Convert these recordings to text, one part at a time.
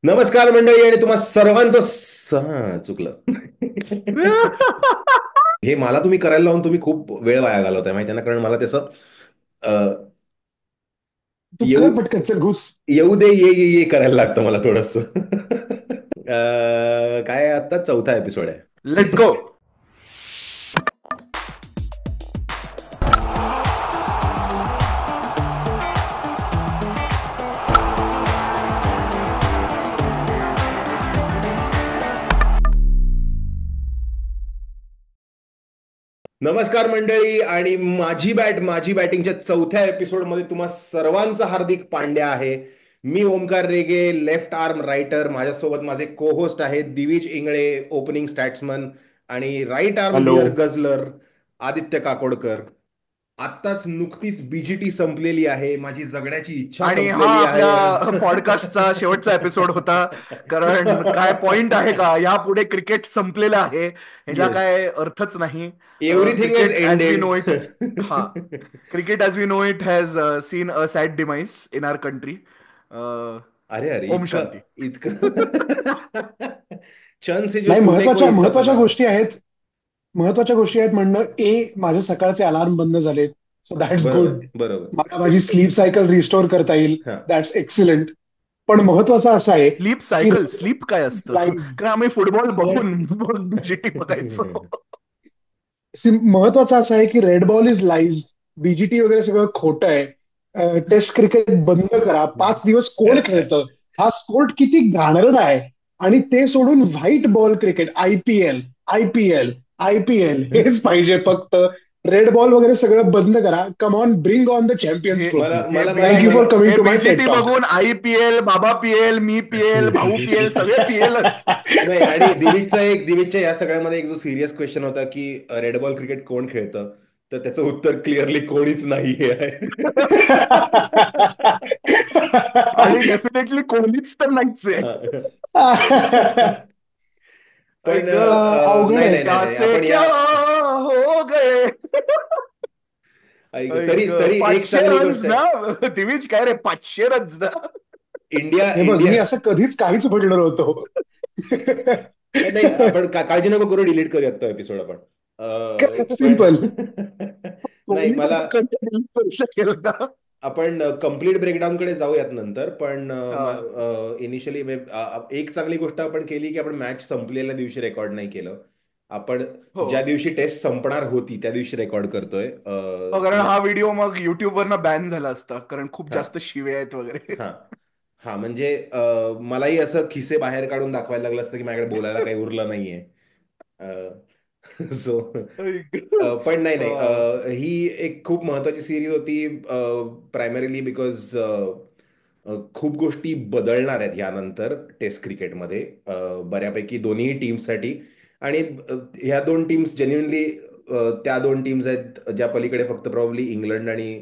नमस्कार मंडळी आणि तुम्हा सर्वांचं चुकलं. हे मला तुम्ही करायला लावून तुम्ही खूप वेळ वाया घालवताय माहिती आहे ना, कारण मला त्याचं अ, तू येऊ कर पटकन, चल घुस. येऊ दे ये करायला लागतं मला थोडस. काय आता चौथा एपिसोड आहे. Let's go. नमस्कार मंडळी आणि माझी बॅटिंगच्या चौथ्या एपिसोडमध्ये तुम्हा सर्वांचं हार्दिक पांड्या आहे. मी ओमकार रेगे, लेफ्ट आर्म रायटर. माझ्यासोबत माझे को होस्ट आहेत दिविज इंगळे, ओपनिंग स्टॅट्समन, आणि right arm hello. Dear guzzler Aditya Kakodkar. आत्ताच नुकतीच बीजीटी संपलेली आहे, माझी जगण्याची इच्छा आणि हा संपलेली आपल्या आहे. पॉडकास्टचा शेवटचा एपिसोड होता. कारण काय पॉइंट आहे का, यापुढे क्रिकेट संपलेलं आहे, ह्याला येस, काय अर्थच नाही. Everything is cricket as we ended. Know it, हा, cricket as we know it has seen a sad demise in our country. अरे अरे, ओम इतकं शांती. इतकं. क्षण से जो नाही, टूटे महत्वाच्या कोई महत्वाच्या सपना. गोष्टी आहेत. महत्वाच्या गोष्टी आहेत म्हणणं माझे सकाळचे अलार्म बंद झालेत, सो दॅट्स गुड. बरोबर बरोबर. मला माझी स्लीप सायकल रिस्टोअर करता येईल. हा. That's excellent. पण महत्वाचं असं आहे स्लीप की सायकल, स्लीप काय असतं? लाईव्ह कारण आम्ही फुटबॉल बघून बीजीटी बघायचो. महत्वाचं असं आहे की red ball is lies, BGT वगैरे सगळं खोटं आहे. टेस्ट क्रिकेट बंद करा. 5 दिवस कोण खेळतं? हा स्पोर्ट किती घाणेरडा आहे. आणि ते सोडून white ball cricket, IPL, IPL, IPL हेच पाहिजे फक्त. रेड बॉल वगैरे सगळं बंद करा. Come on, bring on the champions हे ट्रॉफी. मला हे मला मला थँक यू बीजीटी फॉर मला कमिंग हे to my TED BGT talk. बघून आई पीएल, बाबा पीएल, मी पीएल, भाऊ पीएल, सगळे पीएलच. नाही, आणि दिवीजच्या या सगळ्यामध्ये एक जो सिरियस क्वेश्चन होता की रेड बॉल क्रिकेट कोण खेळतं, तर त्याचं उत्तर क्लिअरली कोणीच नाही हे आहे. आणि डेफिनेटली कोहलीच तर नाहीच आहे. पण ग, अवघड नाही आहे. नाही नाही नाही, कैसे आपण क्या या हो गए. तरी तरी एक 500 चांगली रन्स गोष्ट आहे. ना. दिवीज काय रे, 500 रन्स ना. इंडिया हे बघ, इंडिया मी असं कधीच काहीच म्हणलो नव्हतो. नाही, आपण काळजी नको करू, डिलीट करूयात तो एपिसोड आपण. पण सिंपल. नाही, कोहली मला कसं करू शकेल का? आपण कम्प्लीट ब्रेकडाऊन कडे जाऊयात नंतर. पण हा. इनिशियली एक चांगली गोष्ट आपण केली की आपण मॅच संपलेल्या दिवशी रेकॉर्ड नाही केलं. आपण हो. ज्या दिवशी टेस्ट संपणार होती त्या दिवशी रेकॉर्ड करतोय. हो, कारण हा व्हिडिओ मग युट्यूबवर बॅन झाला असता, कारण खूप हा जास्त शिवे आहेत वगैरे. हा हा म्हणजे मलाही असं खिसे बाहेर काढून दाखवायला लागलं असतं की माझ्याकडे बोलायला काही उरलं नाहीये. सो पण नाही नाही, अं, ही एक खूप महत्वाची सिरीज होती. प्रायमरीली बिकॉज खूप गोष्टी बदलणार आहेत यानंतर टेस्ट क्रिकेटमध्ये, बऱ्यापैकी दोन्ही टीम्ससाठी. आणि ह्या दोन टीम्स जेन्युनली त्या दोन टीम्स आहेत ज्या पलीकडे फक्त प्रॉब्ली इंग्लंड आणि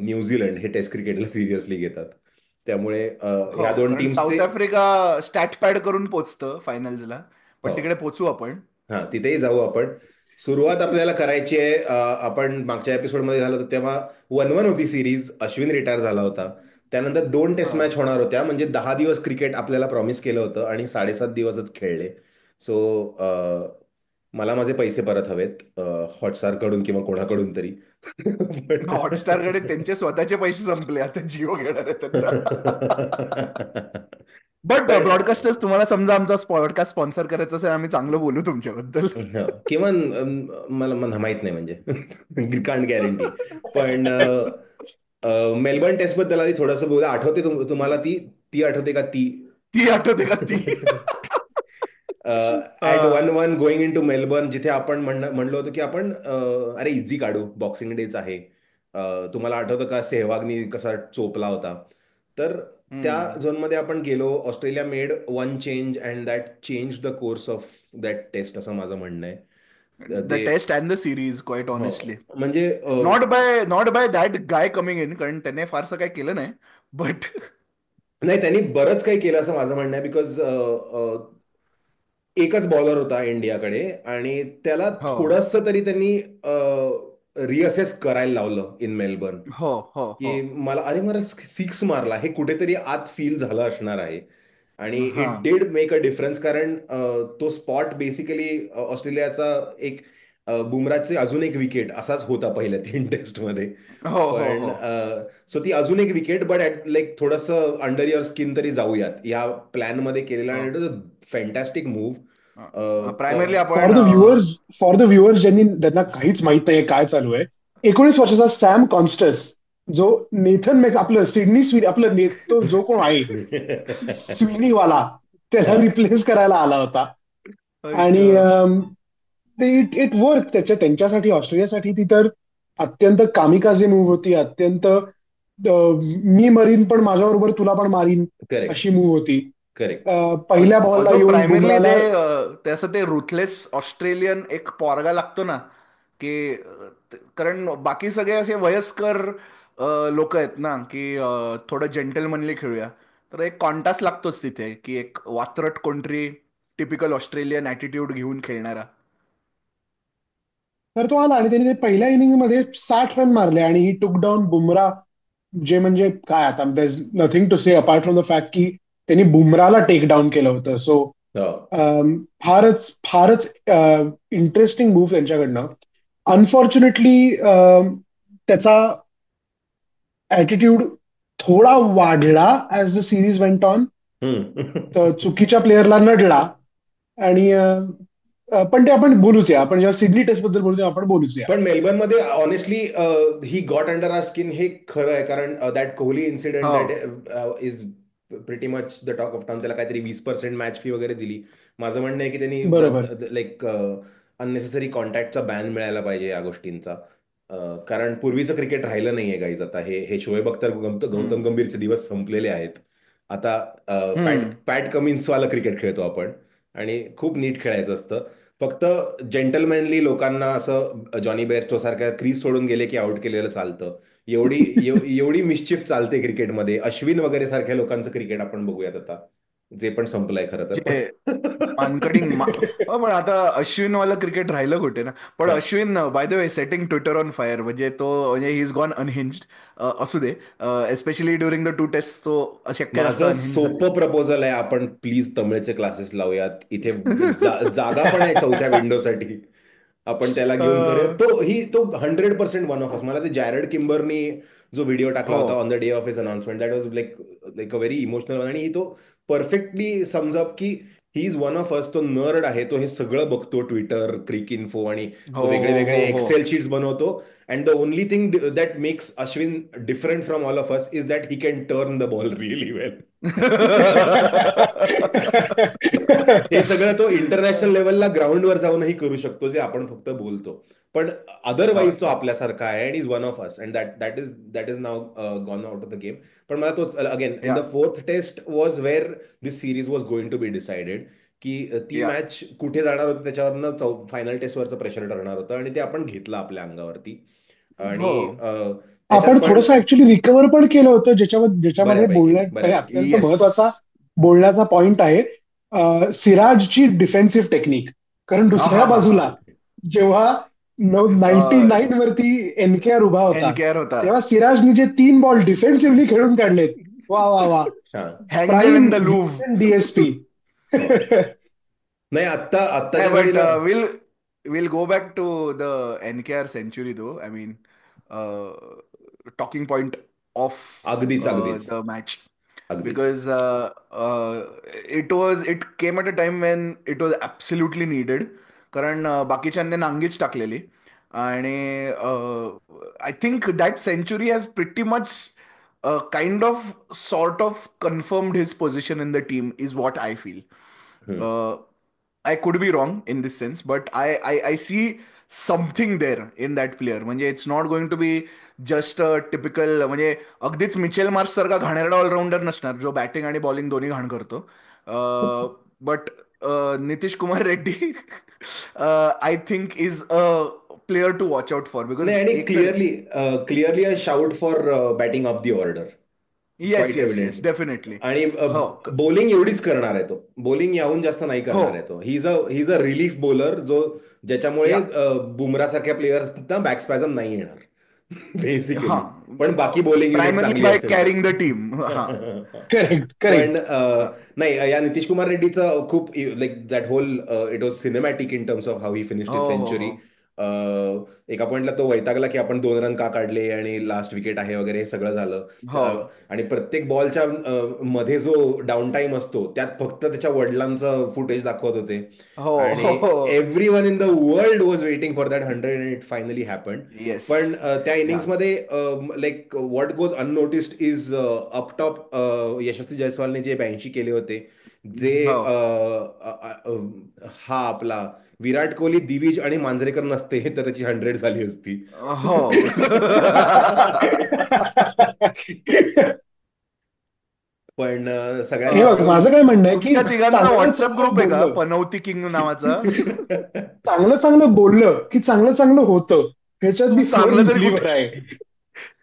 न्यूझीलंड हे टेस्ट क्रिकेटला सिरियसली घेतात. त्यामुळे हो, ह्या दोन कारण टीम्सचे. साऊथ आफ्रिका स्टॅट पॅड करून पोचतं फायनल्सला. पण हो, तिकडे पोचू आपण. हा, तिथेही जाऊ आपण. सुरुवात आपल्याला करायची आहे. आपण मागच्या एपिसोडमध्ये झालं होतं तेव्हा 1-1 होती सिरीज. अश्विन रिटायर झाला होता. त्यानंतर दोन टेस्ट हा. मॅच होणार होत्या, म्हणजे 10 दिवस क्रिकेट आपल्याला प्रॉमिस केलं होतं आणि 7.5 दिवसच खेळले. सो मला माझे पैसे परत हवेत, हॉटस्टार कडून किंवा कोणाकडून तरी. हॉटस्टारकडे त्यांचे स्वतःचे पैसे संपले, आता जिओ घेणार आहे त्यांना. बट पण ब्रॉडकास्टर्स, तुम्हाला समजा आमचा पॉडकास्ट स्पॉन्सर करायचा असेल, आम्ही चांगलं बोलू तुमच्याबद्दल. किंवा मला माहित नाही म्हणजे. Can't guarantee. पण मेलबर्न टेस्ट बद्दल आधी थोडंसं बोला. आठवते तुम्हाला ती ती आठवते का ती? ती आठवते का ती? At one um, one going in to Melbourne, जिथे आपण म्हणलो होतो की आपण अरे इझी काढू, बॉक्सिंग डेच आहे. तुम्हाला आठवतं का सेहवागनी कसा चोपला होता? तर त्या हम्म. झोनमध्ये आपण गेलो. Australia made one change and that change the course of that test, असं माझं म्हणणं आहे. द ते test and the series, quite हो, ऑनेस्टली. म्हणजे not by that guy coming in, कारण त्याने फारसं काही केलं नाही. बट नाही, त्यांनी बरंच काही केलं असं माझं म्हणणं आहे. बिकॉज एकच बॉलर होता इंडियाकडे आणि त्याला हो, थोडंसं तरी त्यांनी रिअसेस करायला लावलं इन मेलबर्न. हो, हो, हो. की मला सिक्स मारला हे कुठेतरी आत फील झालं असणार आहे. आणि हा. It did make a difference, कारण तो स्पॉट बेसिकली ऑस्ट्रेलियाचा एक बुमराचे अजून एक विकेट असाच होता पहिल्या 3 टेस्टमध्ये. हो हो पण हो. सो ती अजून एक विकेट, बट लाईक थोडंसं अंडर युअर स्किन तरी जाऊयात या प्लॅनमध्ये केलेला, हो. आणि it was a fantastic primarily move. आपण फॉर द व्ह्युअर्स ज्यांनी त्यांना काहीच माहित नाहीये काय चालू आहे, 19 वर्षाचा सॅम कॉन्स्टस, जो नेथन मेक आपलं सिडनी स्विनी आपलं तो जो कोण आहे स्विनीवाला, त्याला रिप्लेस करायला आला होता. आई आणि ग. ते इट वर्क त्यांच्यासाठी, ऑस्ट्रेलियासाठी ती तर अत्यंत कामिकाझे मूव्ह होती. अत्यंत मी मरीन पण माझ्याबरोबर तुला पण मारीन करेक्ट. अशी मूव्ह होती. करेक्ट. पहिल्या बॉलला ऑल्सो येऊन प्रायमरली बुमराला. ते असं ते रुथलेस ऑस्ट्रेलियन एक पोरगा लागतो ना, की कारण बाकी सगळे असे वयस्कर लोक आहेत ना, की थोडं जेंटलमनली खेळूया. तर एक कॉन्टास्ट लागतोच तिथे, की एक वात्रट कोणतरी टिपिकल ऑस्ट्रेलियन ॲटिट्यूड घेऊन खेळणारा. तर तो आला आणि त्यांनी ते पहिल्या इनिंगमध्ये 60 रन मारले आणि ही टुक डाऊन बुमरा. जे म्हणजे काय, आता nothing to say apart from the fact की त्यांनी बुमराला टेक डाऊन केलं होतं. सो फारच फारच इंटरेस्टिंग मूव्ह त्यांच्याकडनं. अनफॉर्च्युनेटली त्याचा ऍटिट्यूड थोडा वाढला as the series went on. तर चुकीच्या प्लेअरला नडला. आणि पण ते आपण बोलूच या, आपण जेव्हा सिडनी टेस्ट बद्दल बोलू तेव्हा आपण बोलूच या. पण मेलबर्नमध्ये honestly he got under our skin, हे खरं आहे, कारण दॅट कोहली इन्सिडेंट हो. That is pretty much the talk of town. त्याला काहीतरी 20% मॅच फी वगैरे दिली. माझं म्हणणं आहे की बरोबर. त्यांनी लाईक अननेसेसरी कॉन्टॅक्टचा बॅन मिळायला पाहिजे या गोष्टींचा. कारण पूर्वीचं क्रिकेट राहिलं नाहीये गाईज आता. हे शोएब अख्तर, हम्म. गौतम गंभीरचे दिवस संपलेले आहेत आता. पॅट हम्म. पॅट कमिन्सवाला क्रिकेट खेळतो आपण, आणि खूप नीट खेळायचं असतं. फक्त जेंटलमॅनली लोकांना असं जॉनी बेअरस्टो सारख्या क्रीज सोडून गेले की आउट केलेलं चालतं. एवढी मिस्चिफ चालते क्रिकेटमध्ये. अश्विन वगैरे सारख्या लोकांचं क्रिकेट आपण बघूयात आता, जे पण संपलंय खरं तर. जे हो, पण आता अश्विनवालं क्रिकेट राहिलं कुठे ना. पण हा. Ashwin bye the way setting Twitter on fire, म्हणजे तो म्हणजे ही इज गॉन अनहिंज्ड. असू दे, एस्पेशली ड्युरिंग द 2 टेस्ट तो शक्य जास्त माझं अनहिंज झाले. सोपं प्रपोजल आहे, आपण प्लीज तमिळचे क्लासेस लावूयात इथे. जागा पण आहे चौथ्या विंडोसाठी. आपण त्याला घेऊन करूया. तो 100% वन ऑफ अस. मला ते जॅरेड किंबरनी जो व्हिडिओ टाकला हो होता on the day of his announcement, that was like like a very emotional. आणि तो परफेक्टली समजअप की ही इज वन ऑफ अस. तो नर्ड आहे, तो हे सगळं बघतो, ट्विटर, क्रिक इन्फो, आणि हो तो वेगळे हो वेगळे हो हो. एक्सेल शीट्स बनवतो. And the only thing that makes Ashwin different from all of us is that he can turn the ball really well. हे सगळं तो इंटरनॅशनल लेवलला ग्राउंडवर जाऊनही करू शकतो, जे आपण फक्त बोलतो. पण अदरवाईज तो आपल्यासारखा आहे, and is one of us, and that is now gone out of the game. पण मला तोच अगेन इन या the 4th test was where this series was going to be decided, की ती या मॅच कुठे जाणार होती त्याच्यावरनं फायनल टेस्टवरचं प्रेशर ठरणार होतं, आणि ते आपण घेतलं आपल्या अंगावरती. हो. आणि त्याच्यात आपण पण थोडंसं ऍक्च्युली रिकव्हर पण केलं होतं, ज्याच्यामध्ये बऱ्यापैकी अत्यंत येस. महत्वाचा बोलण्याचा पॉइंट आहे सिराजची डिफेन्सिव्ह टेक्निक. कारण हा दुसऱ्या हा हा हा. बाजूला जेव्हा 99 वरती एनकेआर उभा होता, एनकेआर होता. तेव्हा सिराजनी जे 3 बॉल डिफेन्सिव्हली खेळून काढलेत, वा वा वा. हा. Hang them in prime the Louvre. DSP. नाही, नाही, आत्ताच्या बट घडीला will go back to the NKR century though. I mean, talking point of अगदीच अगदीच द मॅच, अगदीच. because it came at a time when it was absolutely needed. कारण बाकीच्यांनी नांगीच टाकलेली. आणि I think that century has pretty much kind of sort of confirmed his position in the team, is what I feel. Hmm. I could be wrong in this sense, but I see something there in that player. म्हणजे it's not going to be just a typical, म्हणजे अगदीच Mitchell Marsh सारखा घाणेरडा all-rounder नसणार जो batting आणि bowling दोन्ही घाण करतो. But Nitish Kumar Reddy I think is a player to watch out for, because नाही, आणि एक तर clearly a shout for batting of the order. Yes quite yes evident. Yes definitely. आणि हो बॉलिंग एवढीच करणार आहे तो. बॉलिंग याहून जास्त नाही हो करणार आहे तो. He is a relief bowler, ज्याच्यामुळे या बुमरा सारख्या प्लेयर्सना बॅकस्पॅझम नाही येणार. बेसिकली. हा, पण बाकी बॉलिंग युनिट प्रायमरली चांगली बाय असेल तर. Carrying the team. हा. करेक्ट पण करेक्ट. नाही, या नितीश कुमार रेड्डीचं खूप like that whole it was cinematic in terms of how he finished हो हिज हो सेंचुरी. हो एका पॉइंटला तो वैतागला की आपण 2 रन का काढले आणि लास्ट विकेट आहे वगैरे, हे सगळं झालं. हो आणि प्रत्येक बॉलच्या मध्ये जो डाऊन टाइम असतो त्यात फक्त त्याच्या वडिलांचं फुटेज दाखवत होते. हो आणि हो हो. Every one in the world was waiting for that 100 and it finally happen. Yes. पण त्या या. इनिंग्समध्ये like what goes unnoticed is up top Yashasvi जायस्वालने जे 82 केले होते, जे हो हा आपला विराट कोहली, दिविज आणि मांजरेकर नसते तर त्याची 100 झाली असती. हो. पण हे सगळ्यांनी बघ, मिळून माझं काय म्हणणं आहे की तुमच्या तिघांचा चांगलं व्हॉट्सअप चांगलं ग्रुप आहे का, बोललं, पनौती किंग नावाचा? चांगलं चांगलं बोललं की चांगलं चांगलं होतं, ह्याच्यात मी चांगलं फर्म तरी कुठे? बिलीव्हर आहे.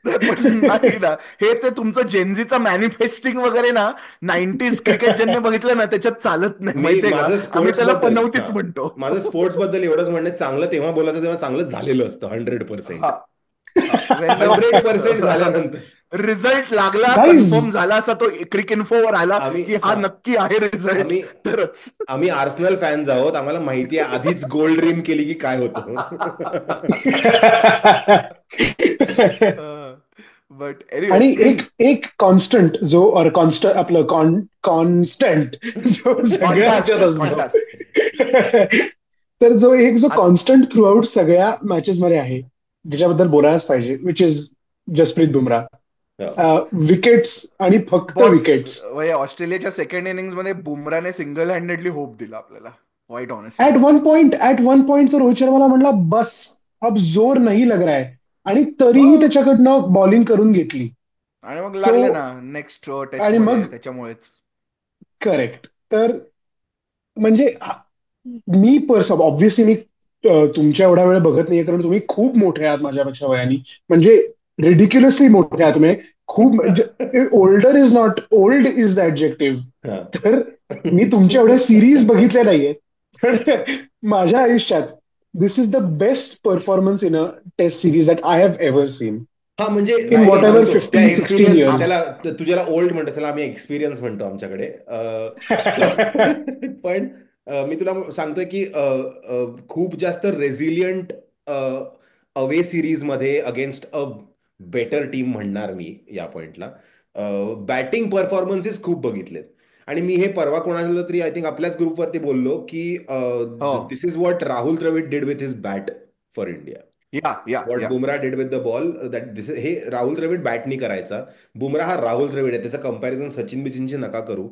पण नाही ना, हे ते तुमचं जेनझीचा मॅनिफेस्टिंग वगैरे ना, 90s क्रिकेट ज्यांनी बघितलं ना त्याच्यात चालत नाही, मी माहितीये का? माझं आम्ही स्पोर्ट्स त्याला बद्दल पनौतीच म्हणतो. माझं स्पोर्ट्स बद्दल एवढंच म्हणणं आहे, चांगलं तेव्हा बोलायचं तेव्हा चांगलं झालेलं असतं 100%. हा. वेन 100% झाल्यानंतर रिझल्ट लागला, गाईज, कन्फर्म झाला, असा तो क्रिक इन्फोवर आला आम्ही की हा हा नक्की आहे रिझल्ट, आम्ही तरच. आम्ही आर्सेनल फॅन्स आहोत, आम्हाला माहिती आहे आधीच गोल्ड ड्रीम केली की काय होतं. But anyway. आणि एक एक कॉन्स्टंट जो और कॉन्स्टंट आपलं कॉन्स्टंट जो सगळ्या ह्याच्यात कॉन्टास असतो, कॉन्टास. तर जो एक जो कॉन्स्टंट थ्रू आउट सगळ्या मॅचेस मध्ये आहे, ज्याच्याबद्दल बोलायलाच पाहिजे, which is Jasprit Bumrah. Wickets आणि फक्त बॉस, विकेट्स. म्हणजे ऑस्ट्रेलियाच्या सेकंड इनिंग्स मध्ये बुमराने सिंगल हँडेडली होप दिला आपल्याला, वाईट ऑनेस्टली. ॲट वन पॉइंट तो रोहित शर्माला म्हणला बस, अब जोर नाही लग रहा है, आणि हो. तरीही त्याच्याकडनं बॉलिंग करून घेतली. आणि मग सो लागले ना नेक्स्ट टेस्ट आणि मध्ये मग त्याच्यामुळेच. करेक्ट. तर म्हणजे मी ऑब्व्हियसली मी तुमच्या एवढ्या वेळ बघत नाहीये, कारण तुम्ही खूप मोठे आहात माझ्यापेक्षा वयाने, म्हणजे रिडिक्युलसली मोठे आहात तुम्ही. खूप older is not old is the adjective. हा. तर मी तुमच्या एवढ्या सिरीज बघितल्या नाहीये, पण माझ्या आयुष्यात this is the best performance in a test series that I have ever seen हा, म्हणजे इन नाही व्हॉट नाही. एव्हर सांगतो त्या 15-16 एक्सपिरियन्स इयर्स. त्याला, तुझ्याला ओल्ड म्हणतो, त्याला आम्ही एक्सपिरियन्स म्हणतो आमच्याकडे. पण मी तुला सांगतोय की खूप जास्त रेझिलियंट अवे सिरीज मध्ये अगेन्स्ट अ बेटर टीम म्हणणार मी या पॉइंटला. बॅटिंग परफॉर्मन्सेस खूप बघितलेत. आणि मी हे परवा कोणाला तरी आय थिंक आपल्याच ग्रुपवरती बोललो की हो. This is what Rahul Dravid did with his bat for India. Yeah yeah what yeah. Bumrah did with the ball, that this हे राहुल द्रविड बॅटनी करायचा. बुमरा हा राहुल द्रविड आहे, त्याचं कंपॅरिझन सचिन बिचिनची नका करू.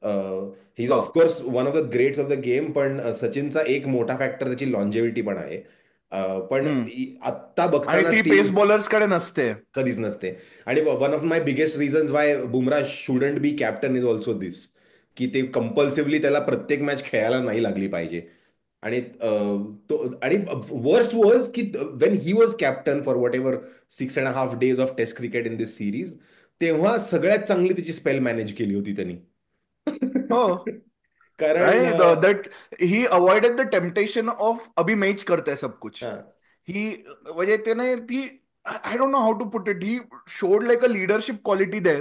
ही इज हो. Of course one of the greats of the game, पण सचिनचा एक मोठा फॅक्टर त्याची लॉन्जेव्हिटी पण आहे. पण हम्म. आत्ता आणि बघताना ती टीम पेस बॉलर्स कडे नसते. कधीच नसते. आणि one of my biggest reasons why Bumrah shouldn't be captain is also this, की ते कंपल्सिव्हली त्याला प्रत्येक मॅच खेळायला नाही लागली पाहिजे. आणि आणि वर्स्ट वॉज की when he was captain for whatever 6.5 days of test cricket in this series, तेव्हा सगळ्यात चांगली तिची स्पेल मॅनेज केली होती त्यांनी. हो. कारण आणि that he avoided the temptation of अभी मैच करते सब कुछ. हा, ही म्हणजे त्याने ती, I don't know how to put it, he showed like a leadership quality there,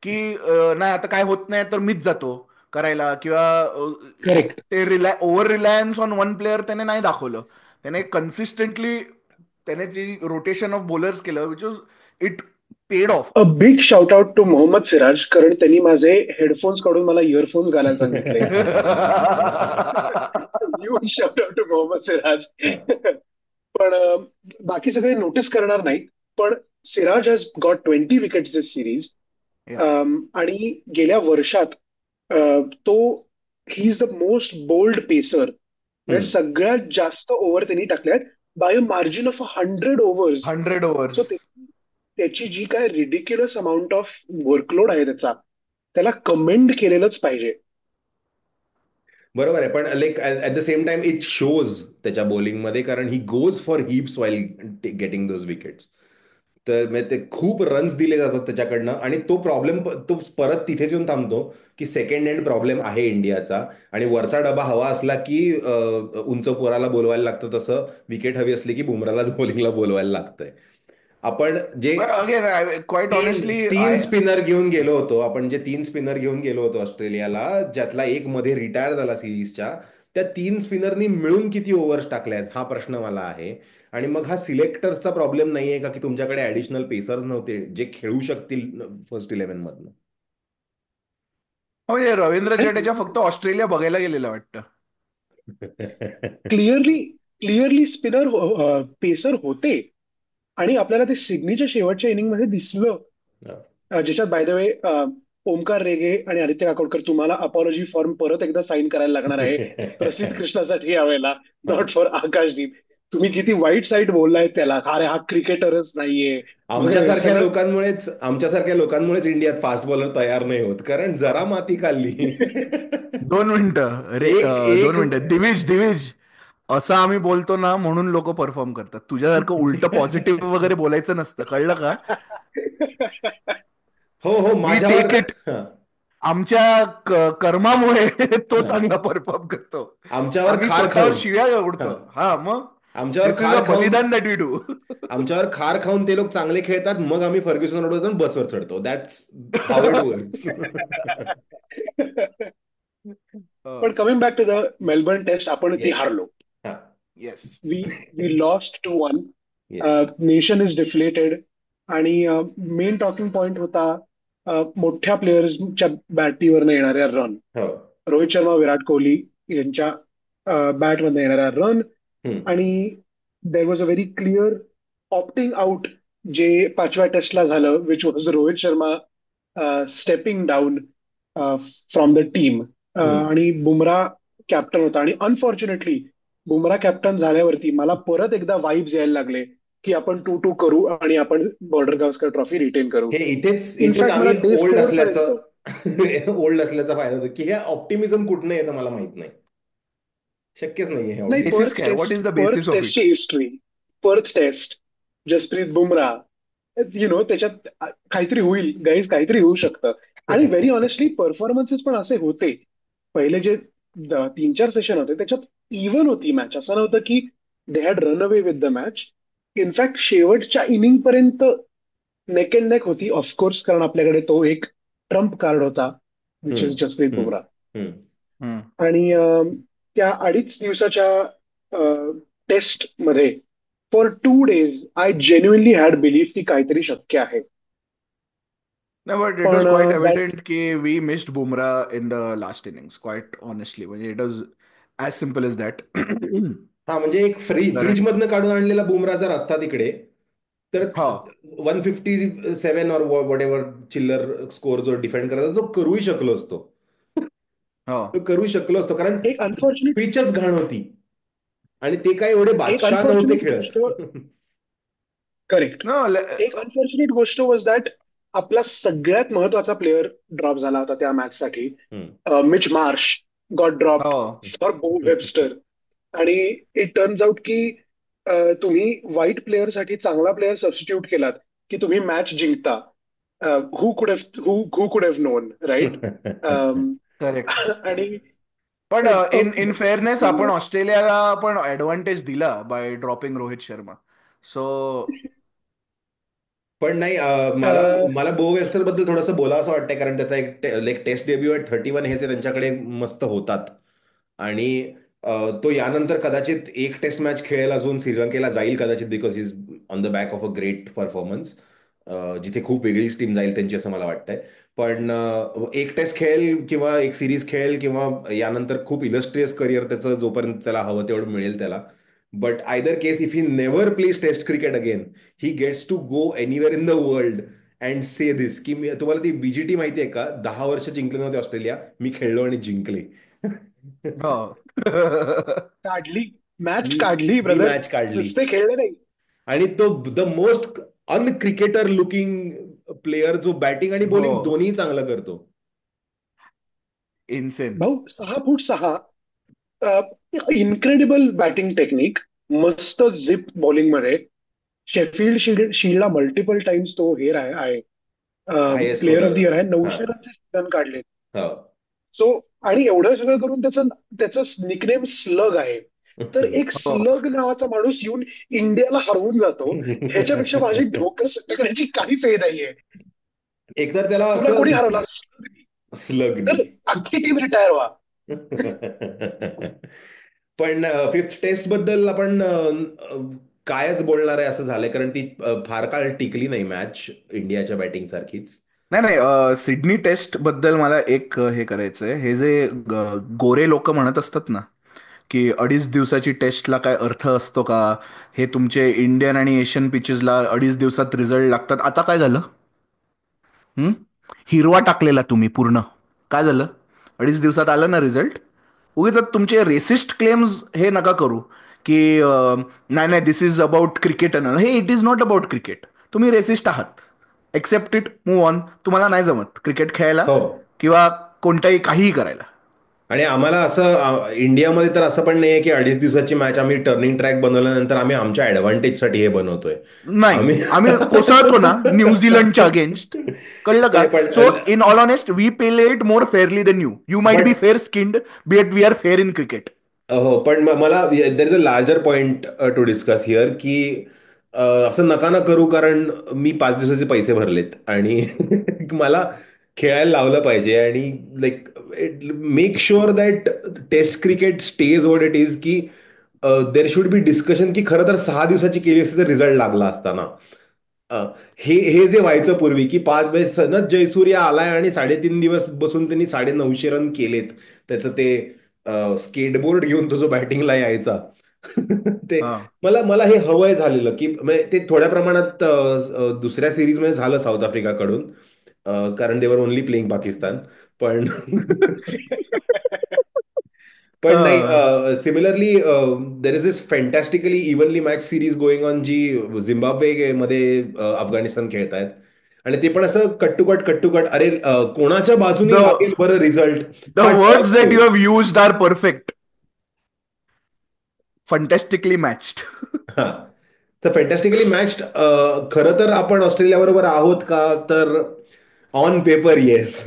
की नाही आता काय होत नाही तर मीच जातो करायला, किंवा करेक्ट. ते over reliance on one player त्याने नाही दाखवलं. त्याने कन्सिस्टंटली त्याने जी रोटेशन ऑफ बॉलर्स केलं, which was it paid off. A big shout out to Mohammed Siraj, कारण त्यांनी माझे हेडफोन्स काढून मला इयरफोन्स घालायला सांगितले. Huge shout out to Mohammed Siraj. पण बाकी सगळे नोटीस करणार नाहीत, पण Siraj has got 20 wickets this series. आणि गेल्या वर्षात तो he is the most bold pacer, म्हणजे हम्म. सगळ्यात जास्त ओव्हर त्यांनी टाकल्यात by a margin of 100 overs. 100 overs. So त्याची जी काय रिडिक्युलस अमाऊंट ऑफ वर्कलोड आहे त्याचा, त्याला कमेंड केलेलंच पाहिजे. बरोबर आहे, पण like at the same time it shows त्याच्या बॉलिंगमध्ये, कारण he goes for hips while getting those wickets. तर म्हणजे ते खूप रन्स दिले जातात त्याच्याकडनं, आणि तो प्रॉब्लेम तो परत तिथेच येऊन थांबतो की सेकंड हँड प्रॉब्लेम आहे इंडियाचा. आणि वरचा डबा हवा असला की उंच पोराला बोलवायला लागतं, तसं विकेट हवी असली की बुमरालाच बॉलिंगला बोलवायला लागतंय. आपण जे अगेन क्वाईट तीन ऑनेस्टली तीन स्पिनर घेऊन गेलो होतो, आपण जे 3 स्पिनर घेऊन गेलो होतो ऑस्ट्रेलियाला, ज्यातला एक मध्ये रिटायर झाला सिरीजच्या, त्या 3 स्पिनरनी मिळून किती ओव्हर्स टाकल्यात हा प्रश्न मला आहे. आणि मग हा सिलेक्टर्सचा प्रॉब्लेम नाहीये का, की तुमच्याकडे ऍडिशनल पेसर्स नव्हते जे खेळू शकतील फर्स्ट 11 मधनं? म्हणजे रवींद्र आणि जडेजा फक्त ऑस्ट्रेलिया बघायला गेलेला वाटतं. क्लिअरली क्लिअरली स्पिनर पेसर होते. आणि आपल्याला ते सिडनीच्या शेवटच्या इनिंगमध्ये दिसलं, ज्याच्यात बाय द वे ओमकार रेगे आणि आदित्य काकोडकर तुम्हाला अपॉलॉजी फॉर्म परत एकदा साईन करायला लागणार आहे प्रसिद्ध कृष्णासाठी यावेळेला, नॉट फॉर आकाशदीप. तुम्ही किती वाईट साईड बोललाय त्याला, अरे हा क्रिकेटरच नाहीये वगैरे आमच्यासारख्या सगळं. लोकांमुळेच आमच्यासारख्या लोकांमुळेच इंडियात फास्ट बॉलर तयार नाही होत, कारण जरा माती खाल्ली. 2 मिनिटं एक दोन एक मिनिटं दिविज दिविज, असं आम्ही बोलतो ना म्हणून लोक परफॉर्म करतात. तुझ्यासारखं उलट पॉझिटिव्ह वगैरे बोलायचं नसतं, कळलं का? हो हो, वी माझ्यावर. Take it. हं, आमच्या कर्मामुळे तो हं. चांगला परफॉर्म करतो. आमच्यावर आम्ही खार स्वतःवर खाऊन. शिव्या उडतो. हं. हा मग आमच्यावर दिस इज अ खार खाऊन बलिदान दॅट वी डू. आमच्यावर खार खाऊन ते लोक चांगले खेळतात, मग आम्ही फर्ग्युसन रोड जाऊन बसवर चढतो. That's how it works. पण coming back to the Melbourne test, आपण ती येस. हारलो. हा. Yes. We we lost 2-1. Yes. Nation is deflated. आणि मेन टॉकिंग पॉइंट होता मोठ्या प्लेयर्सच्या बॅटीवरनं येणाऱ्या रन. हो. रोहित शर्मा, विराट कोहली यांच्या बॅटमधनं येणाऱ्या रन. हम्म. आणि there was a very clear opting out जे 5व्या टेस्टला झालं, which was Rohit Sharma stepping down from the team. हम्म. आणि बुमरा कॅप्टन होता. आणि अनफॉर्च्युनेटली बुमरा कॅप्टन झाल्यावरती मला परत एकदा वाईब्स यायला लागले की आपण 2-2 करू आणि आपण बॉर्डर गावस्कर ट्रॉफी रिटेन करू. हे इथेच इथेच इनफॅक्ट मला आम्ही डे ओल्ड स्कोर असल्याचं पर्यंत. ओल्ड असल्याचा फायदा होतो, की हे ऑप्टिमिझम कुठनं येतं मला माहित नाही. शक्यच नाहीये हे नाही, बेसिस ऑप्टिमिझम. काय? What is the basis Perth of टेस्टची it? History, Perth test, Jasprit Bumrah, त्याच्यात काहीतरी होईल गाईज, काहीतरी होऊ शकतं. आणि व्हेरी ऑनेस्टली परफॉर्मन्सेस पण असे होते. पहिले जे 3-4 सेशन होते त्याच्यात इव्हन होती मॅच. असं नव्हतं की they had run away with the match. In fact शेवटच्या इनिंग पर्यंत नेक अँड नेक होती, ऑफकोर्स, कारण आपल्याकडे तो एक ट्रम्प कार्ड होता, विच इज हम्म. जसप्रीत हम्म. बुमरा. हम्म. आणि त्या 2.5 दिवसाच्या टेस्ट मध्ये for 2 days I genuinely had believe की काहीतरी शक्य आहे. No, but it was पण quite that evident कि we missed Bumrah in the last innings, quite honestly. म्हणजे it was as simple as that. हा, म्हणजे एक फ्रीज कारण मधनं काढून आणलेला बुमरा जर असता तिकडे, तर हा 157 और वॉट एव्हर चिल्लर स्कोर जो डिफेंड करायचा तो करूही शकलो असतो. हा तो करू शकलो असतो, कारण एक अनफॉर्च्युनेट पिचच घाण होती आणि ते काय एवढे एक बादशाह नव्हते अनफॉर्च्युनेट खेळत. गोष्ट, करेक्ट, no एक अनफॉर्च्युनेट गोष्ट वॉज दॅट आपला सगळ्यात महत्वाचा प्लेअर ड्रॉप झाला होता त्या मॅच साठी. हम्म. मिच मार्श गॉट ड्रॉप्ड हो फॉर बो वेबस्टर. आणि इट टर्न्स आउट की तुम्ही वाईट प्लेअर साठी चांगला प्लेअर सबस्टिट्यूट केलात की तुम्ही मॅच जिंकता. हु कुड हॅव नोन, राईट? करेक्ट. आणि पण इन फेअरनेस आपण बुमरा ऑस्ट्रेलियाला पण ऍडव्हान्टेज दिला by dropping Rohit Sharma. So पण नाही, मला मला बो वेबस्टर बद्दल थोडंसं बोलावं असं वाटतंय, कारण त्याचा एक टेस्ट डेब्यू ॲट 31 हे त्यांच्याकडे मस्त होतात. आणि तो यानंतर कदाचित एक टेस्ट मॅच खेळेल अजून, श्रीलंकेला जाईल कदाचित, because is on the back of a great performance, जिथे खूप वेगळीच टीम जाईल त्यांची असं मला वाटतंय. पण एक टेस्ट खेळेल किंवा एक सिरीज खेळेल किंवा यानंतर खूप इलस्ट्रियस करिअर त्याचं जोपर्यंत त्याला हवं तेवढं मिळेल त्याला. But either case, if he never plays test cricket again, he gets to go anywhere in the world and say this की तुम्हाला ती बीजीटी माहिती आहे का, 10 वर्ष जिंकले नव्हते ऑस्ट्रेलिया, मी खेळलो आणि जिंकले. हो. काढली, मॅच मी काढली मी ब्रदर, मॅच काढली. नुसते खेळले नाही. आणि तो द मोस्ट अनक्रिकेटर लुकिंग प्लेअर जो बॅटिंग आणि हो. बॉलिंग दोन्ही चांगलं करतो. इन्सेन. भाऊ 6'6", इनक्रेडिबल बॅटिंग टेक्निक, मस्त झिप बॉलिंग मध्ये. शील्डला मल्टिपल टाइम्स तो हे आहे, highest player of the scorer. Year आहे. हा. 900 रनचे सीझन काढले. हो. सो आणि एवढं सगळं करून त्याचं त्याचं निकनेम स्लग आहे. तर एक हो. स्लग नावाचा माणूस येऊन इंडियाला हरवून जातो, ह्याच्यापेक्षा माझी डोकं सटकण्याची काहीच हे नाहीये. एकतर त्याला तुला कोणी असं हरवला? स्लगनी. तर अख्खी टीम रिटायर व्हा. पण फिफ्थ टेस्ट बद्दल आपण कायच बोलणार आहे असं झालंय, कारण ती फार काळ टिकली नाही मॅच इंडियाच्या बॅटिंग सारखीच. नाही नाही, सिडनी टेस्ट बद्दल मला एक हे करायचंय. हे जे गोरे लोक म्हणत असतात ना की 2.5 दिवसाची टेस्टला काय अर्थ असतो का, हे तुमचे इंडियन आणि एशियन पिचेसला 2.5 दिवसात रिझल्ट लागतात, आता काय झालं? हं? हिरवा टाकलेला तुम्ही पूर्ण, काय झालं? 2.5 दिवसात आलं ना रिझल्ट. उगीच तुमचे रेसिस्ट क्लेम्स हे नका करू की नाही नाही दिस इज अबाउट क्रिकेट. हे it is not about cricket. तुम्ही रेसिस्ट आहात, एक्सेप्ट इट, मूव ऑन. तुम्हाला नाही जमत क्रिकेट खेळायला हो. किंवा कोणताही काहीही करायला. आणि आम्हाला असं इंडियामध्ये तर असं पण नाहीये की 2.5 दिवसाची मॅच आम्ही टर्निंग ट्रॅक बनवल्यानंतर आम्ही आमच्या ऍडव्हान्टेजसाठी हे बनवतोय. नाही, आम्ही आम्ही कोसळतो ना न्यूझीलंडच्या अगेन्स्ट, कळलं का? नाही पण so in all honest we play it more fairly than you. You might be but fair skinned, but we are fair in cricket. हो, पण मला there is a larger point to discuss here की असं नका ना करू, कारण मी 5 दिवसाचे पैसे भरलेत आणि मला खेळायला लावलं पाहिजे. आणि like make sure that test cricket stage what it is, की देर शुड बी डिस्कशन की खरं तर 6 दिवसाची केली असती तर रिझल्ट लागला असताना. हे हे जे व्हायचं पूर्वी की 5 वेळेस सनथ जयसूर्या आलाय आणि 3.5 दिवस बसून त्यांनी 950 रन केलेत. त्याचं ते स्केटबोर्ड घेऊन तो जो बॅटिंगला यायचा. ते हा. मला मला हे हवंय झालेलं की म्हणजे ते थोड्या प्रमाणात दुसऱ्या सिरीजमध्ये झालं साऊथ आफ्रिकाकडून, कारण देवर ओनली प्लेइंग पाकिस्तान. पण पण नाही, similarly there is this fantastically evenly match series going on जी झिम्बाब्वे मध्ये अफगाणिस्तान खेळतायत. आणि ते पण असं कट टू कट अरे कोणाच्या बाजूनी द लागेल बरं रिझल्ट, द हा वर्ड्स टफ दॅट आहे. You have used are perfect. Fantastically matched. हा, तर फॅन्टॅस्टिकली मॅच्ड. खरं तर आपण ऑस्ट्रेलिया बरोबर आहोत का, तर ऑन पेपर येस.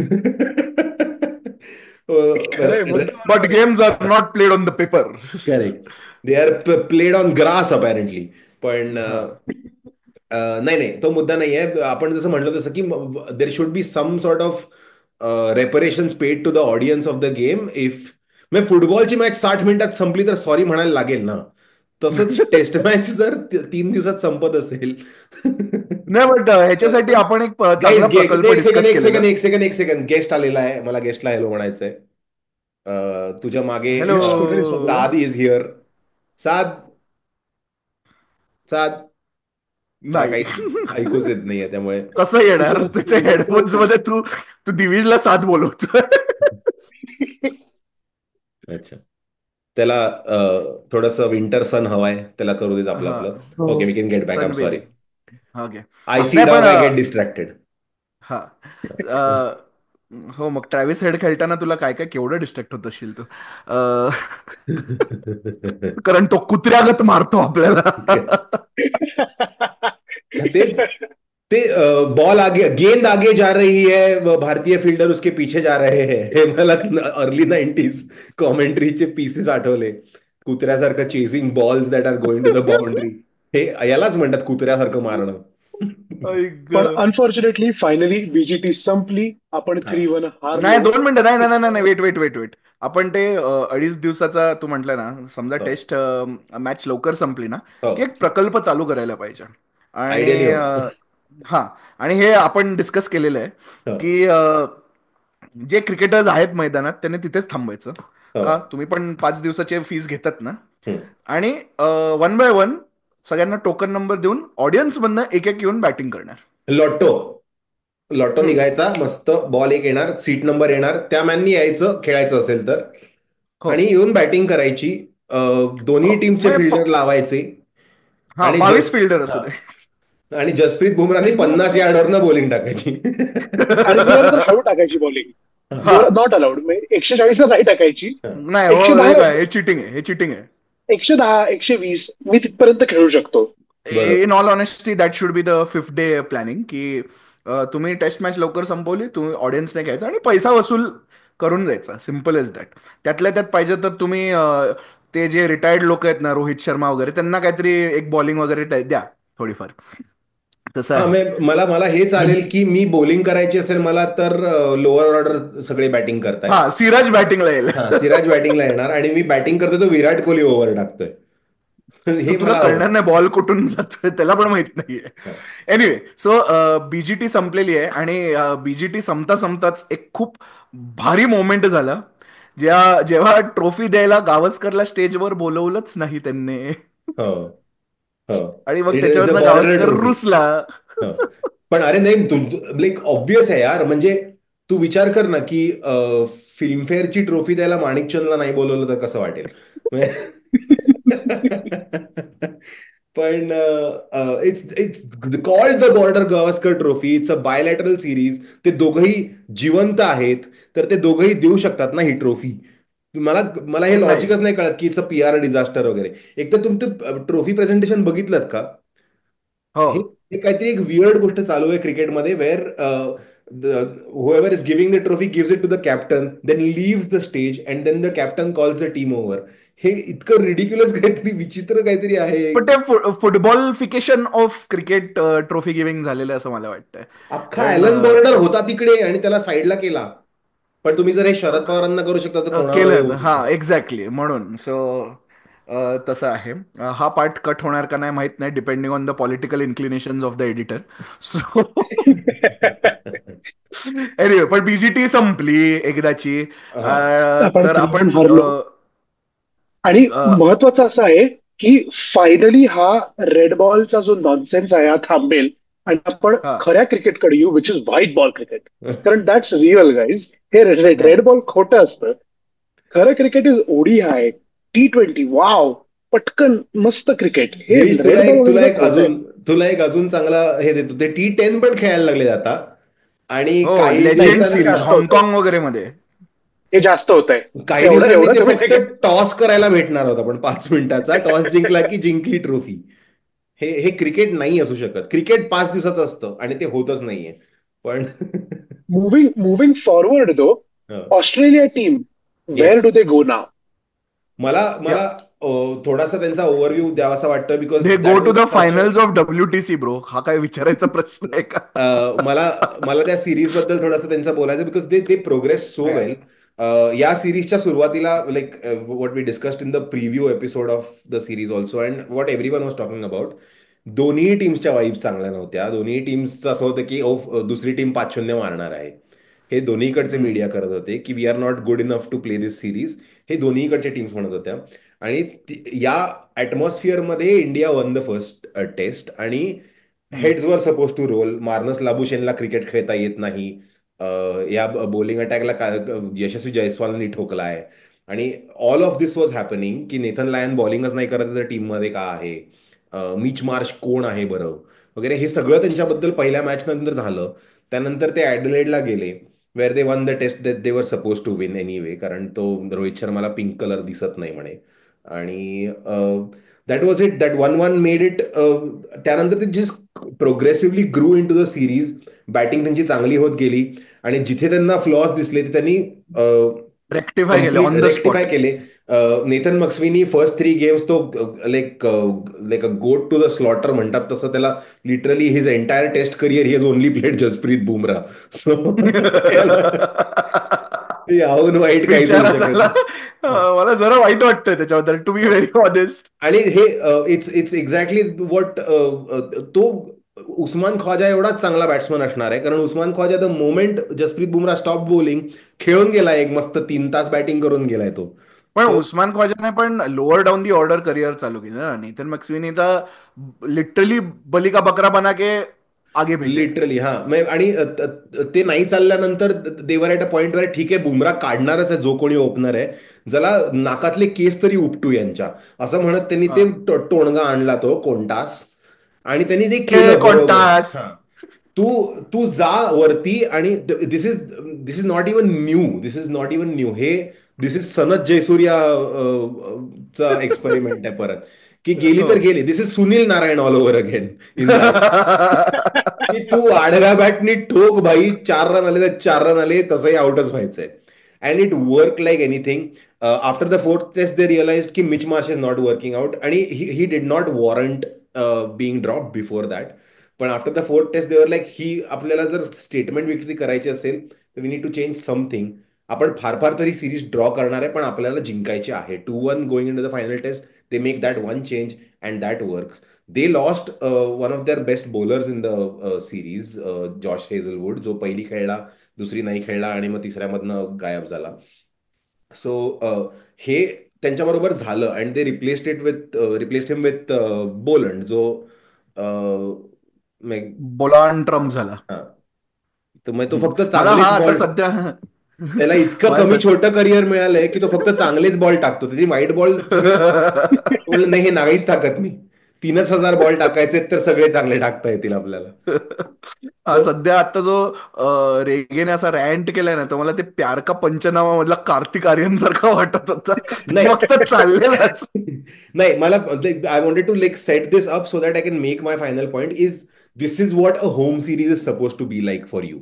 खरंय, मुद्दा बट बरोबर आहे. Games are not played on the paper. Correct. They are played on grass apparently. पण हा. नाही नाही, तो मुद्दा नाही आहे. आपण जसं म्हटलं तसं की there should be some sort of reparations paid to the audience of the game. If म्हणजे फुटबॉलची मॅच 60 मिनिटात संपली तर सॉरी म्हणायला लागेल ना. तसंच टेस्ट मॅच जर 3 दिवसात संपत असेल. नाही, बट ह्याच्यासाठी आपण एक गाईज चांगला प्रकल्प एक सेकंड डिस्कस एक केलेला. सेकंड एक सेकंड एक सेकंड, गेस्ट आलेला आहे, मला गेस्टला हॅलो म्हणायचंय. तुझ्या मागे हॅलो. गेस्ट कुठे चाललेला? साद इज हिअर. साद, साद. तुला नाही. काही ऐकूच येत नाहीये त्यामुळे. कसं येणार विचारत त्याच्या हेडफोन्स मध्ये? तू तू दिविजला साथ बोलवतोय. अच्छा. त्याला थोडस विंटर सन हवाय, त्याला करू देत आपलं हा. आपलं. हो. Okay, we can get back. I am sorry. Sunbathing. Okay. I see नाही पण डॉग, आय गेट डिस्ट्रॅक्टेड. हा. हो, मग ट्रॅव्हिस हेड खेळताना तुला काय काय केवढं डिस्ट्रॅक्ट होत असशील तू. कारण तो कुत्र्यागत मारतो आपल्याला. तेच ते बॉल आगे, गेंद आगे जा रही है, भारतीय फील्डर उसके पीछे जा रहे हैं. हे मला अर्ली 90s कॉमेंट्रीचे पीसेस आठवले. कुत्र्यासारखं chasing balls that are going to the boundary. हे यालाच म्हणतात कुत्र्यासारखं मारणं. ऐक. पण अनफॉर्च्युनेटली फायनली बीजीटी संपली, आपण हा. 3-1 नाही, हारलो. 2 मिनिटं. नाही नाही नाही नाही, वेट वेट वेट वेट. आपण ते 2.5 दिवसाचा तू म्हटलं ना, समजा हो. टेस्ट मॅच लवकर संपली ना, हो. की एक प्रकल्प चालू करायला पाहिजे. आयडियली आणि हो. हा, आणि हे आपण डिस्कस केलेलं आहे हो. की जे क्रिकेटर्स आहेत मैदानात त्यांनी तिथेच थांबायचं. हो. का तुम्ही पण 5 दिवसाचे फीस घेतात ना, हम्म. आणि 1 बाय 1 सगळ्यांना टोकन नंबर देऊन ऑडियन्स मधनं एक एक येऊन बॅटिंग करणार. लॉटो. लॉटो हम्म. निघायचा मस्त, बॉल एक येणार, सीट नंबर येणार, त्या मॅननी यायचं खेळायचं असेल तर. हो. आणि येऊन बॅटिंग करायची. दोन्ही हो, टीमचे म्हणजे फिल्डर लावायचे. हा, आणि 22 फिल्डर असू हा. दे. आणि जसप्रीत बुमराहनी आणि 50 यार्डवरनं बॉलिंग टाकायची. आणि जोरात तर हळू टाकायची बॉलिंग. हा. नॉट अलाउड, म्हणजे 140 ला नाही टाकायची. नाही हो, एकशे हे दहा काय, हे चिटिंग आहे, हे चिटिंग आहे. 110 120 मी तिथपर्यंत खेळू शकतो. बरोबर. In all honesty that should be the fifth day planning, की तुम्ही टेस्ट मॅच लवकर संपवली, तुम्ही ऑडियन्सने घ्यायचा आणि पैसा वसूल करून द्यायचा. Simple as that. त्यातल्या त्यात पाहिजे तर तुम्ही ते जे रिटायर्ड लोक आहेत ना, रोहित शर्मा वगैरे, त्यांना काहीतरी एक बॉलिंग वगैरे द्या थोडीफार. तसं हा, आहे. मला मला हे चालेल की मी बॉलिंग करायची असेल मला तर लोअर ऑर्डर सगळे बॅटिंग करतायत. हा, सिराज बॅटिंगला येईल. हा, सिराज बॅटिंगला येणार आणि मी बॅटिंग करतोय तो विराट कोहली ओव्हर टाकतोय. तर हे तुला मला कळणार आवडतं. नाही बॉल कुठून जातोय, त्याला पण माहित नाहीये. हा. एनिवे, सो बीजीटी संपलेली आहे आणि बीजीटी संपता संपताच एक खूप भारी मोमेंट झाला, जेव्हा ट्रॉफी द्यायला गावस्करला स्टेजवर बोलवलंच नाही त्यांनी. हो, हो. आणि मग द त्याच्यावरनं बॉर्डर गावस्कर ट्रॉफी. रुसला. पण अरे नाही, तू लाईक ऑब्विस आहे यार. म्हणजे तू विचार कर ना की फिल्मफेअरची ट्रॉफी द्यायला माणिकचंदला नाही बोलवलं तर कसं वाटेल. पण it's it's called the border Gavaskar trophy. It's a bilateral series. ते दोघंही जिवंत आहेत, तर ते दोघंही देऊ शकतात ना ही ट्रॉफी. मला मला हे नाही. लॉजिकच नाही कळत की इट्स अ PR डिझास्टर वगैरे. एक तर तुमचं ट्रॉफी प्रेझेंटेशन बघितलं का? हो. हे हे काहीतरी एक वियर्ड गोष्ट चालू आहे क्रिकेटमध्ये, wear whoever is giving the trophy gives it to the captain, then leaves the stage and then the captain calls the team over. हे इतकं रिडिक्युलस काहीतरी विचित्र काहीतरी आहे. पण ते फुटबॉलफिकेशन ऑफ क्रिकेट ट्रॉफी गिव्हिंग झालेलं आहे असं मला वाटतंय. अख्खा कारण ॲलन बॉर्डर होता तिकडे आणि त्याला साईडला केला. पण तुम्ही जर हे शरद पवारांना करू शकता तर कोणावर केलं, होऊ हा, शकतं. एक्झॅक्टली. म्हणून सो तसं आहे. हा पार्ट कट होणार का नाही माहित नाही, depending on the political inclination of the editor. So anyway, पण बीजीटी संपली एकदाची. हा. आपण तर तरी पण आपण हरलो. आणि महत्वाचं असं आहे की फायनली हा रेड बॉलचा जो नॉनसेन्स आहे हा थांबेल आणि आपण हा, खऱ्या क्रिकेटकडे येऊ, which is white ball cricket. कारण दॅट्स रिअल गाईज. हे रेड बॉल खोटं असतं. खरं क्रिकेट इज ODI आहे, T20. वाव, पटकन मस्त क्रिकेट. हे देश, रेड बॉल वगैरे खोटं आहे. तुला एक अजून चांगला हे देतो. ते T10 पण खेळायला लागले आता. आणि हो, काही लेजेंड हे दिवसांनी सिरीज जास्त होत आहे. हाँगकाँग वगैरे मध्ये. हे जास्त होत आहे. काही एवढं दिवसांनी एवढं ते कमी फक्त क्रिकेट. टॉस करायला भेटणार होता, पण 5 मिनिटाचा टॉस जिंकला की जिंकली ट्रॉफी. हे हे क्रिकेट नाही असू शकत. क्रिकेट 5 दिवसाचं असतं आणि ते होतच नाहीये. पण moving forward though, Australia team, where yes, do they go नाव? मला मला थोडासा त्यांचा ओव्हरव्ह्यू द्यावासा वाटतं, because they go that to was the such. Finals of WTC bro. हा काय विचारायचा प्रश्न आहे का? मला मला त्या सिरीज बद्दल थोडंसं त्यांचं बोलायचं, because they they progress so well. या सिरीजच्या सुरुवातीला, like what we discussed in the preview episode of the series also and what everyone was talking about, दोन्ही टीम्सच्या वाईब्स चांगल्या नव्हत्या. दोन्ही टीम्सचं असं होतं की दुसरी टीम 5-0 मारणार आहे. हे दोन्हीकडचे हम्म. मीडिया करत होते की we are not good enough to play this series. हे दोन्हीकडच्या टीम्स म्हणत होत्या. आणि या ॲटमॉस्फिअरमध्ये India won the first test. आणि हम्म. हेड्स वर सपोज टू रोल. मार्नस लाबुशेनला क्रिकेट खेळता येत नाही. या बॉलिंग अटॅकला यशस्वी जयस्वालनी ठोकलाय. आणि all of this was happening की नेथन लायन बॉलिंगच नाही करत तर टीममध्ये का आहे, मिच मार्श कोण आहे बरं वगैरे. हे सगळं त्यांच्याबद्दल पहिल्या मॅच नंतर झालं. त्यानंतर ते ॲडलेडला गेले, where they won the test that they were suppose to win anyway, कारण तो रोहित शर्माला पिंक कलर दिसत नाही म्हणे. आणि that was it. That 1-1 made it. त्यानंतर ते just progressively grew in to the series. Batting त्यांची चांगली होत गेली आणि जिथे त्यांना फ्लॉज दिसले ते त्यांनी रेक्टिफाय केले complete on the rectify spot. केले. नेथन मक्स्वीनी फर्स्ट 3 गेम्स तो like like a goat to the slaughter म्हणतात तसं, त्याला literally his entire test career he has only played Jasprit Bumrah. So याहून वाईट काहीच होऊ विचारा शकत झाला. नाही. मला जरा वाईट वाटतंय त्याच्याबद्दल, टू बी व्हेरी ऑनेस्ट. आणि हे इट्स इट्स एक्झॅक्टली वॉट तो उस्मान ख्वाजा एवढाच चांगला बॅट्समन असणार आहे, कारण Usman Khawaja the moment Jasprit Bumrah stop bowling खेळून गेलाय, एक मस्त 3 तास बॅटिंग करून गेलाय तो. पण सो उस्मान ख्वाजाने पण lower down the order career चालू केलं ना. नेथन मक्स्वीनी तर लिटरली बली का बकरा बना के आगे भेजा है. लिटरली हा. आणि ते नाही चालल्यानंतर देवर ॲट अ पॉइंट वर ठीक आहे बुमराह काढणारच आहे जो कोणी ओपनर आहे, जला नाकातले केस तरी उपटू यांच्या, असं म्हणत त्यांनी हा. ते टोणगा आणला तो कोणतास. आणि त्यांनी ते के केलं बरोबर. कोणतास. हा, तू तू जा वरती. आणि this is not even new. This is not even new. हे दिस इज सनत जयसूर्या चा एक्सपेरिमेंट आहे परत, की गेली हो. तर गेली. This is Sunil Narine all over again in that. की तू आडव्या बॅटनी ठोक भाई, 4 रन आले तर 4 रन आले, तसंही आउटच व्हायचंय. And it work like anything. After the fourth test they realise की Mitch Marsh is not working out, आणि he did not warrant being drop before that. पण after the fourth test they were like ही आपल्याला जर statement victory करायची असेल तर we need to change something. आपण फार फार तरी सिरीज ड्रॉ करणार आहे, पण आपल्याला जिंकायची आहे. 2-1 going in to the final test, they make that one change and that works. They lost one of their best bowlers in the series, Josh Hazlewood, जो पहिली खेळला, दुसरी नाही खेळला आणि मग तिसऱ्यामधनं गायब झाला. सो हे त्यांच्याबरोबर झालं and they replaced him with Boland, जो बोलान ट्रम्प झाला. हा. तर मग तो फक्त मला चांगलेच आता बॉल, सध्या त्याला इतकं मला कमी सध्या छोटं करिअर मिळालंय की तो फक्त चांगलेच बॉल टाकतो. त्याची वाईट बॉल तुम्ही नाही, हे नाहीच टाकत मी. 3,000 बॉल टाकायचे तर सगळे चांगले टाकता येतील आपल्याला. हा सध्या आता जो रेगेने असा रॅन्ट केलाय ना, तर मला ते प्यार का पंचनामा मधला कार्तिक आर्यन सारखा वाटत होता. नाही फक्त चाललेलाच. नाही, मला I wanted to like set this up so that I can make my final point is, this is what a home series is suppose to be like for you.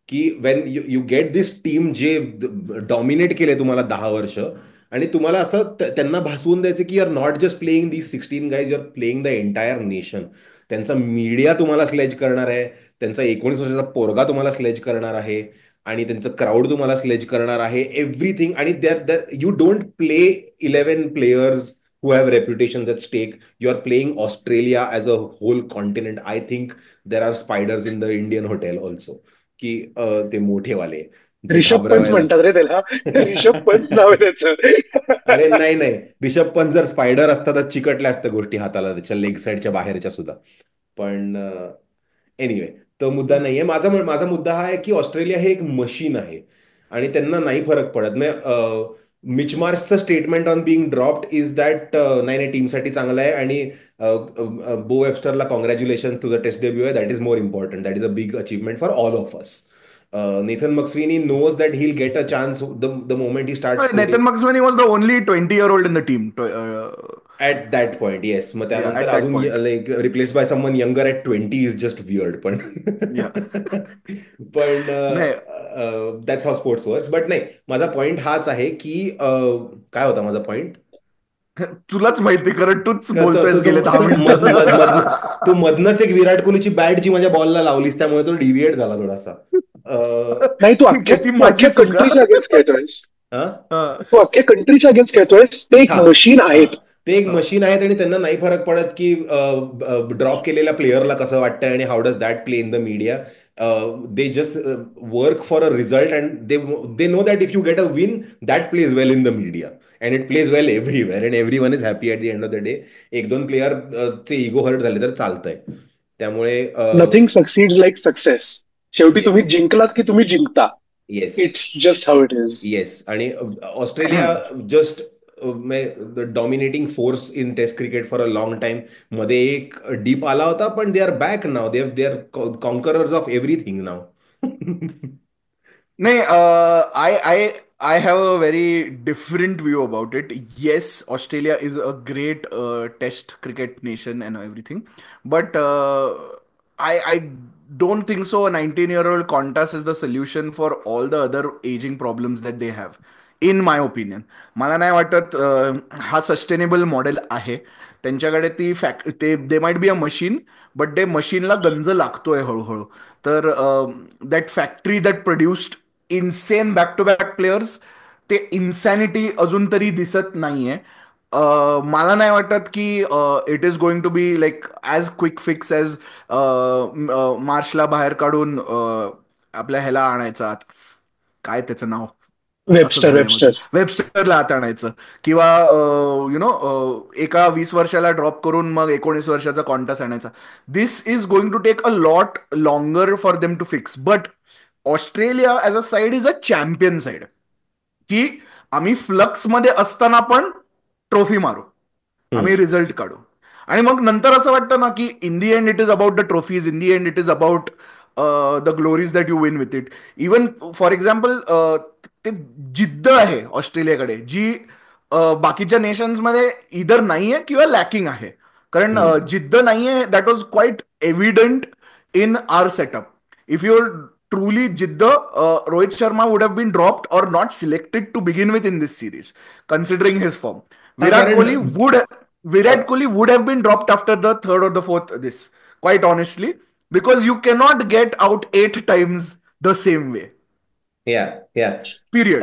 की when you get this team जे dominate केले तुम्हाला 10 वर्ष, आणि तुम्हाला असं त्यांना भासवून द्यायचं की you are not just playing the 16 guys, you are playing the entire nation. त्यांचा मीडिया तुम्हाला स्लेज करणार आहे, त्यांचा 19 वर्षाचा पोरगा तुम्हाला स्लेज करणार आहे, आणि त्यांचं क्राऊड तुम्हाला स्लेज करणार आहे, एव्हरीथिंग. आणि you don't play 11 players who have reputations at stake. You are playing Australia as a whole continent. I think there are spiders in the Indian hotel also. की ते मोठेवाले जे रिषभ पंत घाबरवायला. म्हणतात रे त्याला. रिषभ पंत नाव आहे अरे त्याचं. नाही नाही, रिषभ पंत जर स्पायडर असता तर चिकटल्या असत्या गोष्टी हाताला त्याच्या लेग साईडच्या बाहेरच्या सुद्धा. पण एनिवे, तो मुद्दा नाहीये. माझा माझा मुद्दा हा आहे की ऑस्ट्रेलिया हे एक मशीन आहे आणि त्यांना नाही फरक पडत. मिच मार्शचं statement on being dropped is that नाही नाही, टीमसाठी चांगलं आहे, आणि बो वेबस्टरला congratulation to the test debut आहे, that is more important, that is a big achievement for all of us. Nathan McSweeney knows that he'll get a chance the moment he starts Nathan scoring. McSweeney was the only 20-year-old in the team At that point, yes. मग त्यानंतर at that अजून point. Like replaced by someone younger at 20 is just weird. पण पण नाही, that's how sports works. But नाही, माझा point हाच आहे की काय होता माझा पॉइंट? तुलाच माहिती, कारण तूच बोलतोयस गेले 10 तू मिनिटं. मधनच एक विराट कोहलीची बॅट जी माझ्या बॉलला लावलीस, त्यामुळे तो डिव्हिएट झाला थोडासा. नाही, तू अख्ख्या ती तू माझी अख्ख्या चुका. कंट्रीच्या अगेन्स्ट खेळतोयस. हा तू अख्ख्या कंट्रीच्या अगेन्स्ट खेळतोयस. ते एक हा मशीन हा, आहेत. ते एक मशीन आहेत आणि त्यांना नाही फरक पडत की ड्रॉप केलेल्या प्लेअरला कसं वाटतंय आणि how does that play in the media. They just work for a result and they know that if you get a win that pledge well in the media and it plays well everywhere and every one is happy at the end of the day. 1-2 player चे ego hurt झाले तर चालतंय. त्यामुळे nothing succeeds like success. शेवटी तुम्ही yes जिंकलात की तुम्ही जिंकता. Yes it's just how it is. Yes. आणि Australia just dominating force in test cricket for a long time. मध्ये एक डीप आला होता, पण they are back now. They are conquerors of everything now. नाही, I I I have a very different view about it. Yes, Australia is a great test cricket nation and everything, but I don't think so. A 19-year-old Qantas is the solution for all the other aging problems that they have. In my opinion मला नाही वाटत हा sustainable model आहे. त्यांच्याकडे ती ते they might be a machine, but ते मशीनला गंज लागतोय हळूहळू. तर that factory that produced insane back to back players, ते इन्सॅनिटी अजून तरी दिसत नाहीये. मला नाही वाटत की it is going to be like as quick fix as मार्चला बाहेर काढून आपल्या ह्याला आणायचं आत. काय त्याचं नाव असं वेबस्टर झालंय माझं, वेबस्टर. वेबस्टरला आत आणायचं, किंवा एका 20 वर्षाला ड्रॉप करून मग 19 वर्षाचा कॉन्टॅस्ट आणायचा. This is going to take a lot longer for them to fix. But Australia as a side is a champion side, की आम्ही फ्लक्समध्ये असताना पण ट्रॉफी मारू, आम्ही रिझल्ट काढू. आणि मग नंतर असं वाटतं ना की in the end it is about the trophies, in the end it is about the glories that you win with it. Even for example, ते जिद्द आहे ऑस्ट्रेलियाकडे जी बाकीच्या नेशन्समध्ये इधर नाहीये किंवा लॅकिंग आहे. कारण जिद्द नाहीये, that was quite evident in R setup. If you truly जिद्द, Rohit Sharma would have been dropped or not selected to begin with in this series, considering his form. Virat कारण Kohli would Virat Kohli would have been dropped after the third or the fourth this, quite honestly, because you cannot get out 8 times the same way. या या Period.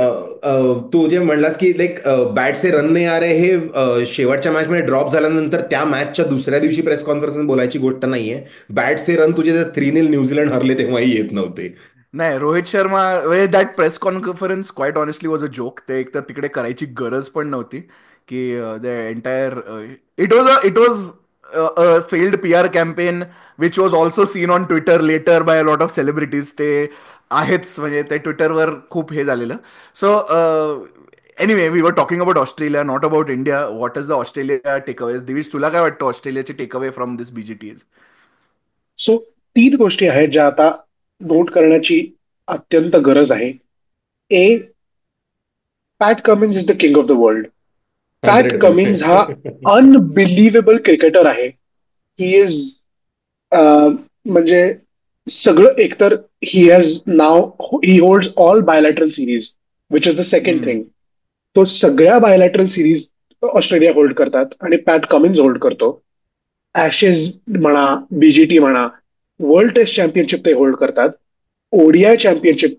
तू जे म्हणलास की like बॅटचे run नाही आ रे, हे शेवटच्या match मध्ये ड्रॉप झाल्यानंतर त्या मॅचच्या दुसऱ्या दिवशी प्रेस कॉन्फरन्स बोलायची गोष्ट नाहीये. बॅटचे रन तुझे 3-0 न्यूझीलंड हरले तेव्हाही येत नव्हते. नाही, Rohit Sharma that press conference quite honestly was a joke. ते एक तर तिकडे करायची गरज पण नव्हती की the entire it was failed PR campaign which was also seen on Twitter later by a lot of celebrities. ते आहेच, म्हणजे ते ट्विटरवर खूप हे झालेलं. So anyway, we were talking about Australia, not about India. What is the Australia takeaways? Divish, तुला काय वाटतं ऑस्ट्रेलियाचे takeaway from this BGT? So 3 गोष्टी आहेत ज्या आता नोट करण्याची अत्यंत गरज आहे. ए, Pat Cummins is the king of the world. Pat 100%. Cummins हा अनबिलिव्हेबल क्रिकेटर आहे. ही इज म्हणजे सगळं एकतर he has now he holds all bilateral series which is the second thing. तो सगळ्या बायलॅटरल सिरीज ऑस्ट्रेलिया होल्ड करतात आणि Pat Cummins hold करतो. ऍशेस म्हणा, BGT म्हणा, वर्ल्ड टेस्ट चॅम्पियनशिप ते होल्ड करतात, ODI चॅम्पियनशिप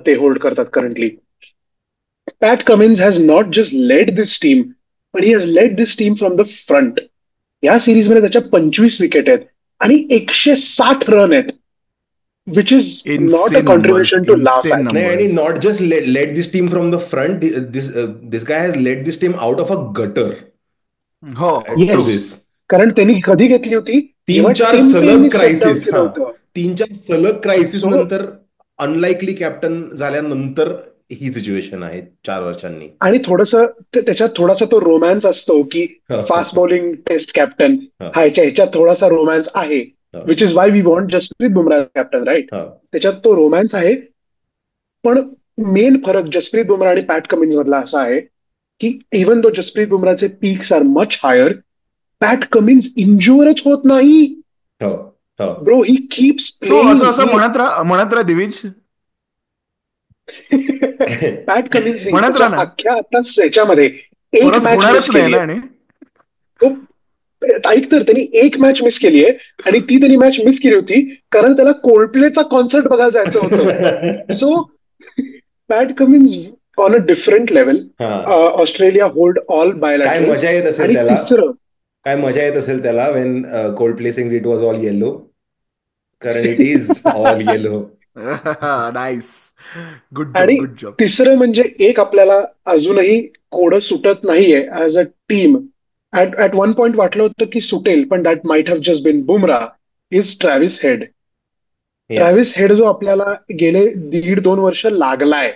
ते होल्ड करतात currently. Pat Cummins has not just led this team, पण he has led this team from the front. या सिरीजमध्ये त्याच्या 25 विकेट आहेत आणि 160 रन आहेत, which is not a contribution to laugh at. नाही, आणि not just led this team from the front, this guy has led this team out of a gutter. हो, yes, कारण त्यांनी कधी घेतली होती? 3-4 सलग क्रायसिस, 3-4 सलग क्रायसिस नंतर अनलाइकली कॅप्टन झाल्यानंतर ही सिच्युएशन आहे 4 वर्षांनी. आणि त्याच्यात थोडासा तो रोमॅन्स असतो की फास्ट बॉलिंग टेस्ट कॅप्टन, ह्याच्यात थोडासा रोमॅन्स आहे, which is why we want Jasprit Bumrah captain, right? त्याच्यात तो रोमॅन्स आहे. पण मेन फरक जसप्रीत बुमराह आणि पॅट कमिन्स मधला असा आहे की इव्हन दो जसप्रीत बुमराहचे peaks are much higher, Pat Cummins इंज्युअरच होत नाही. Bro, he keeps playing. असं म्हणत राहा दिविज. पॅट कमिन्स अख्ख्या आता ह्याच्यामध्ये एक मॅच मिस केली आहे. ऐक तर, त्यांनी एक मॅच मिस केली आहे आणि ती त्यांनी मॅच मिस केली होती कारण त्याला कोल्डप्लेचा कॉन्सर्ट बघायला जायचं होतं. So Pat Cummins on a different level. Australia hold all bilateral. काय मजा येत असेल त्याला, काय मजा येत असेल त्याला when Coldplay sings it was all yellow, कारण it is all yellow. Nice, good आणि जॉब. तिसरं म्हणजे एक आपल्याला अजूनही कोडं सुटत नाहीये as a team. At one point वाटलं होतं की सुटेल, पण that might have just been Bumrah, is Travis Head. Travis Head जो आपल्याला गेले 1.5-2 वर्ष लागलाय,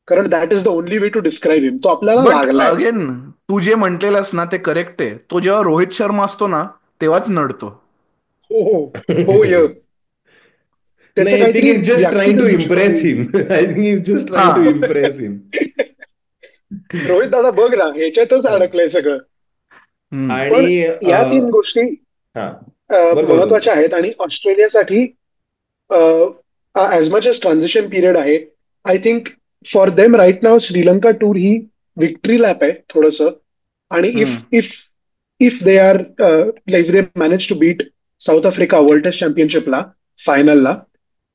कारण that is the only way to describe him. तो आपल्याला लागलाय. अगेन तू जे म्हटलेलंस ना ते करेक्ट आहे. तो जेव्हा रोहित शर्मा असतो ना तेव्हाच नडतो. हो. नाही, I think he's just trying to impress him. I think he's just trying to impress him. Rohit दादा बघ ना, ह्याच्यातच अडकलंय सगळं. आणि या 3 गोष्टी महत्वाच्या आहेत. आणि ऑस्ट्रेलियासाठी as much as transition period आहे, I think for them right now Sri Lanka tour ही विक्ट्री लॅप आहे थोडंसं. आणि if they are like they manage to beat South Africa world test चॅम्पियनशिपला फायनलला,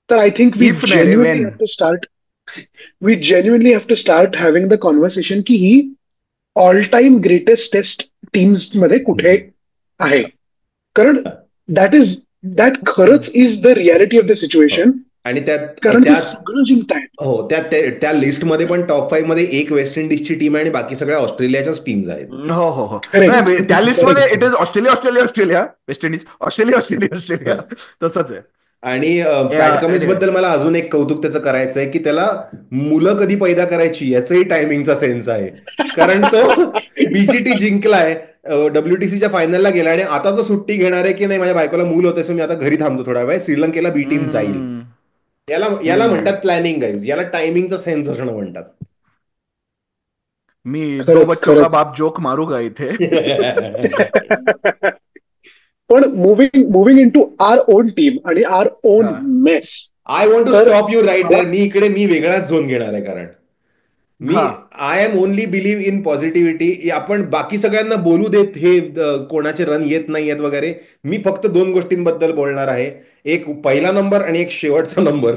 तर I think we genuinely have to start having the conversation की ही all time greatest test teams मध्ये कुठे आहे. कारण दॅट खरंच is the reality of the situation. आणि सगळं जिंकताय. हो, त्या लिस्टमध्ये पण टॉप 5 मध्ये एक वेस्ट इंडिजची टीम आहे आणि बाकी सगळ्या ऑस्ट्रेलियाच्याच टीम्स आहेत. हो. त्या लिस्टमध्ये it is Australia West Indies, Australia तसंच आहे. आणि पॅट कमिन्स बद्दल मला अजून एक कौतुक त्याचं करायचं आहे की त्याला मुलं कधी पैदा करायची याचंही टायमिंगचा सेन्स आहे. कारण तो BGT जिंकलाय, WTCच्या फायनलला गेला आणि आता तो सुट्टी घेणार आहे की नाही, माझ्या बायकोला मूल होते सो मी आता घरी थांबतो थोडा वेळ, श्रीलंकेला बी टीम जाईल. याला म्हणतात प्लॅनिंग गाईज, याला टायमिंगचा सेन्स असणं म्हणतात. मी दो बच्चों का बाप जोक मारू का इथे. पण moving in to our own team आणि our own mess, I want to तर स्टॉप यू राईट मला देअर. मी वेगळाच झोन घेणार आहे, कारण मी हा I am only believe in positivity. आपण बाकी सगळ्यांना बोलू देत हे कोणाचे रन येत नाही आहेत वगैरे. मी फक्त दोन गोष्टींबद्दल बोलणार आहे, एक पहिला नंबर आणि एक शेवटचा number.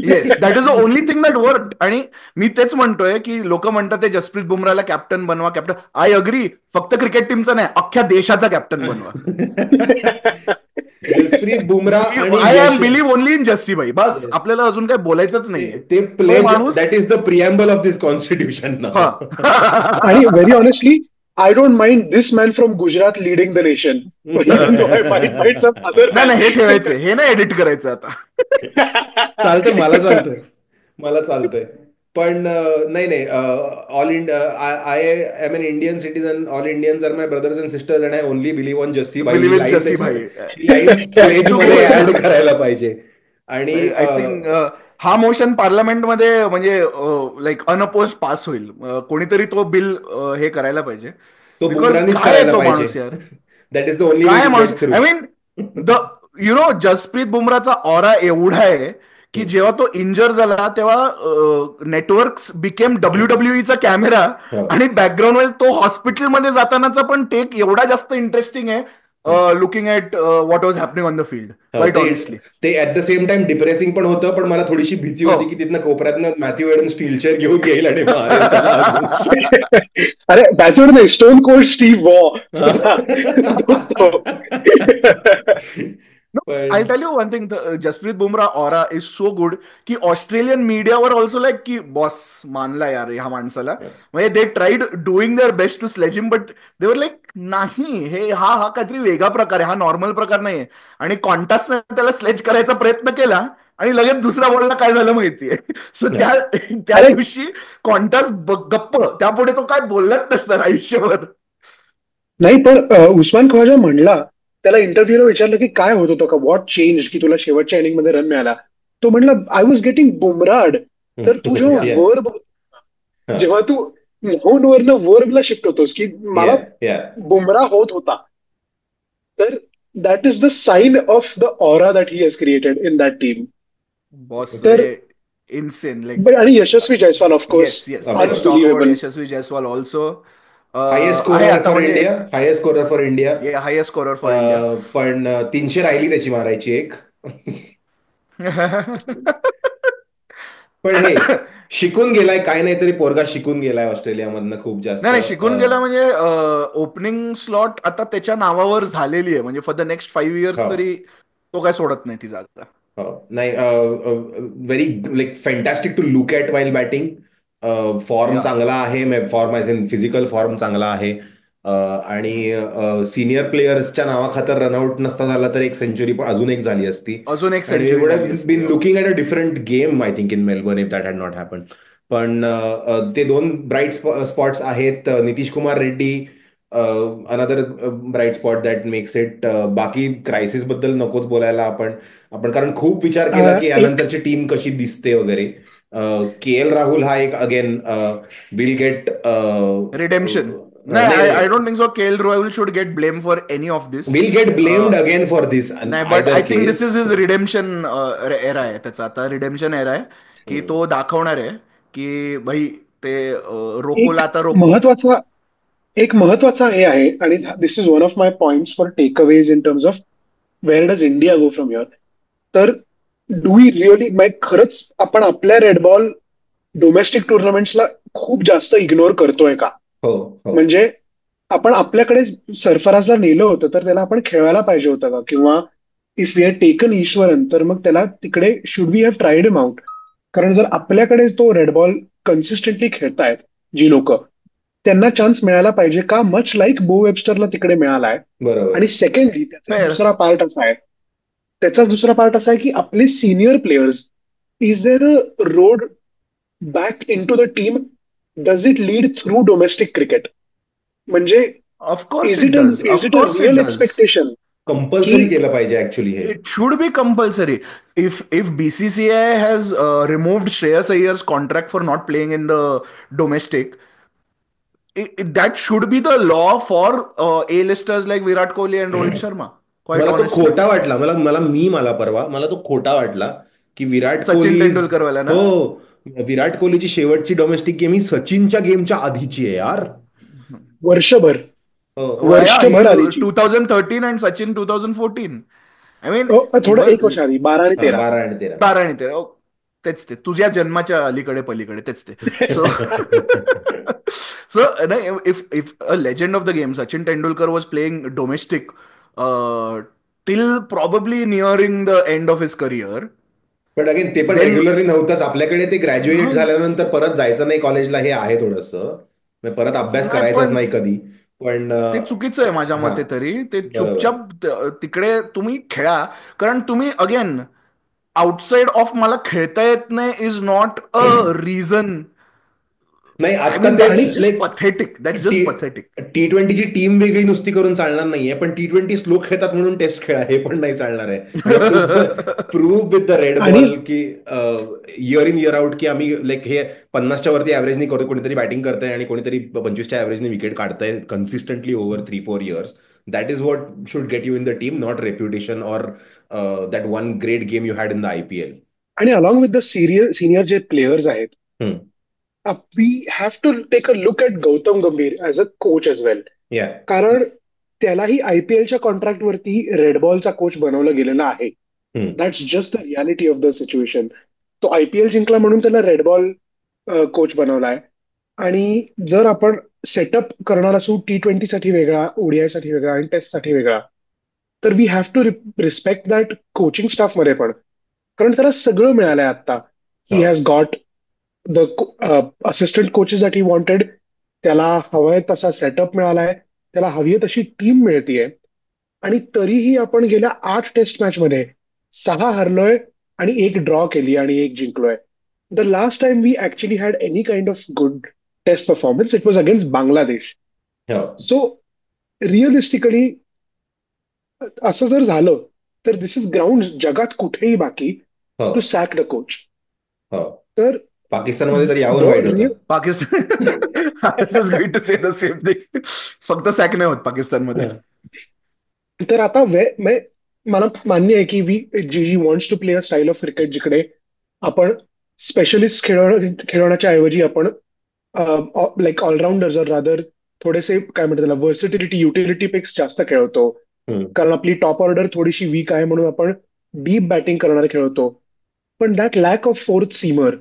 Yes, that is the only thing that work. आणि मी तेच म्हणतोय की लोक म्हणतात ते जसप्रीत बुमराला कॅप्टन बनवा, कॅप्टन. आय अग्री, फक्त क्रिकेट टीमचा नाही, अख्ख्या देशाचा कॅप्टन बनवा. जसप्रीत बुमराह आणि I am Yash, believe only in Jassi भाई. बस Yes. आपल्याला अजून काही बोलायचंच ते नाहीये. ते तो प्लेज माणूस. That is the preamble of this constitution हा. नाव. आणि very honestly I don't mind this man from Gujarat leading the nation, even though I mind some other नाही नाही, हे मॅन. ठेवायचं, हे नाही एडिट करायचं आता. चालतंय, मला चालतंय, मला चालतंय. पण नाही नाही, all India, I am an Indian citizen, all Indians are my brothers and sisters and I only believe on Jassi भाई. Believe he in line Jassi त्याच्या, भाई. He line has plays to मध्ये गो. ऍड करायला पाहिजे. आणि आय थिंक हा motion पार्लमेंटमध्ये म्हणजे लाईक अनअपोज पास होईल. कोणीतरी तो बिल हे करायला पाहिजे. तो बिकॉज बुमरानीच काय आहे करायला तो पाहिजे. माणूस यार. That is the only way काय टू माणूस, get through. I mean the Jasprit बुमराचा ऑरा एवढा आहे की जेव्हा तो इंजर झाला तेव्हा नेटवर्क बिकेम डब्ल्यूडब्ल्यूईचा कॅमेरा. आणि बॅकग्राऊंड मध्ये तो हॉस्पिटलमध्ये जातानाचा पण टेक एवढा जास्त इंटरेस्टिंग आहे, looking at what was happening on the field, quite ते ऑनेस्टली. ते at the same time depressing पण होतं. पण मला थोडीशी भीती हो. होती की तिथनं कोपऱ्यातनं मॅथ्यू एडन स्टील चेअर घेऊन येईल आणि मारेल त्याला अजून. अरे त्याच्यावर नाही, स्टोन कोल्ड स्टीव्ह वॉ तोच तो. No, I'll पण tell you one thing. Jasprit Bumrah aura is so good की ऑस्ट्रेलियन मीडियावर ऑल्सो लाईक की बॉस मानला यार ह्या माणसाला. म्हणजे they tried doing their best to sledge him, but they were like नाही, हे हा हा काहीतरी वेगळा प्रकार आहे, हा नॉर्मल प्रकार नाहीये. आणि कॉन्टासने त्याला स्लेज करायचा प्रयत्न केला आणि लगेच दुसऱ्या बॉलला काय झालं माहितीये. सो त्या अरे दिवशी कॉन्टास गप्प, त्यापुढे तो काय बोललाच नसणार आयुष्यभर. नाही, पण उस्मान ख्वाजा म्हणला, त्याला इंटरव्ह्यूला विचारलं की काय होत होतं का, व्हॉट चेंज की तुला शेवटच्या इनिंग मध्ये रन मिळाला. तो म्हणला आय वॉज गेटिंग बुमराड. तर तू जेव्हा या वर्ब, जेव्हा तू नोन वरनं वर्बला शिफ्ट होतोस की मला बुमरा होत होता, तर that is the sign of the aura that he has created in that team. Boss तर इन्सेन लाईक. आणि Yashasvi Jaiswal of course yes yes, let's talk about unbelievable. Yashasvi Jaiswal also. Highest आहे स्कोरर आता फॉर म्हणजे India, highest scorer for India. Highest scorer for India. पण 300 राहिली त्याची मारायची एक. पण हे शिकून गेलाय, काय नाही तरी पोरगा शिकून गेलाय ऑस्ट्रेलियामधनं खूप जास्त. नाही नाही, शिकून गेला म्हणजे ओपनिंग स्लॉट आता त्याच्या नावावर झालेली आहे, म्हणजे फॉर द नेक्स्ट 5 इयर्स हो, तरी तो काय सोडत नाही ती जागा. हो. नाही, very like fantastic to look at while batting. Form या चांगला आहे, form as in physical form चांगला आहे. आणि सिनियर प्लेयर्सच्या नावाखातर रनआउट नसता झाला तर एक सेंचुरी पण अजून एक झाली असती. अजून एक आणि वी सेंचुरी वुड झाली हॅव असती. Been looking at a different game I think in Melbourne if that had not happen. पण ते दोन ब्राईट स्पॉट्स आहेत. Nitish Kumar Reddy another bright spot that makes it. बाकी क्रायसिस बद्दल नकोच बोलायला आपण आपण कारण खूप विचार केला की एक यानंतरची टीम कशी दिसते वगैरे. के एल राहुल हा एक अगेन विल गेट रिडेम्पशन. नाही, नाही I don't think so KL Rahul should get blame for any of this. Will get blamed again for this नाही, but either I think this case. Is his redemption era आहे त्याचा. आता redemption era आहे की तो दाखवणार आहे की भाई ते एक रोकोला आता रोको. महत्वाचा एक महत्वाचा हे आहे, आणि this is one of my points for takeaways in terms of where does India go from your. तर डू वी रिअली, खरंच आपण आपल्या रेड बॉल डोमेस्टिक टुर्नामेंट्सला खूप जास्त इग्नोर करतोय का? हो, हो. म्हणजे आपण आपल्याकडे सरफराजला नेलं होतं तर त्याला आपण खेळवायला पाहिजे होतं का? किंवा if we had taken Easwaran तर मग त्याला तिकडे should we have tried him out. कारण जर आपल्याकडे तो रेड बॉल कन्सिस्टंटली खेळतायत जी लोक, त्यांना चान्स मिळायला पाहिजे का? मच लाईक बो वेबस्टरला तिकडे मिळालाय. बरोबर. आणि सेकंडली फेअर. त्याचा दुसरा पार्ट असा आहे की आपले senior players, is there a road back in to the team? Does it lead through domestic cricket? म्हणजे of course is it it does, is it a of course it real does. Expectation की compulsory केलं पाहिजे actually हे. It should be compulsory. If BCCI has removed Shreyas Iyer's contract for not playing in the domestic, that should be the law for A-listers like Virat Kohli and Rohit Sharma. Quite मला तो honestly. खोटा वाटला. मला परवा तो खोटा वाटला की विराट सचिन कोहली इज तेंडुलकर वाला ना. हो, विराट कोहलीची शेवटची डोमेस्टिक गेम ही सचिनच्या गेमच्या आधीची आहे यार. वर्षभर हो. या ही वर्षभर आधीची. 2013 अँड सचिन 2014. आय मीन थोडं एक वर्ष इवन आधी 12 आणि 13. 12 आणि 13. 12 आणि 13. तेच ते तुझ्या जन्माच्या अलीकडे पलीकडे तेच ते. सो सो नाही, if if a legend of the game Sachin Tendulkar was playing domestic till probably nearing the end of his career, पण अगेन ते पण देन रेग्युलरली नव्हतंच आपल्याकडे. ते ग्रॅज्युएट झाल्यानंतर परत जायचं नाही कॉलेजला, हे आहे थोडंसं. म्हणजे परत अभ्यास नाही, करायचाच पण नाही कधी. पण ते चुकीचं आहे माझ्या हा, मते तरी. ते बरोबर. चुपचाप तिकडे तुम्ही खेळा. कारण तुम्ही अगेन आउटसाइड ऑफ मला खेळता येत नाही इज नॉट अ रिझन. नाही आय आता मीन तेच that's just like pathetic, that's टी जस्ट पथेटिक. T20ची टीम वेगळी नुसती करून चालणार नाहीये, पण T20 स्लो खेळतात म्हणून टेस्ट खेळा हे पण नाही चालणार आहे. You have to prove with the red आणि बॉल की इयर इन इयर आउट की आम्ही लाईक हे 50च्या वरती ॲव्हरेजनी करतो, कोणीतरी बॅटिंग करतंय आणि कोणीतरी 25च्या ॲव्हरेजनी विकेट काढतंय consistently over 3-4 years. That is what should get you in the team, not reputation or that one great game you had in the IPL. आणि अलॉंग विथ द सिनियर जे प्लेयर्स आहेत, we have to take a look at Gautam Gambhir as a coach as well. या कारण त्यालाही IPLच्या कॉन्ट्रॅक्टवरती red बॉलचा coach बनवलं गेलेलं आहे. That's just the reality of the situation. तो IPL जिंकला म्हणून त्याला रेड बॉल कोच बनवलाय. आणि जर आपण सेटअप करणार असू T20 साठी वेगळा, ODI साठी वेगळा आणि टेस्ट साठी वेगळा, तर we have to respect that coaching स्टाफमध्ये पण. कारण त्याला सगळं मिळालंय आता. He has got the assistant coaches that he wanted. त्याला हवाय तसा सेटअप मिळालाय, त्याला हवी आहे तशी टीम मिळतीये. आणि तरीही आपण गेल्या 8 टेस्ट मॅच मध्ये 6 हरलोय आणि 1 ड्रॉ केली आणि 1 जिंकलोय. The last time we actually had any kind of good test performance it was against Bangladesh. हो सो रिअलिस्टिकली असं जर झालं तर दिस इज ग्राउंड जगात कुठेही बाकी हो टू सॅक द कोच. हो. तर पाकिस्तानमध्ये तर यावर वाईट होतं. Pakistan I was just going to say the same thing. फक्त सॅक नाही होत पाकिस्तानमध्ये. तर आता मला मान्य आहे की we G G wants to play a style of cricket जिकडे आपण स्पेशलिस्ट खेळवण्याच्या ऐवजी आपण लाईक ऑलराऊंडर रादर थोडेसे काय म्हणतात त्याला व्हर्सिटिलिटी युटिलिटी पिक्स जास्त खेळवतो. कारण आपली टॉप ऑर्डर थोडीशी वीक आहे म्हणून आपण डीप बॅटिंग करणारे खेळवतो. पण that lack of fourth seamer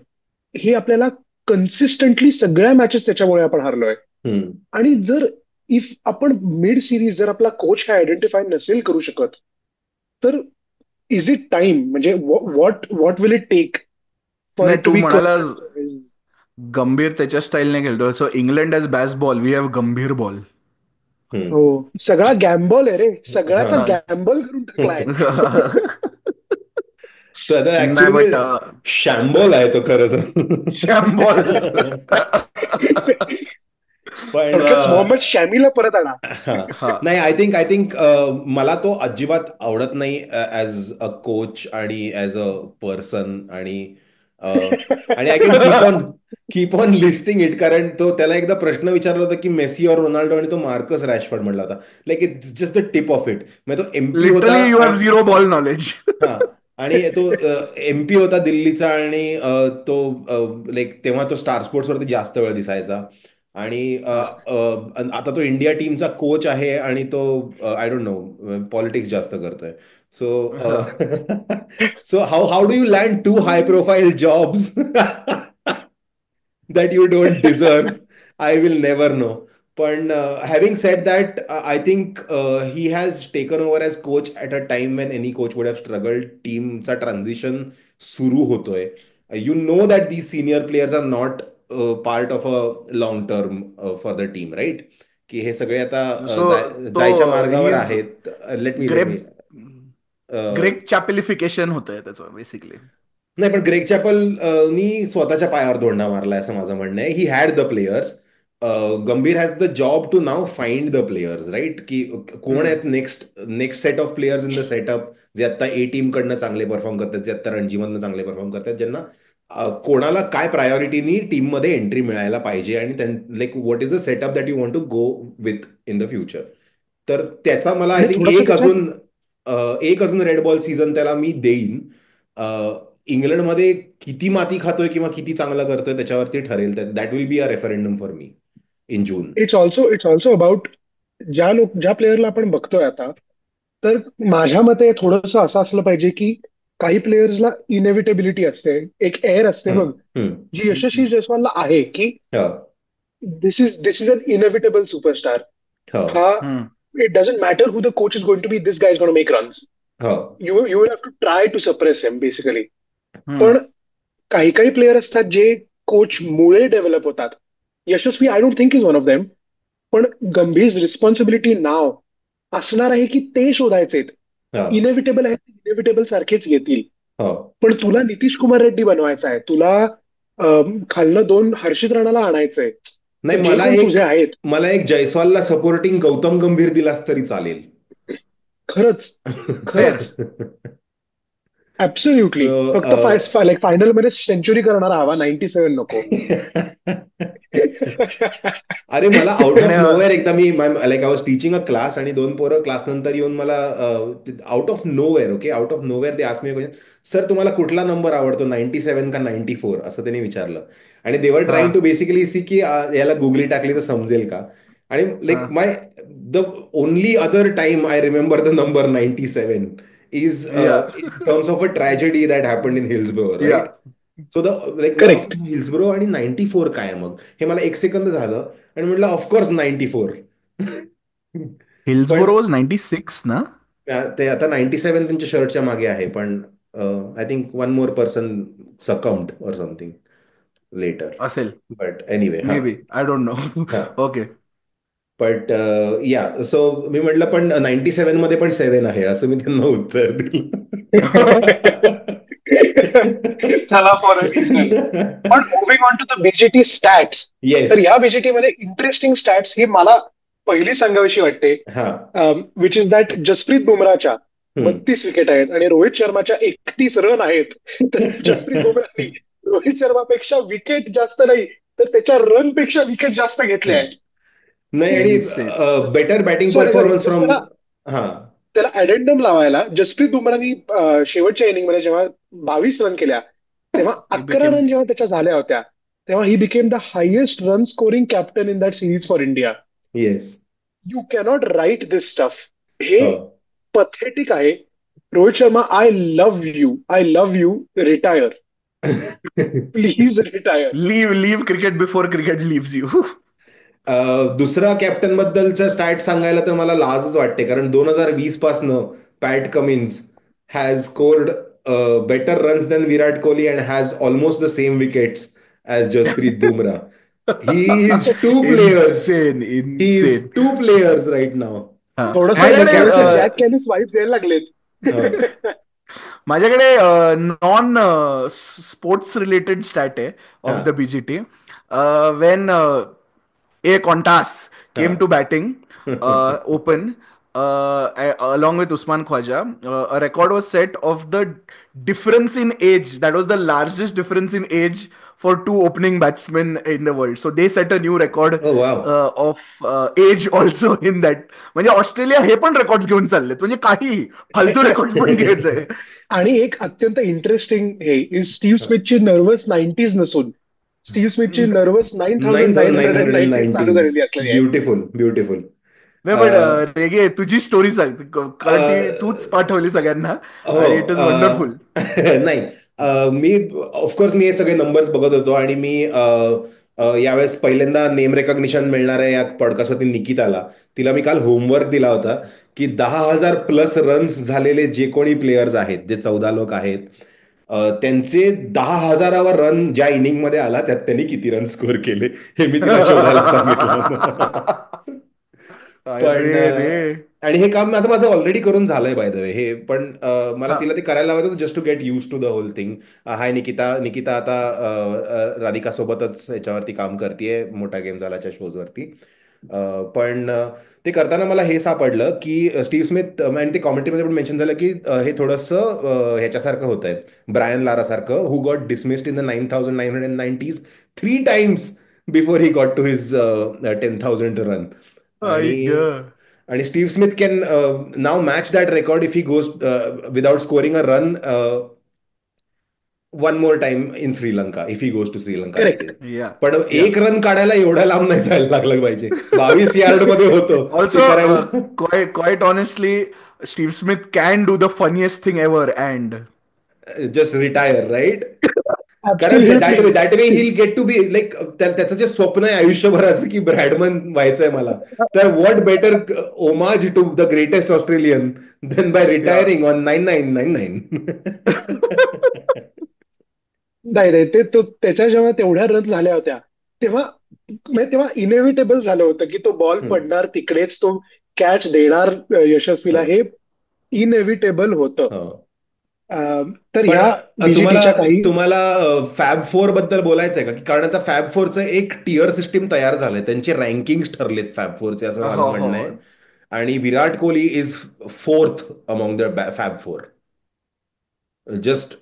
हे आपल्याला कन्सिस्टंटली सगळ्या मॅचेस त्याच्यामुळे आपण हारलोय. आणि जर इफ आपण मिड सिरीज जर आपला कोच हा आयडेंटिफाय नसेल करू शकत, तर इज इट टाइम म्हणजे what what will it take for नाही, इट टू तू बी म्हणालास गंभीर त्याच्या स्टाईलने खेळतोय. So England has Baz ball, we have Gambhir ball. हो, सगळा गॅम्बल आहे रे, सगळ्याचा हा. गॅम्बल करून टाकलाय. तो आता नाही, ऍक्च्युली बट शॅम्बॉल आहे तो खरं शॅम्बॉल. तर. पण थोडक्यात मोहम्मद शॅमीला परत आणा. हा. नाही, आय थिंक मला तो अजिबात आवडत नाही ऍज अ कोच आणि ऍज अ पर्सन. आणि I can keep on listing it. कारण त्याला एकदा प्रश्न विचारला होता की मेसी और रोनाल्डो, आणि तो मार्कस रॅशफोर्ड म्हटला होता. Like it's just the tip of it. म्हणजे तो MP होता. Literally you have zero ball knowledge. हा, आणि तो MP होता दिल्लीचा, आणि तो लाईक तेव्हा तो स्टार स्पोर्ट्स वरती जास्त वेळ दिसायचा. आणि आता तो इंडिया टीमचा कोच आहे, आणि तो आय डोंट नो पॉलिटिक्स जास्त करतोय. So so how do you land 2 high profile jobs that you don't deserve? I will never know. But having said that, I think he has taken over as coach at a time when any coach would have struggled. Teamचा transition सुरू होतोय. You know that these senior players are not part of a long term for the team, right? की हे सगळे आता so तो जायच्या मार्गावर ही आहेत. लेट मी ग्रेप ग्रेट चॅपिलिफिकेशन होतंय त्याचं बेसिकली. नाही, पण ग्रेग चॅपल नी स्वतःच्या पायावर धोंडा मारलाय असं माझं म्हणणं आहे. He had the players. Gambhir has the job to now find the players, right? की कोण आहेत next set of players in the setup, जे आता टीम कडनं चांगले परफॉर्म करतात, जे आता रणजीमधनं चांगले परफॉर्म करतात, ज्यांना कोणाला काय प्रायोरिटीनी टीममध्ये एंट्री मिळायला पाहिजे, आणि like what is the setup that you want to go with in the future. तर त्याचा मला आय आणि थिंक थोडस त्याच्यात एक अजून रेड बॉल सीझन त्याला मी देईन. इंग्लंडमध्ये किती माती खातोय किंवा किती चांगलं करतोय त्याच्यावरती ठरेल. That will be a referendum for me in June. It's also about ज्या प्लेअरला आपण बघतोय आता, तर माझ्या मते थोडंसं असं असलं पाहिजे की काही प्लेयर्सला इनएव्हिटेबिलिटी असते, एक एअर असते हम्म, बघ, हम्म. जी यशस्वी जयस्वालला आहे की हा, this is an inevitable superstar. हा, हा, hmm, it doesn't matter who the coach is going to be, this guy is going to make runs. हा. You will have to try to suppress him basically. Hmm. पण काही काही player असतात जे coach मुळे develop होतात. Yashasvi I don't think is one of them. पण Gambhir responsibility नाव असणार आहे की ते शोधायचे. हा, इनेव्हिटेबल आहे, इनेव्हिटेबल सारखेच येतील. हा. पण तुला नितीश कुमार रेड्डी बनवायचा आहे, तुला खालनं दोन हर्षित राणाला आणायचंय, नाही, तर जे कोण तुझे आहेत. मला एक जयस्वालला सपोर्टिंग गौतम गंभीर दिलास तरी चालेल. खरंच, खरंच, ऍब्सोल्युटली. फक्त So, फायनल मध्ये सेंचुरी करणारा हवा, 97 नको. अरे मला आउट आणि ऑफ नोवेअर एकदा मी like I was teaching a class आणि दोन पोरं क्लास नंतर येऊन मला out of nowhere, okay, out of nowhere they ask me question, sir तुम्हाला कुठला नंबर आवडतो, 97 का 94, असं त्यांनी विचारलं. आणि देवर हा, ट्राईंग टू बेसिकली सी की याला गुगली टाकली तर समजेल का. आणि हा, like the only other time I remember the number 97 is yeah, in terms of a tragedy that happened in Hillsborough, yeah. Right. So the like मला करेक्ट. हिल्सब्रो आणि 94 काय मग, हे मला एक सेकंद झालं आणि म्हटलं ऑफकोर्स 94. पण हिल्सबोरो वॉज 96 ना. ते आता 97 त्यांच्या शर्टच्या मागे आहे, पण I think one more person succumbed और समथिंग लेटर. असेल, बट एनिवे, मे हा, बी, आय डोंट नो. हा. ओके. बट या, सो मी म्हटलं पण 97 मध्ये पण 7 आहे, असं मी त्यांना उत्तर दिलं. चला, फॉर अ रिझन. पण moving on to the BGT stats, तर येस. या बीजीटी मध्ये इंटरेस्टिंग स्टॅट्स ही मला पहिली सांगावीशी वाटते, हा. विच इज दॅट जसप्रीत बुमराच्या हम्म. 32 विकेट आहेत आणि रोहित शर्माच्या 31 रन आहेत. तर जसप्रीत बुमराने रोहित शर्मापेक्षा विकेट जास्त नाही, तर त्याच्या रन पेक्षा विकेट जास्त घेतले हम्म. आहेत. नाही, आणि insane. Better batting sorry sorry, performance just from. त्याला हा, त्याला अडेंडम लावायला, जसप्रीत बुमरानी शेवटच्या इनिंगमध्ये जेव्हा 22 रन केल्या, तेव्हा ही 11 बिकेम रन जेव्हा त्याच्या झाल्या होत्या, तेव्हा he became the highest run scoring captain in that series for India. Yes. You cannot write this stuff. हे हो. पथेटिक आहे. Rohit Sharma, I love you, retire, please retire. Leave cricket before cricket leaves you. दुसरा captain बद्दलचा stat सांगायला तर मला लाजच वाटते, कारण 2020 पासनं Pat Cummins has scored better runs than Virat Kohli and has almost the same wickets as Jasprit Bumrah. He is two players. Insane, he is insane. Two players right now. हा, थोडस माझ्याकडे थोडस जॅक कॅलिस वाईब्स यायला लागलेत. माझ्याकडे नॉन स्पोर्ट्स रिलेटेड स्टॅट आहे हा, of the BGT. Wien A Contas हा. came to batting open along with Usman Khwaja. A record was set of the difference in age. That was the largest difference in age for two opening batsmen in the world. So they set a new record oh wow. of age also in that. म्हणजे Australia हे पण record घेऊन चाललेत, म्हणजे काही फालतू record पण घ्यायचंय. आणि एक अत्यंत इंटरेस्टिंग हे इज स्टीव्ह स्मिथची नर्वस 90s नसून स्टीव्ह स्मिथची नर्वस 9990 चालू 9,990s. झालेली असलेली आहे. Beautiful, beautiful. नाही, पण रेगे तुझी स्टोरी सांग, कारण ती तूच पाठवली सगळ्यांना हो. आणि इट इज वंडरफुल. नाही, मी ऑफकोर्स मी हे सगळे नंबर्स बघत होतो आणि मी यावेळेस पहिल्यांदा नेम रेकॉग्निशन मिळणार आहे या पॉडकास्टवरती निकिताला. तिला मी काल होमवर्क दिला होता की 10,000 प्लस रन्स झालेले जे कोणी प्लेयर्स आहेत, जे 14 लोक आहेत, त्यांचे 10,000वा रन ज्या इनिंगमध्ये आला त्यात त्यांनी किती रन स्कोर केले हे मी तिला शोधायला सांगितलं. पण अरे रे. आणि हे काम माझं माझं ऑलरेडी करून झालंय बाय द वे हे, पण मला हा, तिला ते करायला हवं होतं just to get used to the whole thing. Hi Nikita. Nikita आता राधिका सोबतच याच्यावरती काम करते मोठा गेम झाल्याच्या शोजवरती. पण ते करताना मला हे सापडलं की स्टीव्ह स्मिथ आणि ते कॉमेंट्रीमध्ये पण मेन्शन झालं की हे थोडंसं ह्याच्यासारखं होत आहे, ब्रायन लारासारखं, who got dismissed in the 9,990s 3 times before he got to his 10,000 run. आई ग. आणि Steve Smith can now match that record if he goes without scoring a run one more time in Sri Lanka if he goes to Sri Lanka that correct. Is. Yeah पण या एक run काढायला एवढा लांब नाही जायला लागलं पाहिजे. 22 यार्ड मध्ये होतो ते ऑल्सो करायला. Quite honestly Steve Smith can do the funniest thing ever and just retire right. कारण absolutely. That way he get to be like त्याचं जे स्वप्न आहे आयुष्यभराचं की ब्रॅडमन व्हायचंय मला, तर what better homage to the greatest Australian then by yeah retiring on 9999. नाही नाही, त्याच्या जेव्हा तेवढ्या रन झाल्या होत्या तेव्हा म्हणजे तेव्हा इनेव्हिटेबल झालं होतं की तो बॉल पडणार तिकडेच, तो कॅच देणार यशस्वीला, हे इनएव्हिटेबल होतं. हो. तर पण ह्या तुम्हाला बीजीटीच्या काही तुम्हाला फॅब फोर बद्दल बोलायचं आहे का? की कारण आता फॅब फोरचं एक टियर सिस्टीम तयार झालंय, त्यांचे रँकिंग ठरलेत फॅब फोरचे असं माझं हो हो म्हणणं आहे. आणि Virat Kohli is fourth among the fab four just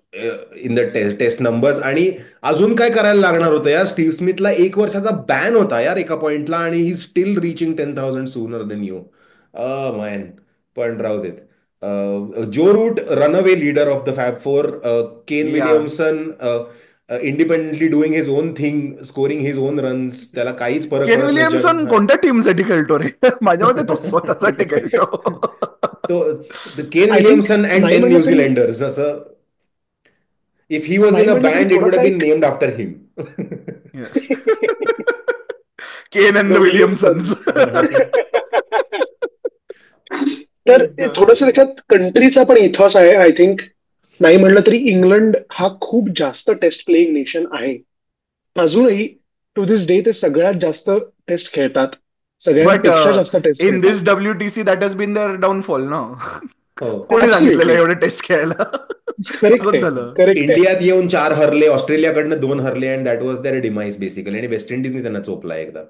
in the test numbers. आणि अजून काय करायला लागणार होतं यार, स्टीव्ह स्मिथला 1 वर्षाचा बॅन होता यार एका पॉइंटला, आणि he still reaching 10,000 sooner than you. Man. पण राहू देत. Joe Root runaway leader of the fab four. Kane yeah Williamson independently doing his own thing, scoring his own runs, त्याला काहीच फरक केन पडत नाही जग. विलियमसन कोणत्या टीमसाठी खेळतो रे? माझ्या मते तो स्वतःसाठी खेळतो. तो केन आय थिंक विलियमसन अँड नाही 10 म्हणलं तरी न्यूझीलँडर्स असं. If he was नाही in a म्हणलं तरी band, it would have थोडासा been named after him. Kane and the the Williamsons. Williamsons. तर थोडस त्याच्यात कंट्रीचा पण इथॉस आहे आय थिंक. नाही म्हणलं तरी इंग्लंड हा खूप जास्त टेस्ट प्लेइंग नेशन आहे. अजूनही टू दिस डे ते सगळ्यात जास्त टेस्ट खेळतात, बट सगळ्यांपेक्षा जास्त टेस्ट इन खेळतात. This WTC that has been their downfall ना. हो. कोणी सांगितलेलं ऍब्सोल्युटली एवढे टेस्ट खेळायला? करेक्ट असंच आहे, झालं. करेक्ट आहे. इंडियात येऊन 4 हरले, ऑस्ट्रेलियाकडनं 2 हरले, and that was their demise basically. आणि वेस्ट इंडिजने त्यांना चोपला एकदा.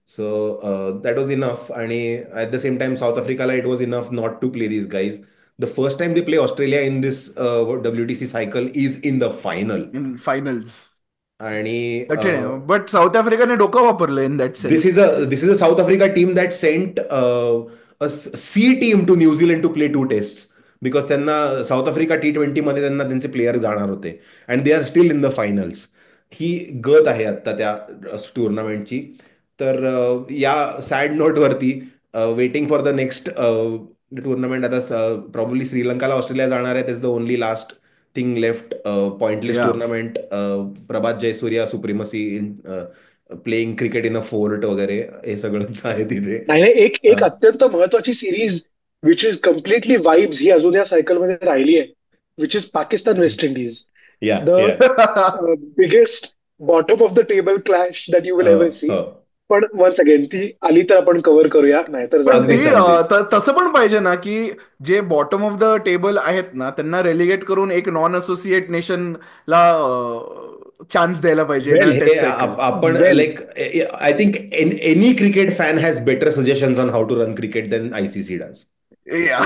So that was enough. आणि at the same time South आफ्रिकाला it was enough not to play this guys. The first time they play Australia in this WTC cycle is in the final. In finals आणि कठीण आहे, but South आफ्रिकाने डोकं वापरलं in that This sense. is a South Africa team that sent a C team to New Zealand to play 2 tests, because त्यांना South Africa T20 मध्ये त्यांना त्यांचे प्लेयर जाणार होते, and they are still in the finals. ही गत आहे आता त्या टुर्नामेंटची. तर या सॅड नोटवरती waiting for the next tournament. आता प्रॉब्ली श्रीलंकाला ऑस्ट्रेलिया जाणार आहे. त्याच the only last thing left. Pointless yeah tournament. Prabath Jayasuriya supremacy in playing cricket in a fort वगैरे, हे सगळंच आहे तिथे. नाही नाही, एक एक अत्यंत महत्वाची series which is completely vibes ही अजून या सायकलमध्ये राहिली आहे, which is Pakistan West Indies. Yeah the yeah biggest bottom of the table clash that you will ever see. हो. पण वन्स अगेन ती आली तर आपण कव्हर करूया, नाहीतर पण जाऊ दे. ती अगदीच अगदीच. तसं पण पाहिजे ना, की जे बॉटम ऑफ द टेबल आहेत ना त्यांना रेलिगेट करून एक नॉन असोसिएट नेशनला चान्स द्यायला पाहिजे ना वेल, हे टेस्ट सायकल. आपण well, like I think any cricket fan has better suggestions on how to run cricket than ICC does. Yeah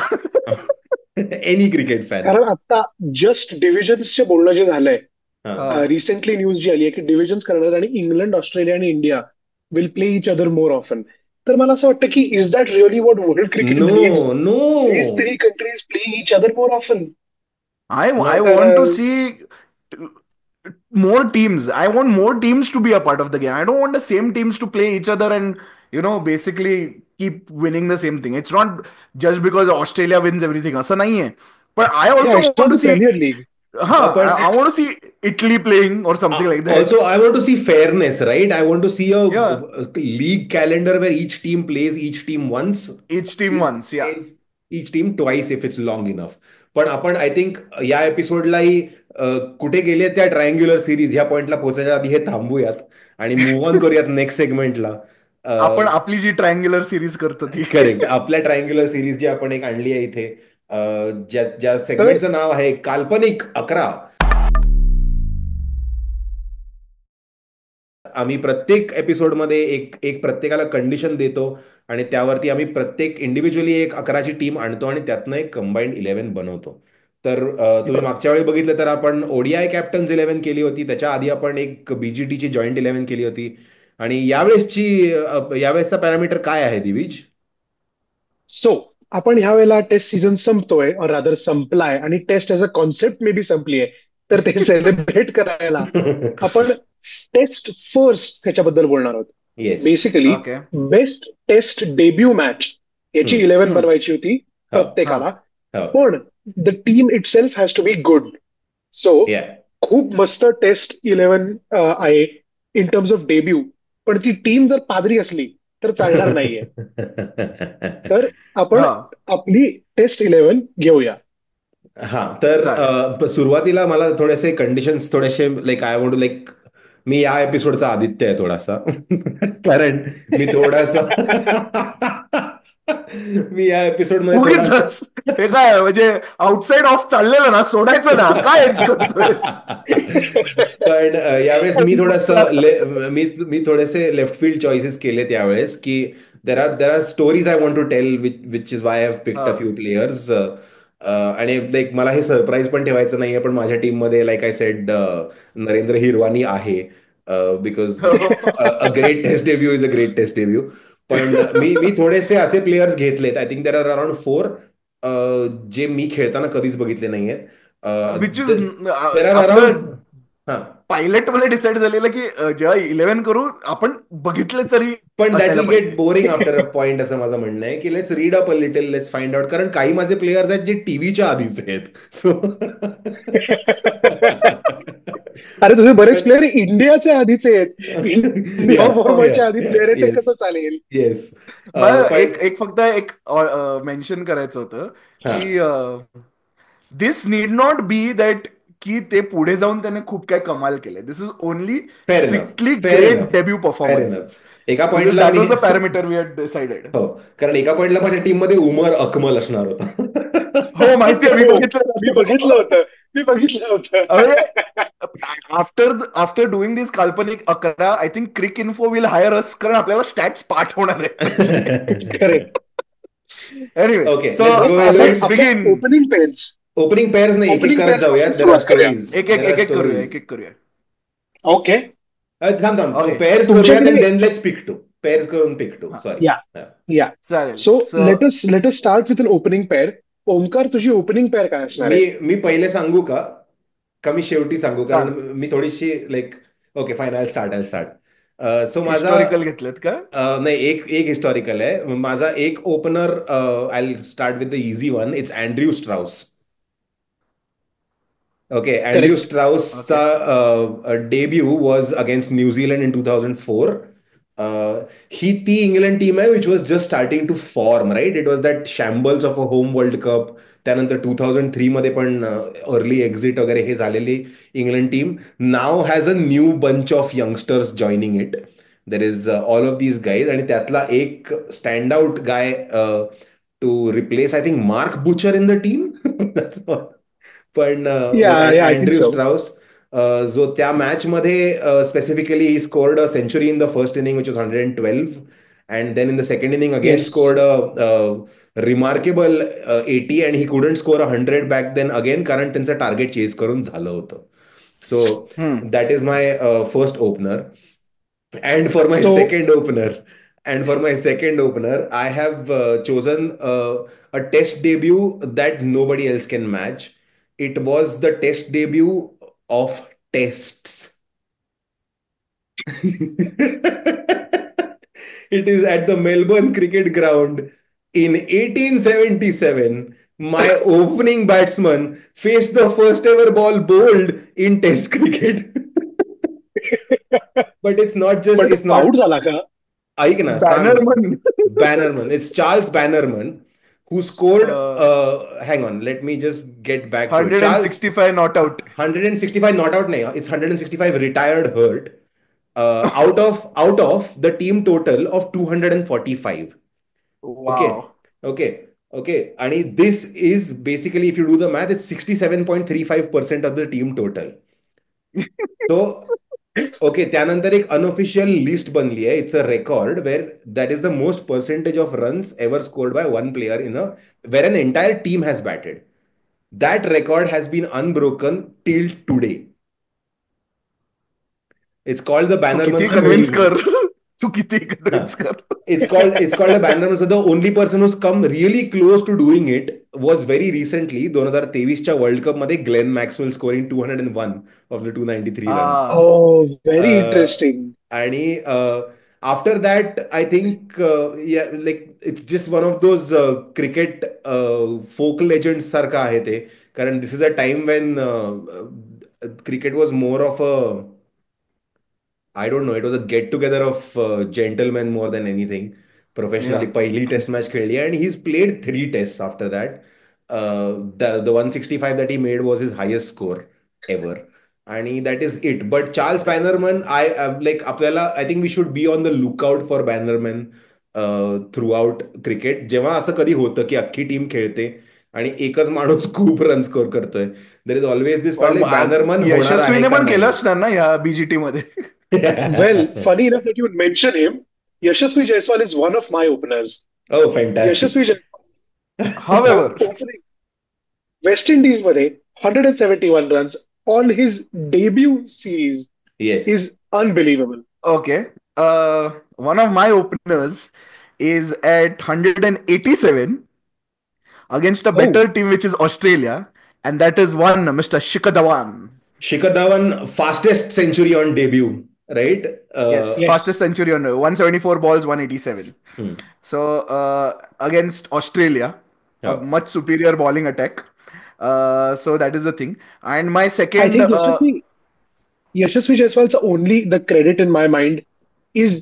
any cricket fan. कारण आता जस्ट डिव्हिजन्सचे बोलणं जे झालंय, हा. रिसेंटली न्यूज जी आली आहे की डिव्हिजन्स करणार आणि इंग्लंड, ऑस्ट्रेलिया आणि India will play each other more often. तर मला असं वाटतं की is that really what world cricket no needs? No. These three countries playing each other more often. I No. want to see more teams. I want more teams to be a part of the game. I don't want the same teams to play each other and basically keep winning the same thing. It's not just because Australia wins everything. असं नाहीये. But I Yeah, also it's want not to the see Premier League. पण I want to see Italy playing or something like that. also, I want to see fairness, right? I want to see Yeah, a league calendar where each team plays each team once, each team each once. Yeah. plays each team twice if it's long enough. पण आपण I think या एपिसोडलाही कुठे गेले त्या triangular series ह्या पॉइंटला पोहोचायच्या आधी हे थांबूयात आणि मूव्ह ऑन करूयात नेक्स्ट सेगमेंटला. आपण आपली जी ट्रायंग्युलर सिरीज करतो ती. करेक्ट. आपल्या ट्रायंग्युलर सिरीज जी आपण एक आणली आहे इथे, ज्या तर सेगमेंटचं नाव आहे काल्पनिक 11. आम्ही प्रत्येक एपिसोडमध्ये एक एक प्रत्येकाला कंडिशन देतो, आणि त्यावरती आम्ही प्रत्येक इंडिव्हिज्युअली एक 11ची टीम आणतो आणि त्यातनं एक कंबाईंड 11 बनवतो. तर तुम्ही मागच्या वेळी बघितलं तर आपण ODI कॅप्टन्स 11 केली होती. त्याच्या आधी आपण एक BGTची जॉईंट 11 केली होती. आणि यावेळेसचा पॅरामीटर काय आहे दिविज? सो आपण ह्या वेळेला टेस्ट सीझन संपतोय, और रादर संपलाय, आणि test as a concept may be संपली आहे. तर ते सेलिब्रेट करायला आपण टेस्ट फर्स्ट ह्याच्याबद्दल बोलणार आहोत. Yes. Basically okay. Best test debut match याची 11 बनवायची होती हो. हा. प्रत्येकाला. हो. पण the team itself has to be good. So yeah. खूप मस्त टेस्ट 11 आहे इन टर्म्स ऑफ डेब्यू. पण ती टीम जर पादरी असली तर चालणार नाहीये. तर आपण हा, आपली टेस्ट 11 घेऊया. हा, तर चालेल. सुरुवातीला मला थोडेसे कंडिशन्स थोडेसे like I want to like मी या एपिसोडचा आदित्य आहे थोडासा. कारण मी थोडासा मी या एपिसोड मध्ये थोडासा उगीच हे काय म्हणजे आउटसाइड ऑफ चाललेलं ना, सोडायचं ना, काय एज करतोयस? पण यावेळेस मी मी मी थोडेसे लेफ्ट फील्ड चॉईसेस केलेत यावेळेस की there are stories I want to tell which is why I have picked a हा. Few players. आणि लाईक मला हे सरप्राईज पण ठेवायचं नाहीये, पण माझ्या टीममध्ये like I said Narendra Hirwani आहे because a great test debut is a great test debut. पण मी थोडेसे असे प्लेयर्स घेतलेत. I think there are around 4 जे मी खेळताना कधीच बघितले नाहीयेत. विच इज देर आर आपलं अराउंड हा. पायलट मध्ये डिसाईड झालेलं की जेव्हा 11 करू आपण बघितले तरी पण दॅट असायला विल गेट पाहिजे. बोरिंग आफ्टर अ पॉइंट असं माझं म्हणणं आहे की let's read up a little, let's find out. कारण काही माझे प्लेयर्स आहेत जे टीव्हीच्या आधीचे आहेत. सो अरे तुझे बरेच प्लेअर इंडियाच्या आधीचे आहेत. इंडिया फॉर्मॅटच्या आधी प्लेअर आहे, ते येस. कसं चालेल? येस. मला पण एक एक फक्त एक मेन्शन करायचं होतं हा. की this need not be that की ते पुढे जाऊन त्याने खूप काय कमाल केले. This is only fair enough. Strictly fair great enough. Debut fair performances. Enough. एका बिकॉज पॉइंटला दॅट मी was the parameter we had decided. हो, कारण एका पॉइंटला माझ्या टीम मध्ये उमर अकमल असणार हो माहितीये, मी हो, बघितलं मी बघितलं होतं. मी बघितलं म्हणजे होतं. आफ्टर डुईंग दिस काल्पनिक 11 I think Cricinfo will hire us, कारण आपल्याला स्टॅट्स पाठ होणार आहेत त्याचे. Correct. Anyway, okay, so let's go आपण लेट्स इनटू आपल्या begin. Opening pairs opening pairs नाही, एक एक ओपनिंग करत पेअर्स जाऊयात. पासून देर आर सुरुवात करूया. स्टोरीज. एक एक देर आर एक एक करूया, स्टोरीज. एक एक करूया. ओके. थांब थांब, ओके, पेअर्स करूयात तुमच्याकडे and then let's pick two. Pairs करून पिक टू. हा, सॉरी. या या चालेल. So so let us start with an opening pair. Omkar, तुझी ओपनिंग पेअर काय असणार मी आहे? मी पहिले सांगू का का मी शेवटी सांगू? कारण सांग. मी थोडीशी like okay fine, I start. So माझा हिस्टॉरिकल घेतलेत का? नाही, एक एक हिस्टॉरिकल आहे माझा. एक opener, I start with the easy one. It's Andrew Strauss. Okay, Andrew correct. Okay. स्ट्राउसचा debut was against New Zealand in 2004. ही ती इंग्लंड टीम आहे which was just starting to form, right? It was that shambles of a home World Cup. त्यानंतर 2003 मध्ये पण early exit वगैरे हे झालेली England team now has a new bunch of youngsters joining it. There is all of these guys, आणि त्यातला एक stand out guy to replace I think Mark Butcher in the team. पण yeah was yeah I think Andrew so. Strauss, जो त्या match मध्ये specifically he scored a century in the first inning which was 112, and then in the second inning again yes. Scored a remarkable 80, and he couldn't score 100 back then again, कारण त्यांचं target chase करून झालं होतं. So hmm. That is my first opener. And for my so second opener, I have chosen a test debut that nobody else can match. It was the test debut of tests. It is at the Melbourne Cricket Ground in 1877. My opening batsman faced the first ever ball bowled in Test cricket. But पण तो it's not out झाला का? ऐक ना, सांग ना. Bannerman. Bannerman. It's Charles Bannerman who scored. Hang on, let me just get back to it. Charles 165 not out. 165 not out nahi. It's 165 retired hurt. Out of the team total of 245. Okay, wow. okay, okay. And this is basically, if you do the math, it's 67.35% of the team total. So okay, त्यानंतर एक unofficial list बनली आहे. It's a record where that is the most percentage of runs ever scored by one player in a where an entire team has batted. That record has been unbroken till today. It's called the तू किती Bannerman's convince only. कर. तू किती convince कर. It's called the Bannerman. So the only person who's come really close to doing it was very recently 2023च्या world cup मध्ये Glenn Maxwell scoring 201 of the 293 runs. हा very interesting. आणि after that I think like it's just one of those cricket folk legend सारखं आहे ते. कारण this is a time when cricket was more of a I don't know, it was a get together of gentleman more than anything. Yeah professionally पहिली test match खेळली आणि ही is played 3 test after that. The 165 that he made was his highest score ever. आणि that is it. But Charles Bannerman like आपल्याला I think we should be on the lookout for Bannerman throughout cricket. जेव्हा असं कधी होतं की अख्खी team खेळते आणि एकच माणूस खूप रन स्कोर करतोय, there is always this point Bannerman होणार आहे यशस्वीने का पण केलं नाही. असणार ना या बीजीटी मध्ये. वेल, funny enough that you would mention him. Yashasvi Jaiswal is one of my openers. Oh, fantastic. Yashasvi Jaiswal However, opening West Indies मध्ये 171 runs on his debut series Yes. Is unbelievable. okay, one of my openers is at 187 against a better team, which is Australia, and that is one Mr. Shikhar Dhawan. Shikhar Dhawan, fastest century on debut, right? Yes, Yes. fastest century on 174 balls, 187. Hmm. So against Australia, a Yeah. much superior bowling attack. So that is the thing. And my I second, think Yashasvi जयस्वालचं only the credit in my mind is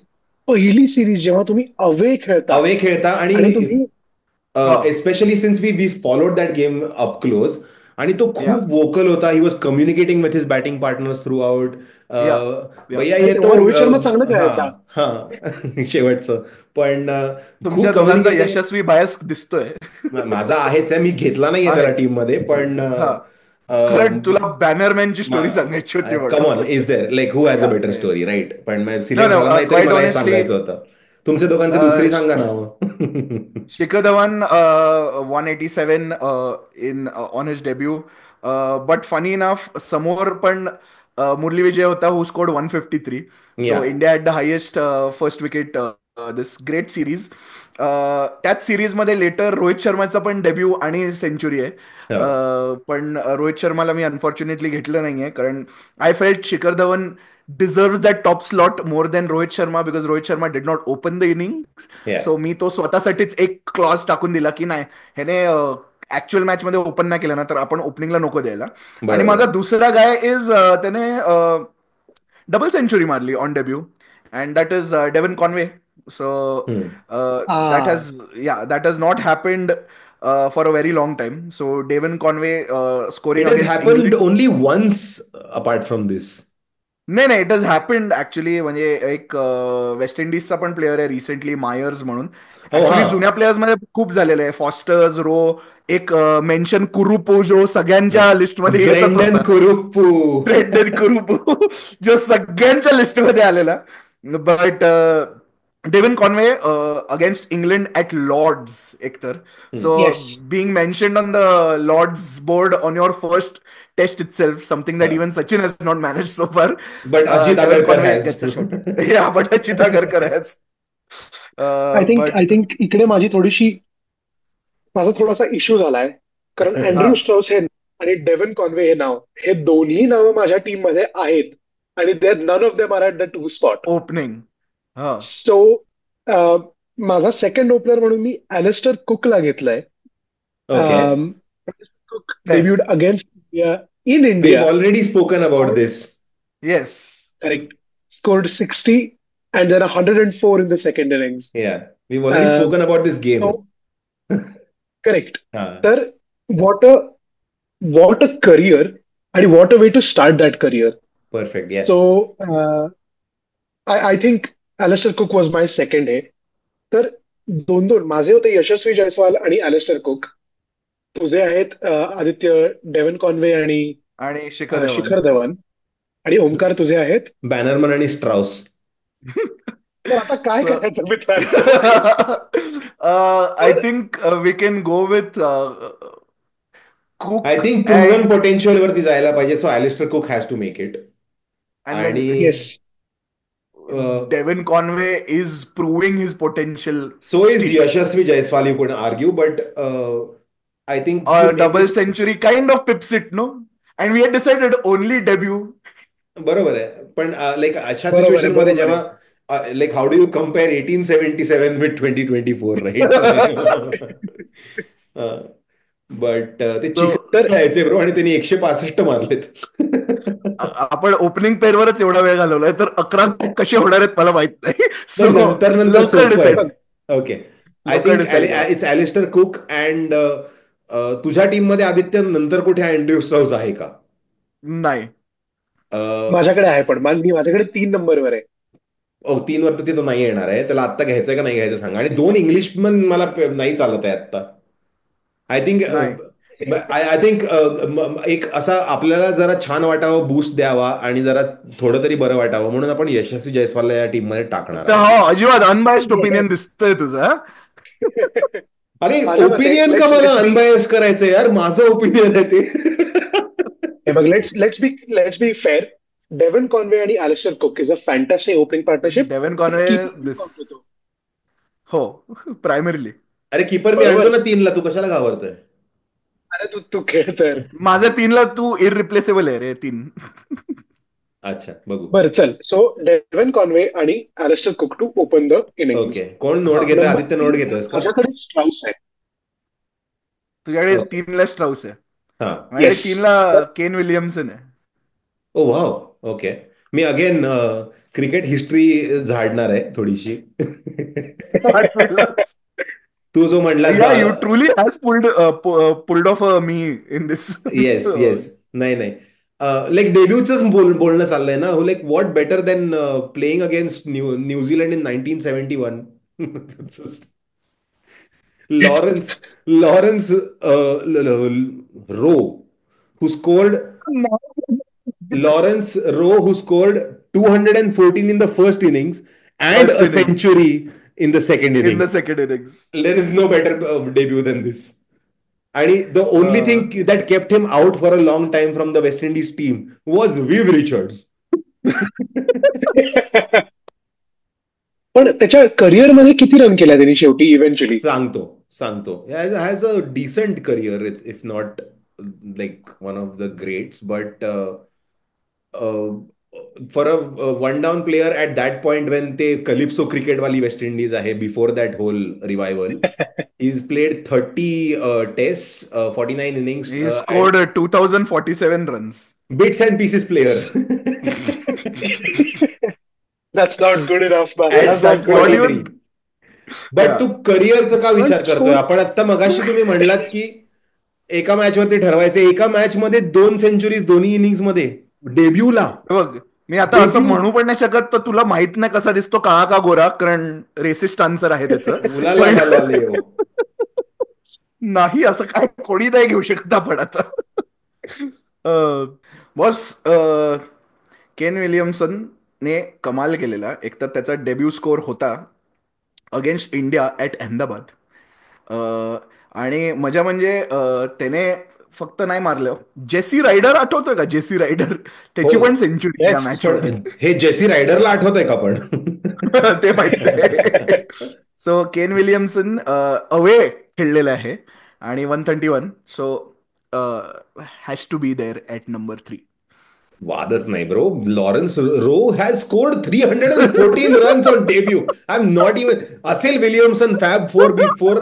पहिली series जेव्हा तुम्ही away खेळता away खेळता आणि आणि तुम्ही especially since we followed that game up close. आणि तो yeah, खूप वोकल होता. He was communicating with his batting partners throughout. yeah, yeah. भैया आणि ये तेव्हा तो रोहित शर्मा चांगला हा खेळायचा. हा शेवटचं पण तुमच्या खूप दोघांचा कम्युनिकेटिंग. यशस्वी बायस दिसतोय. माझा आहेच आहे, मी घेतला नाहीये त्याला आहेच. टीम मध्ये पण हा, कारण तुला बॅनरमॅनची स्टोरी सांगायची होती कम ऑन, म्हणून. Is there like who has a Yeah, better yeah. Story, right? पण No, सिलेक्ट no, झाला नाही तरी quite मला हे honestly, सांगायचं होतं. तुमच्या दोघांचे दुसरी सांगा ना. Shikhar Dhawan 187 in on his debut. But funny enough, समोर पण मुरली विजय होता who scored 153. So या India had the highest first wicket this great series. त्याच सिरीज मध्ये लेटर रोहित शर्माचा पण डेब्यू आणि सेंचुरी आहे. पण रोहित शर्माला मी अनफॉर्च्युनेटली घेतलं नाहीये कारण I felt Shikhar Dhawan deserves that top slot more than Rohit Sharma because Rohit Sharma did not open the inning. या सो मी तो स्वतःसाठीच एक क्लॉज टाकून दिला की नाही, ह्याने ऍक्च्युअल मॅच मध्ये ओपन नाही केलं ना तर आपण ओपनिंगला नको द्यायला. आणि माझा बरोबर. दुसरा गाय इज त्याने डबल सेंचुरी मारली on debut and that is Devon Conway. So that has not happened for a very long time. So Devon Conway scoring it has against happened England. Only once apart from this. नाही, it has happened actually. म्हणजे एक waste इंडिजचा पण player आहे recently, Myers म्हणून. हो हा. Actually जुन्या players मध्ये खूप झालेलं आहे. फॉस्टर्स, रो, एक मेन्शन कुरुपो जो सगळ्यांच्या लिस्टमध्ये येतच ब्रेंडन होता. कुरुप्पू. ब्रेंडन कुरुपो जो सगळ्यांच्या लिस्टमध्ये आलेला. But Devon Conway against England at Lord's एकतर. So yes. being mentioned on the Lord's board on your first test itself, something that even Sachin has not managed so far. But Ajit Devon Agarkar Conway has. gets a shot. Yeah, but Achit Agarkar has. I think But इकडे माझा थोडासा issue झालाय. कारण Andrew हा, straws हे आणि Devon Conway हे नाव, हे दोन्ही नावं माझ्या टीम मध्ये आहेत आणि they none of them are at the to spot. opening. हा, सो माझा सेकंड ओपनर म्हणून मी ॲलेस्टर कुकला घेतलाय. Okay. Cook fair. Debuted against India in We've India. already spoken about this. Yes. Correct. Scored 60 and then 104 in the second innings. Yeah, we've already spoken about this game. So, correct. हा. तर what a career आणि what a way to start that career. Perfect. Yeah. So I think Alastair Cook was my second हे. तर दोन दोन माझे होते यशस्वी जयस्वाल आणि ॲलेस्टर कुक. तुझे आहेत आदित्य डेव्हन कॉन्वे आणि आणि शिखर धवन. शिखर धवन. आणि ओमकार तुझे आहेत. बॅनरमन आणि स्ट्राउस. तर आता काय So, करायचं मित्रांनो? I think we can go with I Cook think proven and potential वरती जायला पाहिजे. So Alastair Cook has to make it. then आणि yes. Devin Conway is proving his potential so is still. Yashasvi Jaiswal, you could argue. But I think you make double this. Century kind of pips it no. And we had decided only debut. बरोबर आहे, पण like अशा बरोबर आहे, situation मध्ये बरोबर आहे. जेव्हा like how do you compare 1877 with 2024, right? But ते सो चिखल तर खेळायचे ब्रो, आणि त्यांनी 165 मारलेत. आपण ओपनिंग पेअरवरच एवढा वेळ घालवलाय, तर 11 कसे होणार आहेत मला माहित नाही. नाही, सो नंतर नंतर लवकर सोपं आहे. डिसाईड. ओके, आय लवकर थिंक डिसाईड करा. इट्स ॲलिस्टर कुक अँड तुझ्या टीम मध्ये आदित्य नंतर कुठे अँड्रयू स्ट्रॉस आहे का? नाही. माझ्याकडे आहे, पण माझ्याकडे 3 नंबरवर आहे. 3 वर तर ते तो नाही येणार आहे. त्याला आत्ता घ्यायचंय का नाही घ्यायचं सांगा. आणि 2 इंग्लिशमन मला नाही चालत आहे आत्ता. आय थिंक नाही. आय थिंक एक असा आपल्याला जरा छान वाटावं, बूस्ट द्यावा आणि जरा थोडं तरी बरं वाटावं म्हणून आपण यशस्वी जयस्वालला या टीम मध्ये टाकणार तर आहोत. हो, अजिबात अनबायस्ड ओपिनियन Yes. दिसतंय तुझं. अरे माझ्या मते ओपिनियन का लेट्स मला लेट्स बी अनबायस करायचं यार, माझं ओपिनियन आहे ते. हे बघ, let's be fair. Devon Conway आणि Alastair Cook is a fantastic opening partnership. Devon Conway keeping मी दिस. होतो. हो, प्रायमरीली. अरे कीपर मी आणतो बरोबर. ना 3ला, तू कशाला घाबरतोय? अरे तू खेळ तर. माझ्या 3ला तू इररिप्लेसेबल आहे रे. 3. अच्छा, बघू. बरं चल. सो डेव्हन कॉन्वे आणि Alastair Cook to open the innings. Okay, कोण नोट घेतोय? नंबर आदित्य नोट 3 घेतोयस का? माझ्याकडे स्ट्राउस आहे. तुझ्याकडे ओके. 3ला स्ट्राउस आहे. हा. माझ्याकडे येस. 3ला केन विलियमसन आहे. Oh wow. ओके. मी अगेन क्रिकेट हिस्ट्री झाडणार आहे थोडीशी. तू जो म्हणलास या, ना. You truly has pulled off me in this. Yes yes. नाही नाही, लाईक डेब्यूच बोलणं चाललंय ना. Like what better than playing against New Zealand in 1971. Lawrence Lawrence Rowe who scored Lawrence Rowe, who scored 214 in the first innings and first a innings. century in the second in the innings. Second innings. There is no better debut than this. And the only Uh, thing that kept him out for a long time from the West Indies team was Viv Richards. पण त्याच्या करिअरमध्ये किती run केल्या त्यांनी शेवटी eventually? सांगतो. Has a decent career, if not like one of the greats, but uh, for a one down player at that point when ते Calypso cricket वाली West Indies आहे, before that whole revival, he's played 30 tests, 49 innings, he and scored 2047 runs. bits and pieces player. That's not good enough, man. At That's not good not enough. even. 43. But Yeah. तू करिअरचा का विचार पण करतोय? आपण आता मगाशी तुम्ही म्हणलात की एका मॅच वरती ठरवायचे. एका मॅच मध्ये 2 सेंचुरीज दोन्ही इनिंग्स मध्ये, डेब्यूला. बघ, मी आता असं म्हणू पण नाही शकत तर तुला माहित नाही कसा दिसतो काळा का गोरा, कारण रेसिस्ट आन्सर आहे त्याचं. मुलाला पण घालाले हो. नाही, असं काय कोणी नाही घेऊ शकत आपण आता. बॉस, केन विलियमसनने कमाल केलेला. एकतर त्याचा डेब्यू स्कोर होता अगेन्स्ट इंडिया ॲट अहमदाबाद. आणि मजा म्हणजे त्याने फक्त नाही मारलं. जेसी रायडर आठवतोय का? जेसी रायडर, त्याची हो. पण सेंचुरी या Yes. मॅच पण मध्ये. हे जेसी रायडरला आठवतंय का पण? ते माहित आहे. सो केन विलियमसन अवे खेळलेला आहे आणि 131. So has to be there at number 3. वादच नाही bro. Lawrence Rowe has scored 314 runs on debut. I am not even. असेल विलियमसन फॅब 4 बिफोर,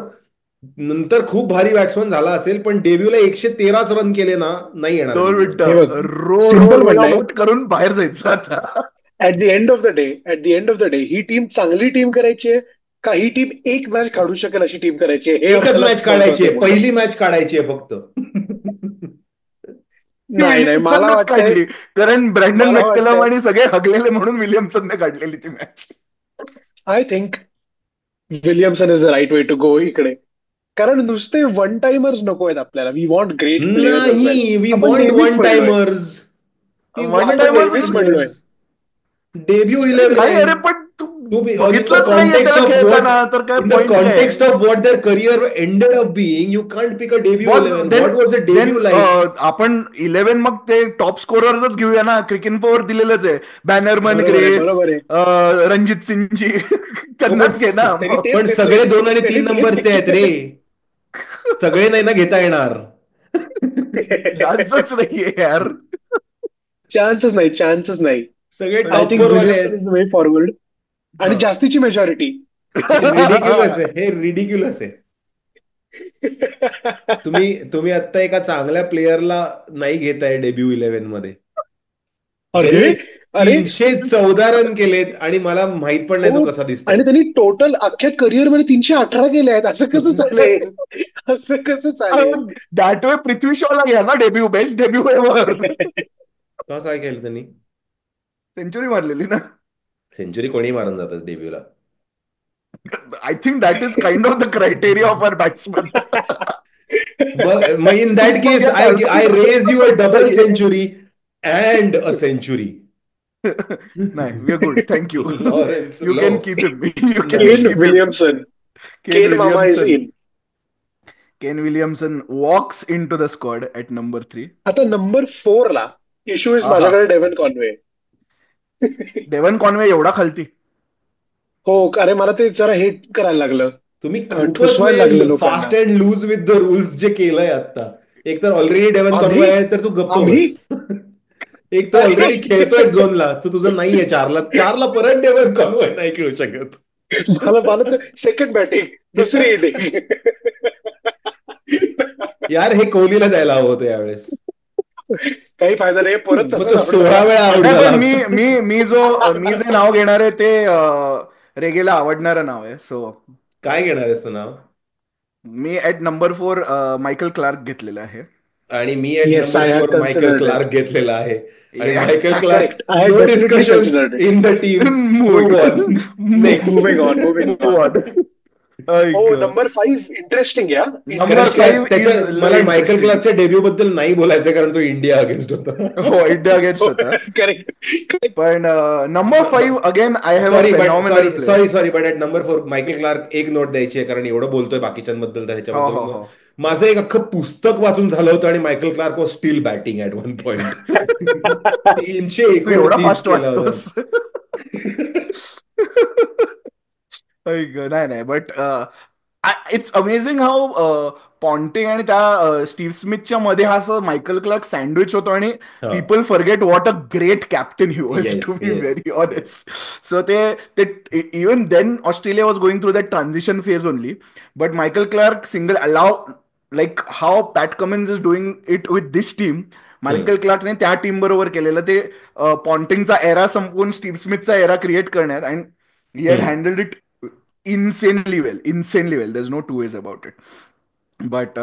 नंतर खूप भारी बॅट्समन झाला असेल, पण डेब्यूला 113 रन केले ना, नाही येणार. 2 हे मिनिटं बघ, रो simple रो म्हणणं आहे. आउट करून बाहेर जायचं आता. At the end of the day he team चांगली टीम करायची आहे का ही टीम एक मॅच काढू शकेल अशी टीम करायची आहे? हे एकच आपल्याला मॅच काढायची आहे, महत्त्वाचं आहे. पहिली मॅच काढायची आहे फक्त. नाही मला विलियमसनच वाटतंय काढली, कारण ब्रँडन मला मॅककलम वाटतंय आणि सगळे हगलेले म्हणून विलियमसनने काढलेली ती match. I think Williamson is the right way to go इकडे. कारण नुसते वन टाइमर्स नको आहेत आपल्याला. We want great players. नाही, वी आपण वॉन्ट नेहमीच वन म्हणलोय. टाइमर्स. वन टाइमर्स डेब्यू नाही. अरे 11. पण तू To be in the बघितलंच नाहीये context त्याला of खेळताना, what, तर काय in the पॉइंट काय? context of what their career ended up being, you can't pick a debut boss, 11. Then What was the debut like? आपण 11 मग ते टॉप स्कोररच घेऊया ना. क्रिकेट फोर दिलेलंच आहे. बॅनरमन, बरोबर आहे, ग्रेस, बरोबर आहे. रणजित सिंगजी, त्यांनाच घे ना. त्यांनी तेच पण घेतलंय. सगळे 2 आणि 3 त्यांनी तेच नंबरचे आहेत रे. सगळे नाही ना घेता येणार. चान्सच नाहीये यार. चान्सच नाही, चान्सच नाही. सगळे आय टॉप थिंक फोर वाले विलियमसन आहेत. Is the way forward. आणि हो. जास्तीची मेजॉरिटी. हे रिडिक्युलस आहे, हे रिडिक्युलस आहे. तुम्ही तुम्ही आता एका चांगल्या प्लेयरला नाही घेताय डेब्यू 11 मध्ये, अरे ज्यांनी अरे 314 रन केलेत आणि मला माहित पण नाही तो हो. कसा दिसतोय. आणि त्यांनी टोटल अख्ख्या करिअर मध्ये 318 केले आहेत. असं कसं चालेल? असं कसं चालेल? दॅट वे पृथ्वी शॉला घ्या ना डेब्यू, बेस्ट डेब्यू एव्हर. का काय केलं त्यांनी? सेंचुरी मारलेली ना. सेंचुरी कोणी मारून जातात डेब्यूला. I think that is kind of the criteria of our batsman. मग in that case I raise you a double century and a century. नाही, we are good, thank you. Lawrence you low. Can keep him. You can नाही. Kane keep him. Williamson. Kane Kane मामा is Williamson. In. Kane Williamson walks in to the squad at number 3. आता number 4 ला issue is आहा. माझ्याकडे Devon Conway. Devon Conway एवढा खालती? हो, अरे मला ते जरा हेट करायला लागलं. तुम्ही खूपच ठुसवायला लागलं लोकांना. Fast and loose with the rules जे केलंय आता. एक तर ऑलरेडी डेव्हन आम्ही कॉन्वे आहे तर तू गप्प आम्ही बस. एक तर ऑलरेडी खेळतोय 2ला, तर तुझं नाहीये 4ला परत डेव्हन कॉन्वे नाही खेळू शकत. मला तर सेकंड बॅटिंग, दुसरी इनिंग. यार हे कोहलीला द्यायला हवं होतं यावेळेस. काही फायदा नाही, परत मग तसंच तो आउट 16 झाला. वेळा आउट नाही, झाला पण मी असता. मी मी जे नाव घेणार आहे ते रेगेला आवडणारं नाव आहे. सो काय घेणार आहेस तू नाव? मी ऍट नंबर 4 मायकल क्लार्क घेतलेलं आहे. आणि मी at yes, number I had 4 Michael considered it. Clarke घेतलेला आहे. आणि Yeah. Michael Clarke, correct, I had no definitely discussions considered it. In the team. Moving move on. On. Next. Moving on, moving Move on. on. हो, ऐक. Number 5 interesting yeah. Number interesting. 5 त्याच्या is मला लय Michael interesting. क्लार्कच्या debut बद्दल नाही बोलायचं कारण तो इंडिया अगेन्स्ट हो, होता. इंडिया अगेन्स्ट होता. करेक्ट. पण number 5 again I have a sorry but phenomenal sorry player. Sorry sorry but at number 4 Michael Clarke एक नोट द्यायची आहे कारण एवढं बोलतोय बाकीच्यांबद्दल तर हो, ह्याच्याबद्दल हो, हो. माझं एक अख्खं पुस्तक वाचून झालं होतं आणि Michael Clarke was still batting at one point. तीनशे तू एवढा एकोणतीस फास्ट केला होता. वाचतोस? ऐक, नाही नाही, but it's amazing how Ponting आणि त्या स्टीव्ह स्मिथच्या मध्ये हा असं मायकल क्लार्क सँडविच होतो आणि हा. People forget what a great captain he was, to येस बी येस. Very honest. सो ते even then Australia was going through that transition phase only, but Michael Clarke single allow like how Pat Cummins is doing it with this team. Michael क्लार्कने त्या team बरोबर केलेलं ते पॉन्टिंगचा era संपवून Steve स्मिथचा era create करण्यात, and he had handled it insanely well, insanely well. There's no two ways about it. But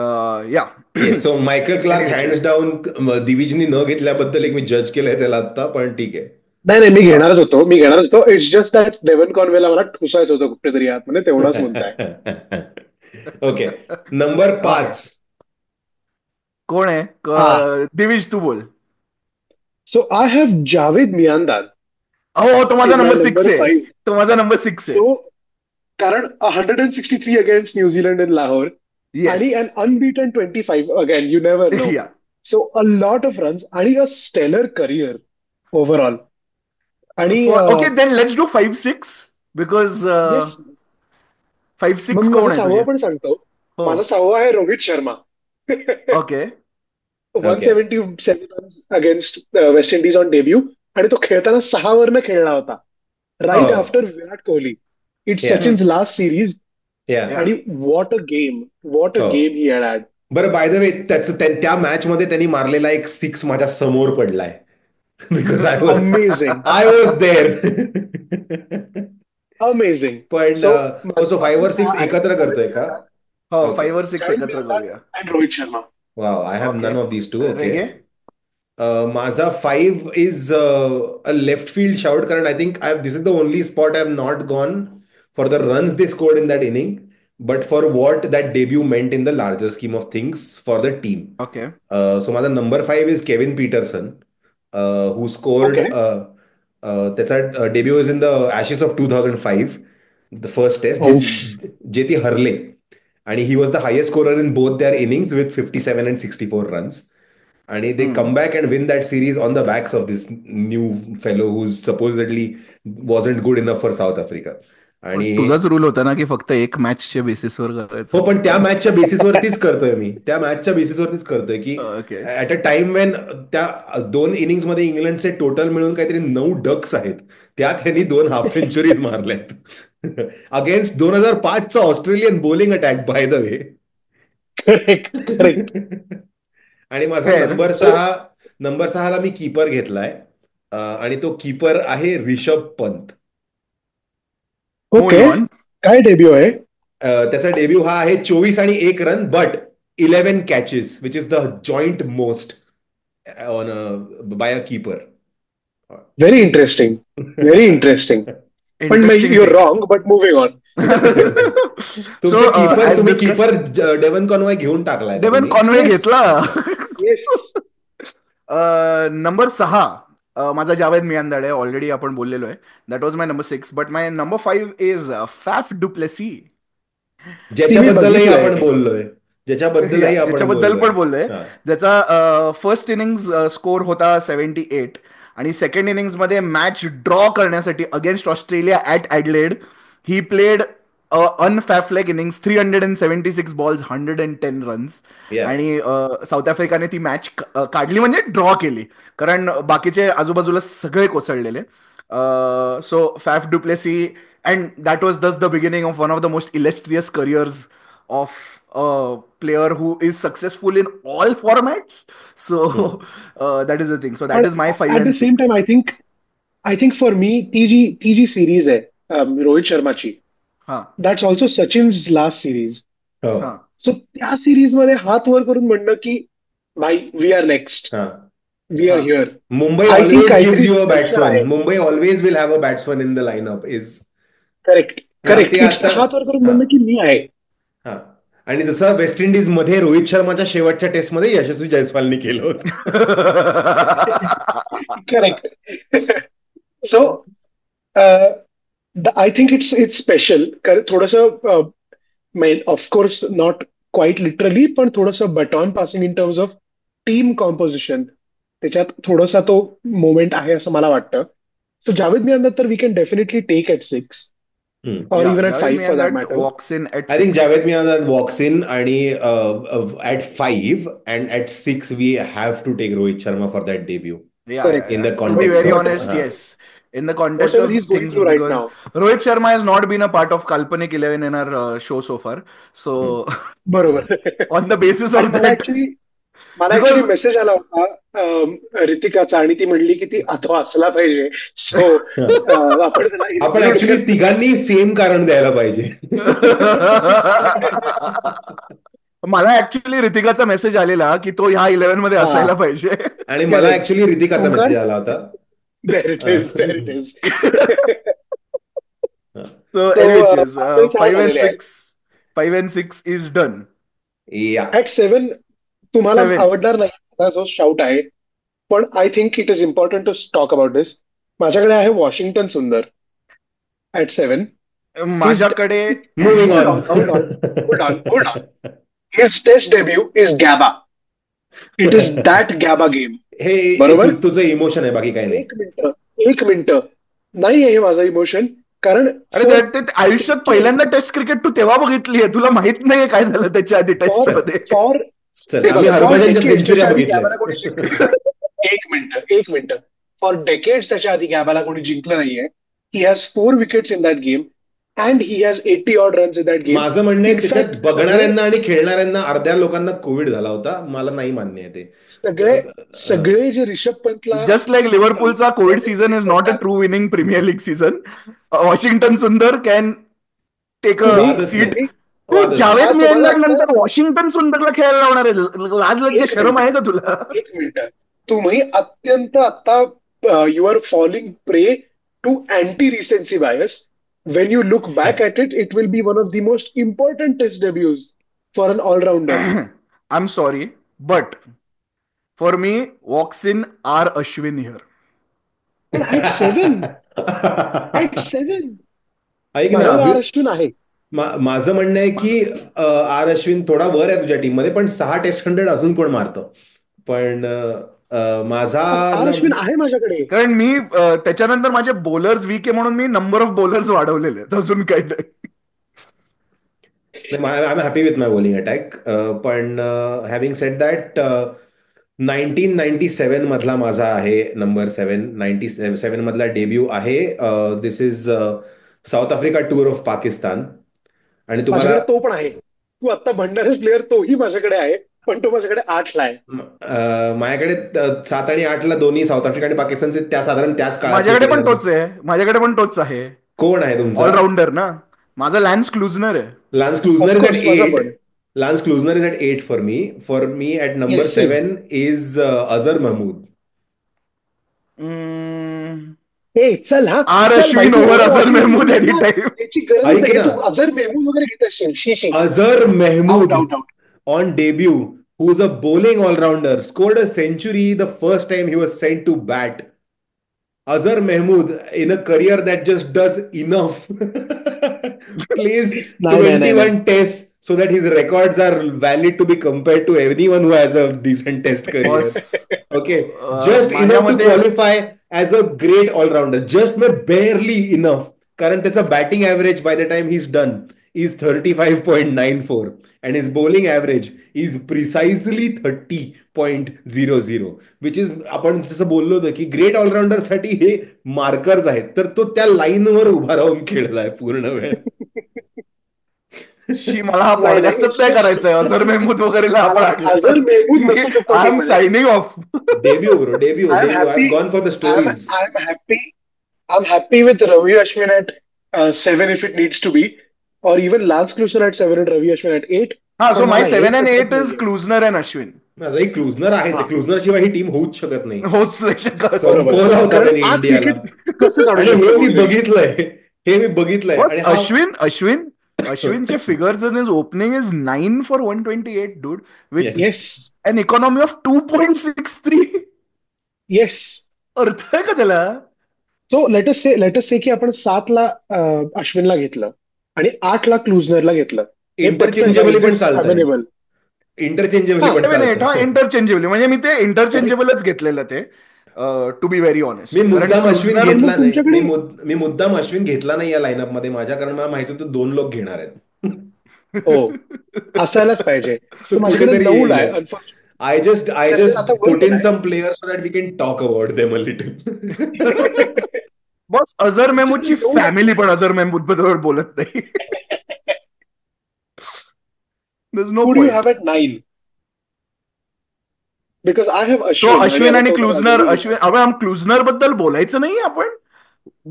yeah. Yes. So Michael त्यांनी क्लार्क घेतलंय. हँड्स डाऊन दिविजनी न घेतल्याबद्दल एक मी जज केलंय त्याला आता, पण ठीक आहे. नाही नाही, मी घेणारच होतो, मी घेणारच होतो. इट्स जस्ट दॅट डेव्हन कॉन्वेला मला ठुसायचं होतं कुठेतरी आतमध्ये, तेवढाच मुद्दा आहे. ओके. Number Okay. 5. कोण आहे? हा. दिविज, तू बोल. सो आय हॅव जावेद मियांदार हो, तो माझा इन माय नंबर 6 नंबर आहे. 5. तो माझा नंबर 6 आहे. सो कारण 163 अगेन्स्ट न्यूझीलंड इन लाहोर आणि येस. अन unbeaten 25 again, you never know. Yeah. So a lot of runs आणि अ स्टेलर करिअर ओव्हरऑल. आणि okay, then let's do 5-6 because yes, 5-6 मग कोण माझा आहे 6वा तुझे? पण सांगतो. हो. माझा 6वा आहे Rohit Sharma. Okay. 177 runs against West Indies on debut. आणि तो खेळताना 6 वरनं खेळला होता, राईट हो. आफ्टर विराट कोहली. इट्स या Sachin's last series. Yeah yeah. आणि what a game, what a हो. Game he had. बरं, बाय द वे त्या मॅच मध्ये त्यांनी मारलेला एक 6 माझ्या समोर पडलाय. Because amazing, I was there. Amazing. पण सो सो 5 और 6 एकत्र करतोय का? हो, ओके. 5 और 6 एकत्र करूया. And Rohit Sharma. Wow, I have okay. None of these two. Okay. रेगे. माझा 5 is a left field shout कारण I think this is the only spot I have not gone for the runs they scored in that inning, but for what that debut meant in the larger scheme of things for the team. Okay. So माझा number 5 is Kevin Peterson, who scored okay. त्याचा debut is in the Ashes of 2005, the first test जे ती हरले, आणि he was the highest scorer in both their innings with 57 and 64 runs. आणि they come back and win that series on the backs of this new fellow who supposedly wasn't good enough for South Africa. आणि तुझाच rule होता ना की फक्त एक मॅचच्या बेसिसवर करायचं. हो, पण त्या मॅचच्या बेसिसवरतीच करतोय मी, त्या मॅचच्या बेसिसवरतीच करतोय की okay. At a time Wien त्या 2 इनिंग्समध्ये इंग्लंडचे टोटल मिळून काहीतरी 9 डक्स आहेत, त्यात त्यांनी 2 हाफ सेंचुरीज मारल्यात अगेन्स्ट 2005चा Australian bowling attack, by the way. Correct correct. आणि माझा फेअर. नंबर 6 ला मी कीपर घेतलाय, आणि तो कीपर आहे Rishabh Pant. Moving okay. On. काय डेब्यू आहे? त्याचा डेब्यू हा आहे 24 आणि 1 run, but 11 catches, which is the joint most on by a keeper. Very interesting, very interesting. पण interesting your take. Wrong, but moving on. So as तुम्ही discuss, keeper Devon Conway घेऊन टाकलाय का डेव्हन तुम्ही? Conway yes घेतला. Yes. Number 6 माझा जावेद मियानदाड आहे. Already आपण बोललेलो आहे. That was my number 6. But my number 5 is Faf du Plessis. ती मी ज्याच्याबद्दलही बघितलंय. आपण बोललोय, या ज्याच्याबद्दलही आपण ज्याच्याबद्दल बोललोय. पण बोललोय. हा. ज्याचा फर्स्ट इनिंग्स स्कोर होता 78, आणि सेकंड इनिंग्स मध्ये मॅच ड्रॉ करण्यासाठी against Australia at Adelaide he played unflappable innings, 376 balls, 110 runs. Yeah. आणि साऊथ आफ्रिकाने ती मॅच काढली, म्हणजे ड्रॉ केली, कारण बाकीचे आजूबाजूला सगळे कोसळलेले. So Faf du Plessis, and that was thus the beginning of one of the most illustrious careers of a player who is successful in all formats. So हम्म. that is the thing. So पण that is my 5 at the and same 6. Time I think for me ती जी series आहे रोहित शर्माची, हा. That's also Sachin's last series. हो. हा. So त्या series मध्ये हात वर करून म्हणणं की भाई वी आर नेक्स्ट, हा. वी आर हा. Here. Mumbai I think always gives काहीतरी यू अ स्पेशल बॅट्समन. आहे. Mumbai always will have a batsman in the line-up is. Correct आणि ते करेक्ट. इट्स आता. हात वर करून हा. म्हणणं की मी आहे. हा. आणि जसं वेस्ट इंडिज मध्ये रोहित शर्माच्या शेवटच्या टेस्टमध्ये यशस्वी जायस्वालनी केलं होतं. Correct. So I think it's special. थोडंसं ऑफकोर्स नॉट क्वाईट लिटरली, पण थोडंसं baton passing in terms of team composition, त्याच्यात थोडासा तो मोमेंट आहे असं मला वाटतं. सो जावेद मियां तर we can definitely take at 6 or Yeah, even at Javed 5 for that Miandad matter. walks in at I think 6. Javed Miyan walks in, आणि at 5 and at 6 we have to take Rohit Sharma for that debut. Yeah, yeah, Correct. In the yeah. To be context very of. honest, yes. In the context Whatever of he's going things, through right because now. Rohit Sharma has not been a part of Kalpanik 11 in our show so far. So, बरोबर. on the basis आणि of मला that, actually because message आला होता ऋतिकाचा, आणि ती म्हणली की ती तो असला पाहिजे. सो आपण त्याला आपण include ऍक्च्युली करू. तिघांनी सेम कारण द्यायला पाहिजे. मला ऍक्च्युअली ऋतिकाचा मेसेज आलेला की तो ह्या 11 मध्ये हा. असायला पाहिजे. आणि मला करेक्ट. ऍक्च्युली ऋतिकाचा ओंकार, मेसेज आला होता. There it is, there it is. So, तो anyways, आपले 4 5 and झालेले आहेत. 6, 5 and 6 is done. या. ऍट 7 तुम्हाला 7. आवडणार नाही हा जो शाउट आहे, पण I think it is important to talk about this. माझ्याकडे आहे वॉशिंग्टन सुंदर ऍट 7. माझ्याकडे moving Hold on. on, hold on, hold on, hold on. His test debut is GABA. It is that GABA game. हे बरोबर? तुझं emotion आहे, बाकी काही नाही. एक मिनिट नाही आहे हे माझं इमोशन, कारण अरे ते आयुष्यात पहिल्यांदा टेस्ट क्रिकेट तू तेव्हा बघितली आहे, तुला माहित नाहीये काय झालं त्याच्या आधी टेस्ट मध्ये. फॉर चल, आम्ही हरभजनच्या सेंचुऱ्या बघितल्या. एक मिनिट. फॉर डेकेड्स त्याच्या आधी गॅबाला कोणी जिंकलं नाहीये. He has 4 wickets in that game and he has 80 odd runs in that game. माझं म्हणणं आहे त्याच्यात बघणाऱ्यांना आणि खेळणाऱ्यांना अर्ध्या लोकांना कोविड झाला होता. मला नाही मान्य आहे ते. सगळे जे रिषभ पंतला, जस्ट लाईक लिव्हरपूलचा Covid season is not a true winning Premier League season. Washington Sundar can take a वादच सीट. नाही. तू वादच जावेद नाही. मियानदार नंतर वॉशिंग्टन सुंदरला खेळायला लावणार आहे. लाज लज्जा शरम आहे का तुला? एक मिनिट. तुम्ही अत्यंत आता you are falling prey to anti recency bias. When you look back at it, it will be one of the most important test debuts for an all-rounder. I'm sorry, but for me, walks in R. Ashwin here. At 7, at 7, ऐक ना, माझ्याकडे अश्विन आहे. माझं म्हणणं आहे की R Ashwin थोडा वर आहे तुझ्या टीम मध्ये, पण 6 टेस्ट 100 अजून कोण मारतं. पण माझा आर अश्विन आहे माझ्याकडे. कारण मी त्याच्यानंतर माझे बॉलर्स वीक आहे म्हणून मी नंबर ऑफ बॉलर्स वाढवलेले आहेत, अजून काही नाही. I am happy with my bowling attack. पण हॅव्हिंग सेड दॅट, 1997 मधला माझा आहे नंबर 7. 97 मधला डेब्यू आहे. This is South Africa tour of Pakistan. आणि तुम्हाला माझ्याकडे तो पण आहे. तू आता भंडारेस प्लेअर तोही माझ्याकडे आहे, पण तो माझ्याकडे 8ला आहे. माझ्याकडे 7 आणि 8ला दोन्ही साऊथ आफ्रिका आणि पाकिस्तानचे साधारण त्याच काळातले माझ्याकडे पण players. तोच आहे, माझ्याकडे पण तोच आहे. कोण आहे तुमचा? ऑलराऊंडर ना, माझा लॅन्स क्लुझनर आहे. Lance Klusener is Of at course, माझा 8. पण. Lance Klusener is at 8 for me. For me, at number Yes, same. 7 is Azhar Mahmood. ए चल हा आर चल अश्विन माहिती ओव्हर आहे, अझर अश्विन महमूद एनी यार, टाइम. याची गरज ऐक नाही. ना. तू अझर मेहमूद वगैरे घेत असशील. शी Azhar out Mahmood out out. on debut, who's a bowling all-rounder, scored a century the first time he was sent to bat. Azhar Mahmood, in a career that just does enough, plays नाही, नाही, नाही, 21 tests so that his records are valid to be compared to anyone who has a decent test career. Boss Okay, just माझ्या enough to मते qualify as a great all-rounder. Just barely enough. कारण त्याचा batting average bye the time he's done is 35.94 and his bowling average is precisely 30.00, which is, आपण जसं बोललो होतं की great all-rounder साठी हे मार्कर्स आहेत, तर तो त्या लाईनवर उभा राहून खेळलाय पूर्ण वेळ. शी मला हा नाही, नाही, पॉडकास्टच it's नाही just- करायचंय. अझर महमूद वगैरेला आपण अझर मेहमूद नको तो आय एम मध्ये. Signing off. Debut bro, debut. I'm I happy. Have gone for the stories. I'm happy with Ravi Ashwin at 7 if it needs to be, or even Lance Klusener at 7 and Ravi Ashwin at 8. हा, so पण माय मला 7 हे and 8 पटत is नाहीये. क्लुझनर and Ashwin. माझाही क्लुझनर आहेच. हा. क्लुझनर शिवाय ही टीम होऊच शकत नाही. होच नाही शकत. संपवला होता कारण त्यांनी 8 इंडियाला. क्रिकेट कसं काढू आणि हे शकतो मी बोलले. बघितलंय. बॉस आणि हा अश्विनचे figures in his opening is 9 for 128 dude with Yes. Yes an economy of 2.63. Yes. अर्थ आहे का त्याला? सो लेटस से की आपण 7ला अश्विनला घेतलं आणि 8ला क्लुझनरला घेतलं. इंटरचेंजेबली पण चालतं. अवेलेबल. इंटरचेंजेबली पण 7 8 हा चालतं. इंटरचेंजेबली, म्हणजे मी ते इंटरचेंजेबलच घेतलेलं ते, टू बी व्हेरी ऑनेस्ट. मी मुद्दाम अश्विन Klusener- घेतला नाही. तुमच्याकडे- मी मुद्दाम अश्विन घेतला नाही या लाईनअप मध्ये माझ्या, कारण मला माहिती होतं 2 लोक घेणार आहेत. हो, असायलाच पाहिजे. So तो माझ्याकडे कुठेतरी 9ला आहे. येईलच. I just आता वर put in गेलाय. some players so that we can talk about them a little. Boss Azhar महमूदची फॅमिली पण अझर महमूद बरोबर बोलत नाही. There's no Who do you point. have at 9? Because I have so Ashwin. Ashwin आणि आता क्लुझनर, अजूनही- अश्विन आपण क्लुझनर बद्दल बोलायचं नाही आपण.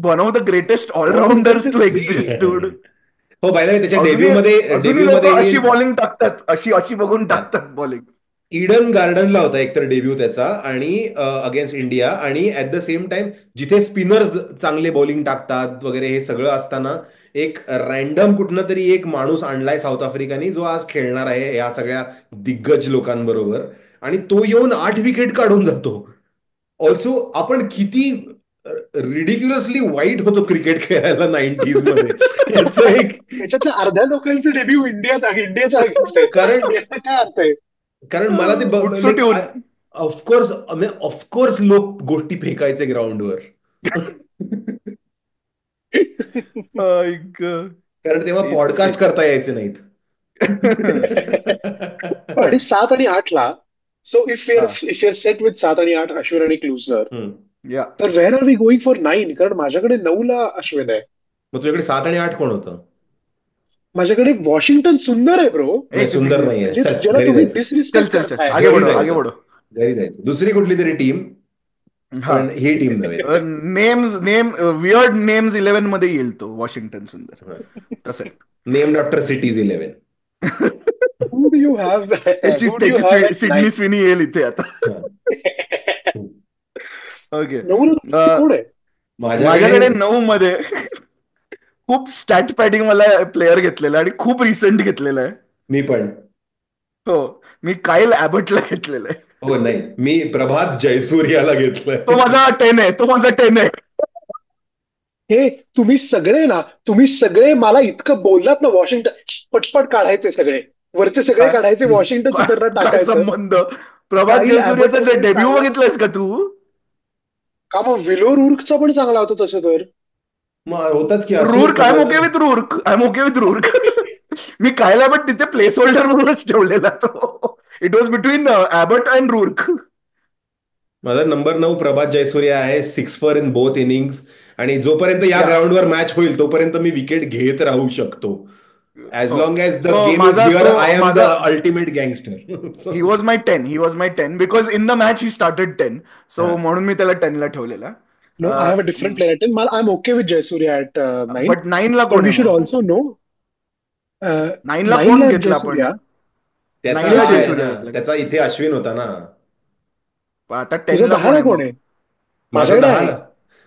One of the greatest allrounders to exist dude. हो, बाय द वे त्याच्या अजूनही डेब्यू लोकं मध्ये अशी बॉलिंग टाकतात, अशी बघून टाकतात बॉलिंग. ईडन गार्डनला होता एकतर डेब्यू त्याचा, आणि अगेन्स्ट इंडिया, आणि ऍट द सेम टाइम जिथे स्पिनर्स चांगले बॉलिंग टाकतात वगैरे हे सगळं असताना एक रॅन्डम कुठनं तरी एक माणूस आणलाय साऊथ आफ्रिकाने जो आज खेळणार आहे या सगळ्या दिग्गज लोकांबरोबर, आणि तो येऊन 8 विकेट काढून जातो. ऑल्सो आपण किती रिडिक्युलसली वाईट होतो क्रिकेट खेळायला 90s मध्ये. याचं एक त्याच्यातल्या अर्ध्या लोकांचे डेब्यू इंडियाच्या against आहे. कारण याचा काय अर्थ आहे? कारण मला ते उत्सुक ठेवून. ऑफकोर्स लोक गोष्टी फेकायचे ग्राउंडवर. कारण तेव्हा पॉडकास्ट करता यायचे नाहीत. आणि 7 आणि 8ला, so if your set with 7 आणि 8 अश्विन आणि क्लुझनर, या तर where are we going for 9? कारण माझ्याकडे 9ला अश्विन आहे. मग तुझ्याकडे 7 आणि 8 कोण होतं? माझ्याकडे वॉशिंग्टन सुंदर आहे ब्रो. नाही, सुंदर नाहीये. म्हणजे चल ज्याला घरी तुम्ही जायचं. disrespect चल करताय. आगे घरी बढो जायचं. आगे बढो. घरी जायचं. दुसरी कुठली तरी टीम, पण ही टीम नव्हे. नेम वियर्ड नेम्स 11 मध्ये येईल तो वॉशिंग्टन सुंदर. तसं named after cities 11. Who do you have? त्याची Who do you have at Sydney 9? Swinney येईल इथे आता. ओके. 9ला कोण आहे? माझ्याकडे 9 मध्ये खूप स्टॅट पॅडिंग मला प्लेअर घेतलेला आणि खूप रिसेंट घेतलेला आहे. मी पण. हो, मी कायल ॲबर्टला घेतलेला आहे. हो, नाही, मी प्रभात जयसूर्याला घेतलंय. तो माझा 10 आहे. हे तुम्ही सगळे मला इतकं बोललात ना, वॉशिंग्टन पटपट काढायचे सगळे, वरचे सगळे काढायचे, वॉशिंग्टन सुंदरला काय टाकायचं. संबंध? प्रभात काईल जयसूर्याचा ॲबर्टन डेब्यू चांगला बघितलंस का तू? का मग विलो रुर्कचा पण चांगला होता तसं तर. मग होताच की असू रूर्क, शकतो आय एम ओके पण with Rourke, I am okay with Rourke. मी कायला पण तिथे प्लेस होल्डर म्हणूनच ठेवलेला तो. It was between Abbott and Rourke. माझा नंबर 9 प्रभात जयसूर्या आहे, 6 इन बोथ इनिंग्स. आणि जोपर्यंत या या ग्राउंडवर मॅच होईल तोपर्यंत मी विकेट घेत राहू शकतो. ॲज हो. Long as the so game is माझा हिअर, तो आय एम द माझा ultimate gangster. He was my 10, he was my 10 because in the match he started 10. सो म्हणून मी त्याला 10 ला ठेवलेला. No, I have a different player ten. मला I am okay with Jayasuriya at 9. But 9 ला पण कोण वी आहे शुड मग? ऑल्सो नो 9 ला कोण 9ला घेतला आपण? जयसूर्या. त्याचा 9 ला हा आहे जयसूर्या ना, घेतला का? त्याचा इथे अश्विन होता ना. आता तुझं 10 ला कोण 10ला आहे कोण मग? आहे? माझं माझ्याकडे आहे. 10ला.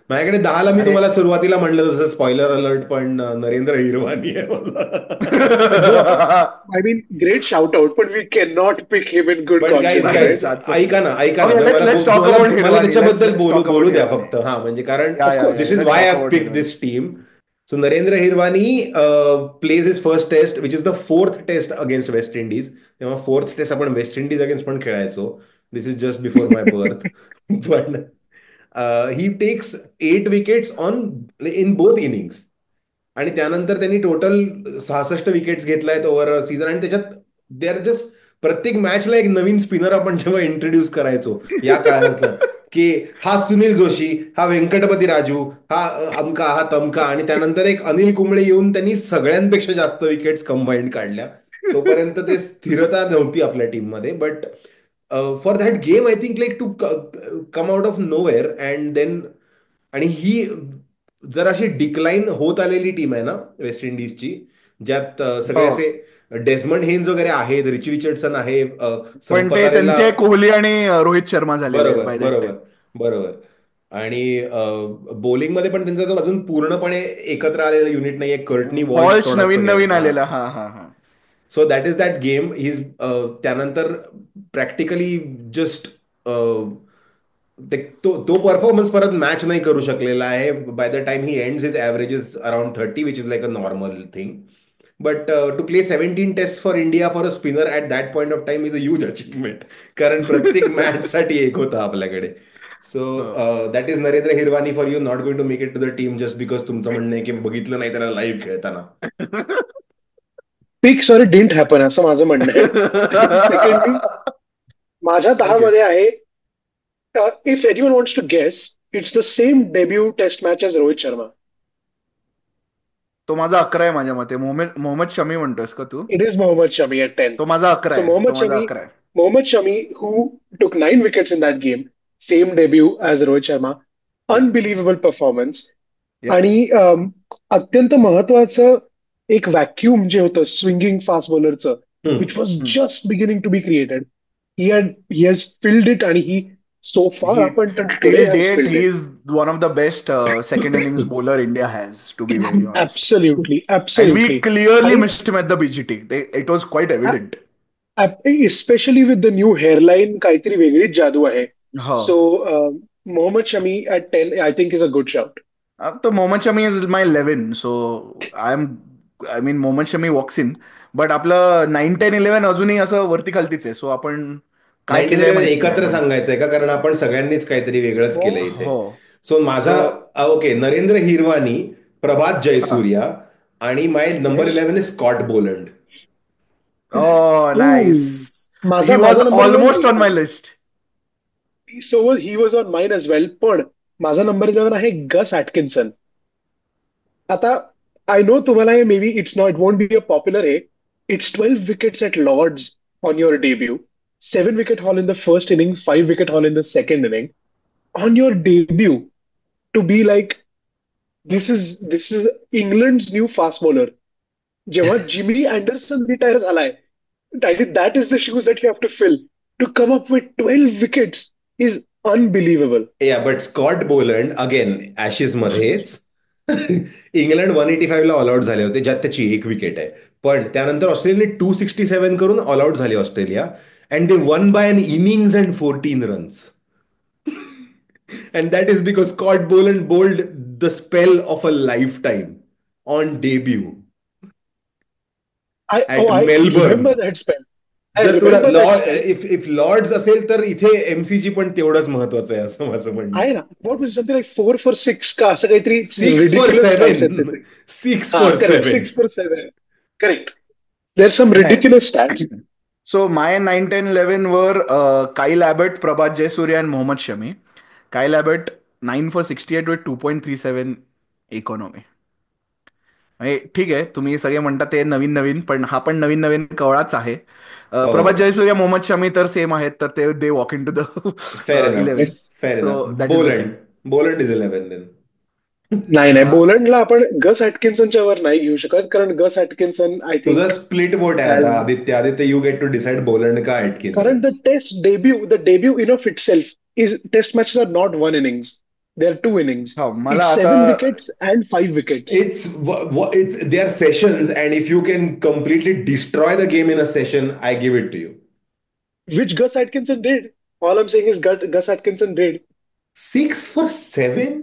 माझ्याकडे 10ला मी अरे. तुम्हाला सुरुवातीला म्हणलं तसं स्पॉइलर अलर्ट, पण नरेंद्र हिरवानी आहे जो आपण, मला. I mean great shout out, पण we can not pick him in good but guys conscience, नाही, राईट? गाईज चाचच ऐका नाही. ना, ऐका ना, ओके, मला लेट्स टॉक मला अबाउट मला हिरवानी. त्याच्याबद्दल लेट्स टॉक बोलू अबाउट द्या हिरवानी. फक्त. हा म्हणजे कारण yeah yeah yeah this is let's why I talk have about picked Hirwani. This team. So Narendra Hirwani plays is first test which is the 4th test against West Indies. तेव्हा 4th test आपण West Indies against पण खेळायचो. This is just before my birth. पण he takes 8 wickets on in both innings. आणि त्यानंतर त्यांनी total 66 wickets घेतलायत over season. आणि त्याच्यात दे आर जस्ट प्रत्येक मॅचला एक नवीन स्पिनर आपण जेव्हा इंट्रोड्यूस करायचो या काळातलं, की हा सुनील जोशी, हा व्यंकटपती राजू, हा अमका, हा तमका. आणि त्यानंतर एक अनिल कुंबळे येऊन त्यांनी सगळ्यांपेक्षा जास्त विकेट्स कंबाईंड काढल्या. तोपर्यंत ते स्थिरता नव्हती आपल्या टीममध्ये. But for that game I think like to come out of nowhere and then. आणि ही जर अशी डिक्लाईन होत आलेली टीम आहे ना वेस्ट इंडिजची, ज्यात सगळे हो. असे डेझमंड हेन्स वगैरे आहेत, रिची रिचर्डसन आहे, पण ते संपकरेला. त्यांचे कोहली आणि रोहित शर्मा झालेले आहेत बरोबर बाय दॅट बरोबर टाइम. बरोबर. आणि बॉलिंगमध्ये पण त्यांचं तर अजून पूर्णपणे एकत्र आलेलं युनिट नाहीये. कर्टनी वॉल्श हॉल्स थोडंसं नवीन नवीन हा. आलेला. हा हा हा. So that is that game. His त्यानंतर प्रॅक्टिकली जस्ट तो परफॉर्मन्स परत मॅच नाही करू शकलेला आहे. By the time he ends his average around 30 which is like a normal thing. But to play 17 test for India for a spinner at that point of time is a huge achievement. कारण प्रत्येक मॅचसाठी एक होता आपल्याकडे. सो हो. That is Narendra Hirwani for you, not going to make it to the team just because तुमचं म्हणणं आहे की बघितलं नाही त्याला लाईव्ह खेळताना. पिक सॉरी डिंट हॅपन असं माझं म्हणणं आहे. सेकंडली माझ्या 10 ओके. मध्ये आहे, if anyone wants to guess, it's the same debut test match as Rohit Sharma. तो माझा 11 आहे माझ्या मते. मोहम्मद शमी म्हणतोयस का तू? It is Mohammed Shami at 10. तो माझा 11 So आहे. तो माझा 11 आहे. Mohammad Shami, who took 9 wickets in that game, same debut as Rohit Sharma, या unbelievable performance. या आणि अत्यंत महत्वाचं एक व्हॅक्युम जे होतं स्विंगिंग फास्ट बॉलरचं, hmm. Which was just beginning to be created, he has filled it. आणि ही सो फार ही आपण today till has date filled he it. Is one of the best second innings bowler India has, to be very honest. Absolutely and we absolutely. Clearly आणि missed him at the BGT. It was quite evident. Specially with the new hairline काहीतरी वेगळीच जादू आहे. हो. So Mohammed Shami at 10 I think is a good shout. तो Mohammed Shami is my 11. So I mean Mohammed Shami walks in. But आपलं 9, 10, 11 अजूनही असं वरती खालतीच आहे. सो आपण काय 19 केलंय 11 माहित नाही एकत्र आपण. सांगायचंय का, कारण आपण सगळ्यांनीच काहीतरी वेगळंच हो. केलं इथे. हो. सो सो माझा ओके, नरेंद्र हिरवानी, प्रभात हा. जयसूर्या, आणि my number yes. 11 is Scott Boland. Oh, nice. He माझा was माझा नंबर almost on 11. my list. So he was on mine as well. पण माझा नंबर 11 आहे गस ॲटकिन्सन. आता आय नो तुम्हाला हे maybe it's not, it won't be a popular हे. It's 12 wickets at Lord's on your debut, 7 wicket haul in the first innings, 5 wicket haul in the second inning. On your debut, to be like, this is England's new fast bowler. जेव्हा Jimmy Anderson retire झालाय, that is the shoes that you have to fill. To come up with 12 wickets is unbelievable. Yeah but Scott Boland again Ashes मध्येच England 185 ला all out झाले होते, ज्यात त्याची 1 wicket आहे. पण त्यानंतर ऑस्ट्रेलियाने 267 करून ऑल आउट झाली Australia. And they won by an innings and 14 runs. And that is because Scott Boland bowled the spell of a lifetime on debut I at remember Melbourne. That spell. जर तुला remember that spell if Lord's असेल तर इथे MCG पण तेवढंच महत्वाचं आहे असं माझं म्हणणं आहे आहे. ना. व्हॉट वाज समथिंग लाईक 4 for 6 का असं काहीतरी 6 for 7. रिडिक्युलस स्टॅट्स आहेत त्याचे. 6 हा for correct, 7. 6 for 7. Correct. There some ridiculous stats. So my 9-10-11 वर काईल ॲबट, प्रभात जयसूर्या आणि मोहम्मद शमी. काईल ॲबट 9 for 68 with 2.37 इकॉनॉमी. म्हणजे ठीक आहे, तुम्ही सगळे म्हणता ते नवीन नवीन, पण हा पण नवीन नवीन कवळाच आहे. प्रभात हो, जयसूर्या, मोहम्मद शमी तर सेम आहेत, तर ते they walk in to the fair enough. 11. Fair enough. So that is the thing. Boland is 11 then. नाही नाही, बोलंडला आपण गस ॲटकिन्सनच्या वर नाही घेऊ शकत, कारण गस ॲटकिन्सन आय तुझा थिंक स्प्लिट वोट आहे आता, Aditya you get to decide Boland का कारण Atkinson. The debut in of itself is test matches are not 1 innings. They are 2 innings. हो, मला It's आता 7 wickets and 5 wickets. It's they are sessions, and if you can completely destroy the game in a session, I give it to you. Which Gus Atkinson did. All I'm saying is Gus Atkinson did. 6 for 7.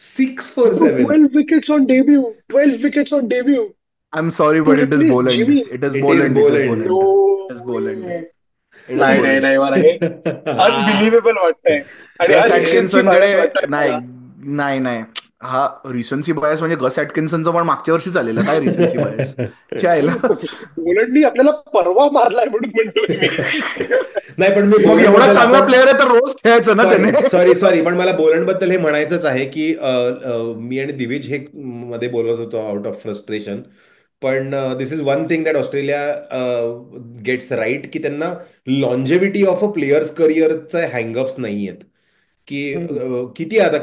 6 for 7. 12 wickets on debut. 12 wickets on debut. I am sorry To but it is replace Boland. Jimmy. It is It is Boland. It is Boland. Boland. No it is Boland. way. It is नाही नाही बोलंड. नाही, मला हे unbelievable वाटतंय. आणि हा गस recency ॲटकिन्सनकडे bias वाटतोय नाही मला. नाही नाही. हा रिसन्सी बायस म्हणजे गस ॲटकिन्सनचं पण मागच्या वर्षी झालेलं. काय रिसन्सी बायस च्यायला. बोलंडनी आपल्याला परवा मारलाय म्हणून म्हणतोय मी. नाही, पण मी मग बोलंड एवढा बद्दल चांगला आपण प्लेअर आहे तर रोज खेळायचं ना त्याने. सॉरी पण मला बोलंड बद्दल हे म्हणायचंच आहे की मी आणि दिविज हे मध्ये बोलत होतो आउट ऑफ फ्रस्ट्रेशन. पण this is one thing that Australia gets right, की त्यांना लॉन्जेव्हिटी ऑफ अ प्लेयर्स करिअरचे हँगअप्स नाही आहेत. की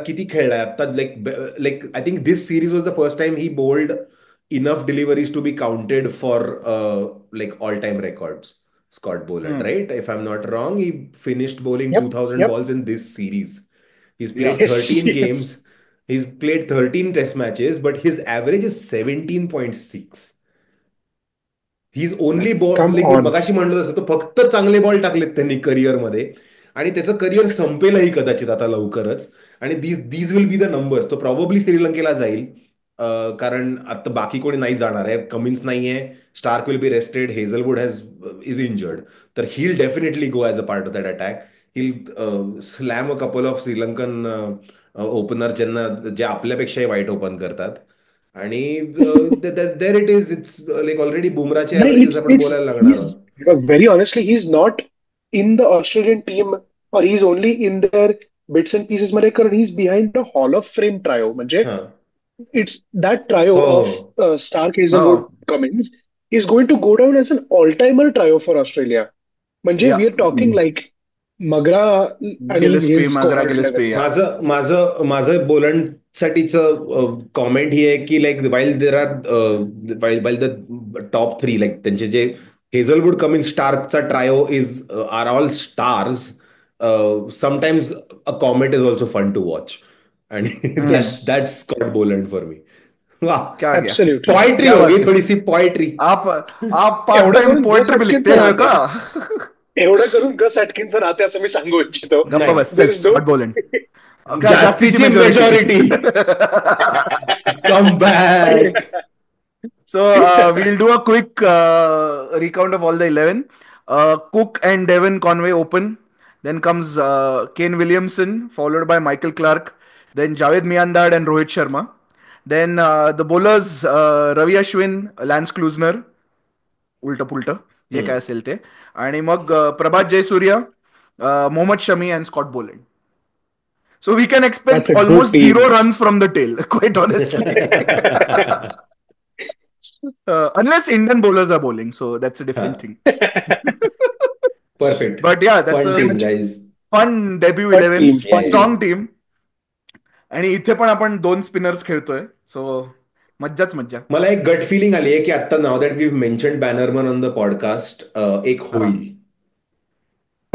किती खेळलाय आता, like I think this series was the first time he bowled enough deliveries to be counted for like all time records. Scott Boland, right? If I'm not wrong, he finished bowling Yep, 2,000 yep. balls in this series. He's played Yeah. Yes, 13 yes. games. He's played 13 test matches, but his average is 17.6. He's only That's ball, Come like me on. मगाशी म्हणलं तसं, तो फक्त चांगले ball टाकलेत त्यांनी करिअरमध्ये, आणि त्याचं करिअर संपेलही कदाचित आता लवकरच. आणि these will be the numbers. तो प्रॉब्ली श्रीलंकेला जाईल, कारण आता बाकी कोणी नाही जाणार आहे. कमिन्स नाही आहे, Starc will be rested, Hazlewood is injured. तर he'll definitely go as a part of that attack. He'll slam a couple of Sri Lankan opener ज्यांना, जे आपल्यापेक्षाही वाईट ओपन करतात. आणि there it is. It's like already बुमराचे No, ऍव्हरेजेस आपण बोलायला लागणार he's आहोत. very honestly, he's not in the Australian team, or he's only in their bits and pieces मध्ये, कारण he's behind the Hall of Fame trio. म्हणजे हा. it's that trio हो. of Stark, Hazelwood, हो. Cummins is going to go down as an all-timer trio for Australia. म्हणजे Yeah. we are talking like McGrath आणि Gillespie, his McGrath cohort Gillespie. level. माझं Boland साठीचं comment ही आहे की like while there are while the top 3, like त्यांचे जे Hazlewood, Cummins, स्टार्कचा trio is are all stars. Sometimes a comet is also fun to watch, आणि Yes, that's Scott Boland for me. वा, क्या गया. absolutely. पॉएट्री क्या होगी, बात. थोडीसी पॉएट्री. आप पार्ट एवढं टाइम करून पोएट्री गस भी लिखते ॲटकिन्सन हैं आते. का? एवढं करून गस ॲटकिन्सन आते असं मी सांगू इच्छितो. गप्पा नाही, बस, There चल is no स्कॉट बोलंड. काय जास्तीची जास्तीची majority. Come back. So we'll do a quick recount of all the 11. Cook and Devon Conway open. Then comes Kane Williamson, followed by Michael Clark. Then Javed Miandad and Rohit Sharma. Then the bowlers, Ravi Ashwin, Lance Klusner, उलट पुलट जे काय असेल ते. आणि मग प्रभात Jayasuriya, Mohammed Shami and Scott Boland. So we can expect That's a good almost team. 0 runs from the tail, quite honestly. Unless Indian bowlers are bowling, so that's a different thing. Perfect. But yeah, that's Fun a team, guys. fun debut Fun 11, team, fun strong team. आणि इथे पण आपण 2 spinners खेळतोय, so मज्जाच मज्जा. मला एक गट फिलिंग आली आहे की आता, नाव that we mentioned Bannerman on the podcast, एक होईल.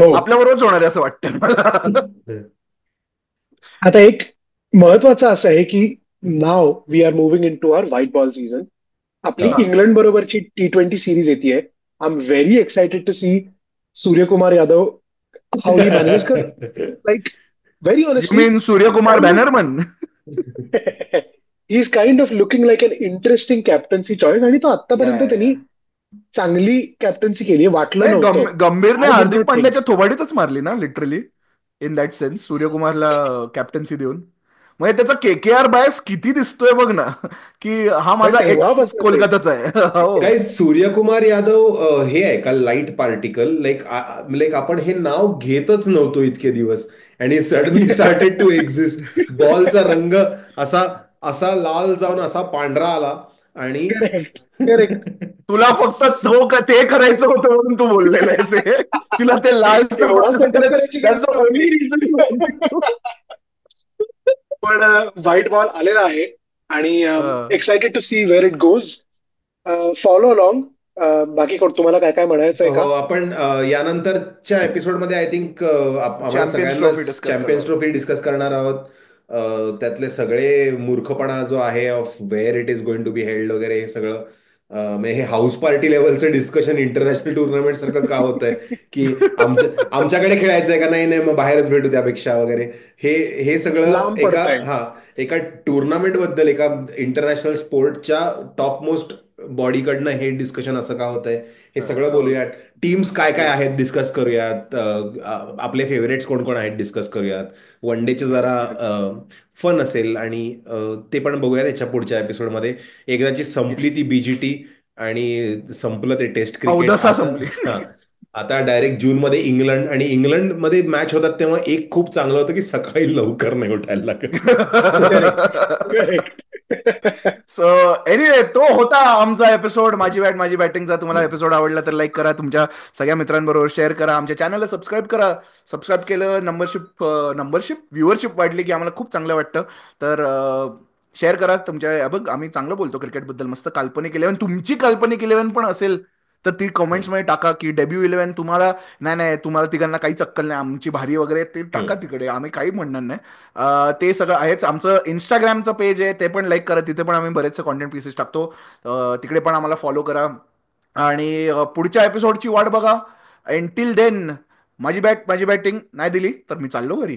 हो. आपल्याबरोबरच होणार आहे असं वाटतं मला. आता एक महत्वाचं असं आहे की नाव we are moving in to our white ball season. आपली हा. इंग्लंड बरोबरची T20 सिरीज येते. I am very excited to see Suryakumar Yadav how he manage कर. Like very You honestly mean Suryakumar Bannerman? He is kind of looking like an interesting captaincy choice. आणि तो आतापर्यंत Yeah, त्यांनी चांगली कॅप्टन्सी केली, वाटलं नाही, नव्हतं. गंभीरने I did Hardik not think. पांड्याच्या थोबाडीतच मारली ना लिटरली, इन दॅट सेन्स, सूर्यकुमारला कॅप्टन्सी देऊन. म्हणजे त्याचा केकेआर बायस किती दिसतोय बघ ना, की हा पण माझा एक्स तेव्हापासून ते कोलकाताचा आहे. हो. काय सूर्यकुमार यादव हे आहे का लाईट पार्टिकल, लाईक आपण हे नाव घेतच नव्हतो इतके दिवस, आणि सडनली स्टार्टेड टू एक्झिस्ट. बॉलचा रंग असा असा लाल जाऊन असा पांढरा आला, आणि करेक्ट, करेक्ट. तुला फक्त ते करायचं होतं म्हणून तू बोललेला आहेस हे. तुला ते लालचं एवढा फक्त सेटअप करायचं, करायची दॅट्स गरज द ओनली नव्हती. रिझन. पण व्हाईट बॉल आलेला आहे आणि excited to see where it goes. Follow along. बाकी तुम्हाला काय काय म्हणायचं आहे का? हो, आपण यानंतरच्या एपिसोडमध्ये आय थिंक आम्हाला चॅम्पियन्स ट्रॉफी सगळ्यांनाच डिस्कस चॅम्पियन्स करणार आहोत. ट्रॉफी डिस्कस करणार आहोत. त्यातले सगळे मूर्खपणा जो आहे of where it is going to be held वगैरे, हे सगळं म्हणजे हे हाऊस पार्टी लेवलचं डिस्कशन इंटरनॅशनल टुर्नामेंट सारखं का होतंय, की आमच्याकडे खेळायचंय का, नाही नाही मग बाहेरच भेटू त्यापेक्षा वगैरे. हे हे सगळं लांब एका पडताय. एका टुर्नामेंट बद्दल, एका इंटरनॅशनल स्पोर्टच्या टॉप मोस्ट बॉडीकडनं हे डिस्कशन असं का होतंय, हे सगळं असं बोलूयात. टीम्स काय काय येस. आहेत डिस्कस करूयात. आपले फेवरेट्स कोण कोण आहेत डिस्कस करूयात. वन डेचे जरा येस. फन असेल, आणि ते पण बघूया त्याच्या पुढच्या एपिसोडमध्ये. एकदाची संपली येस. ती बीजीटी आणि संपलं ते टेस्ट क्रिकेट. अवदसा आता संपली. हा, आता डायरेक्ट जूनमध्ये इंग्लंड, आणि इंग्लंडमध्ये मॅच होतात तेव्हा एक खूप चांगलं होतं की सकाळी लवकर नाही उठायला लागत. Correct, correct. सो एनिवे, तो होता आमचा एपिसोड माझी बॅट माझी बॅटिंगचा. तुम्हाला एपिसोड आवडला तर लाईक करा, तुमच्या सगळ्या मित्रांबरोबर शेअर करा, आमच्या चॅनलला सबस्क्राईब करा. सबस्क्राईब केलं, नंबरशिप व्ह्युअरशिप वाढली की आम्हाला खूप चांगलं वाटतं. तर शेअर करा तुमच्या. बघ, आम्ही चांगलं बोलतो क्रिकेटबद्दल, मस्त काल्पनिक इलेव्हन, तुमची काल्पनिक इलेव्हन पण असेल तर ती कमेंट्समध्ये टाका, की डेब्यू इलेव्हन तुम्हाला, नाही नाही तुम्हाला तिघांना काहीच अक्कल नाही, आमची भारी वगैरे, ते टाका तिकडे, आम्ही काही म्हणणार नाही. ते सगळं आहेच. आमचं इंस्टाग्रामचं पेज आहे, ते पण लाईक करा, तिथे पण आम्ही बरेचसे कॉन्टेंट पीसेस टाकतो. तिकडे पण आम्हाला फॉलो करा, आणि पुढच्या एपिसोडची वाट बघा. एंटिल देन, माझी बॅट माझी बॅटिंग नाही दिली तर मी चाललो घरी.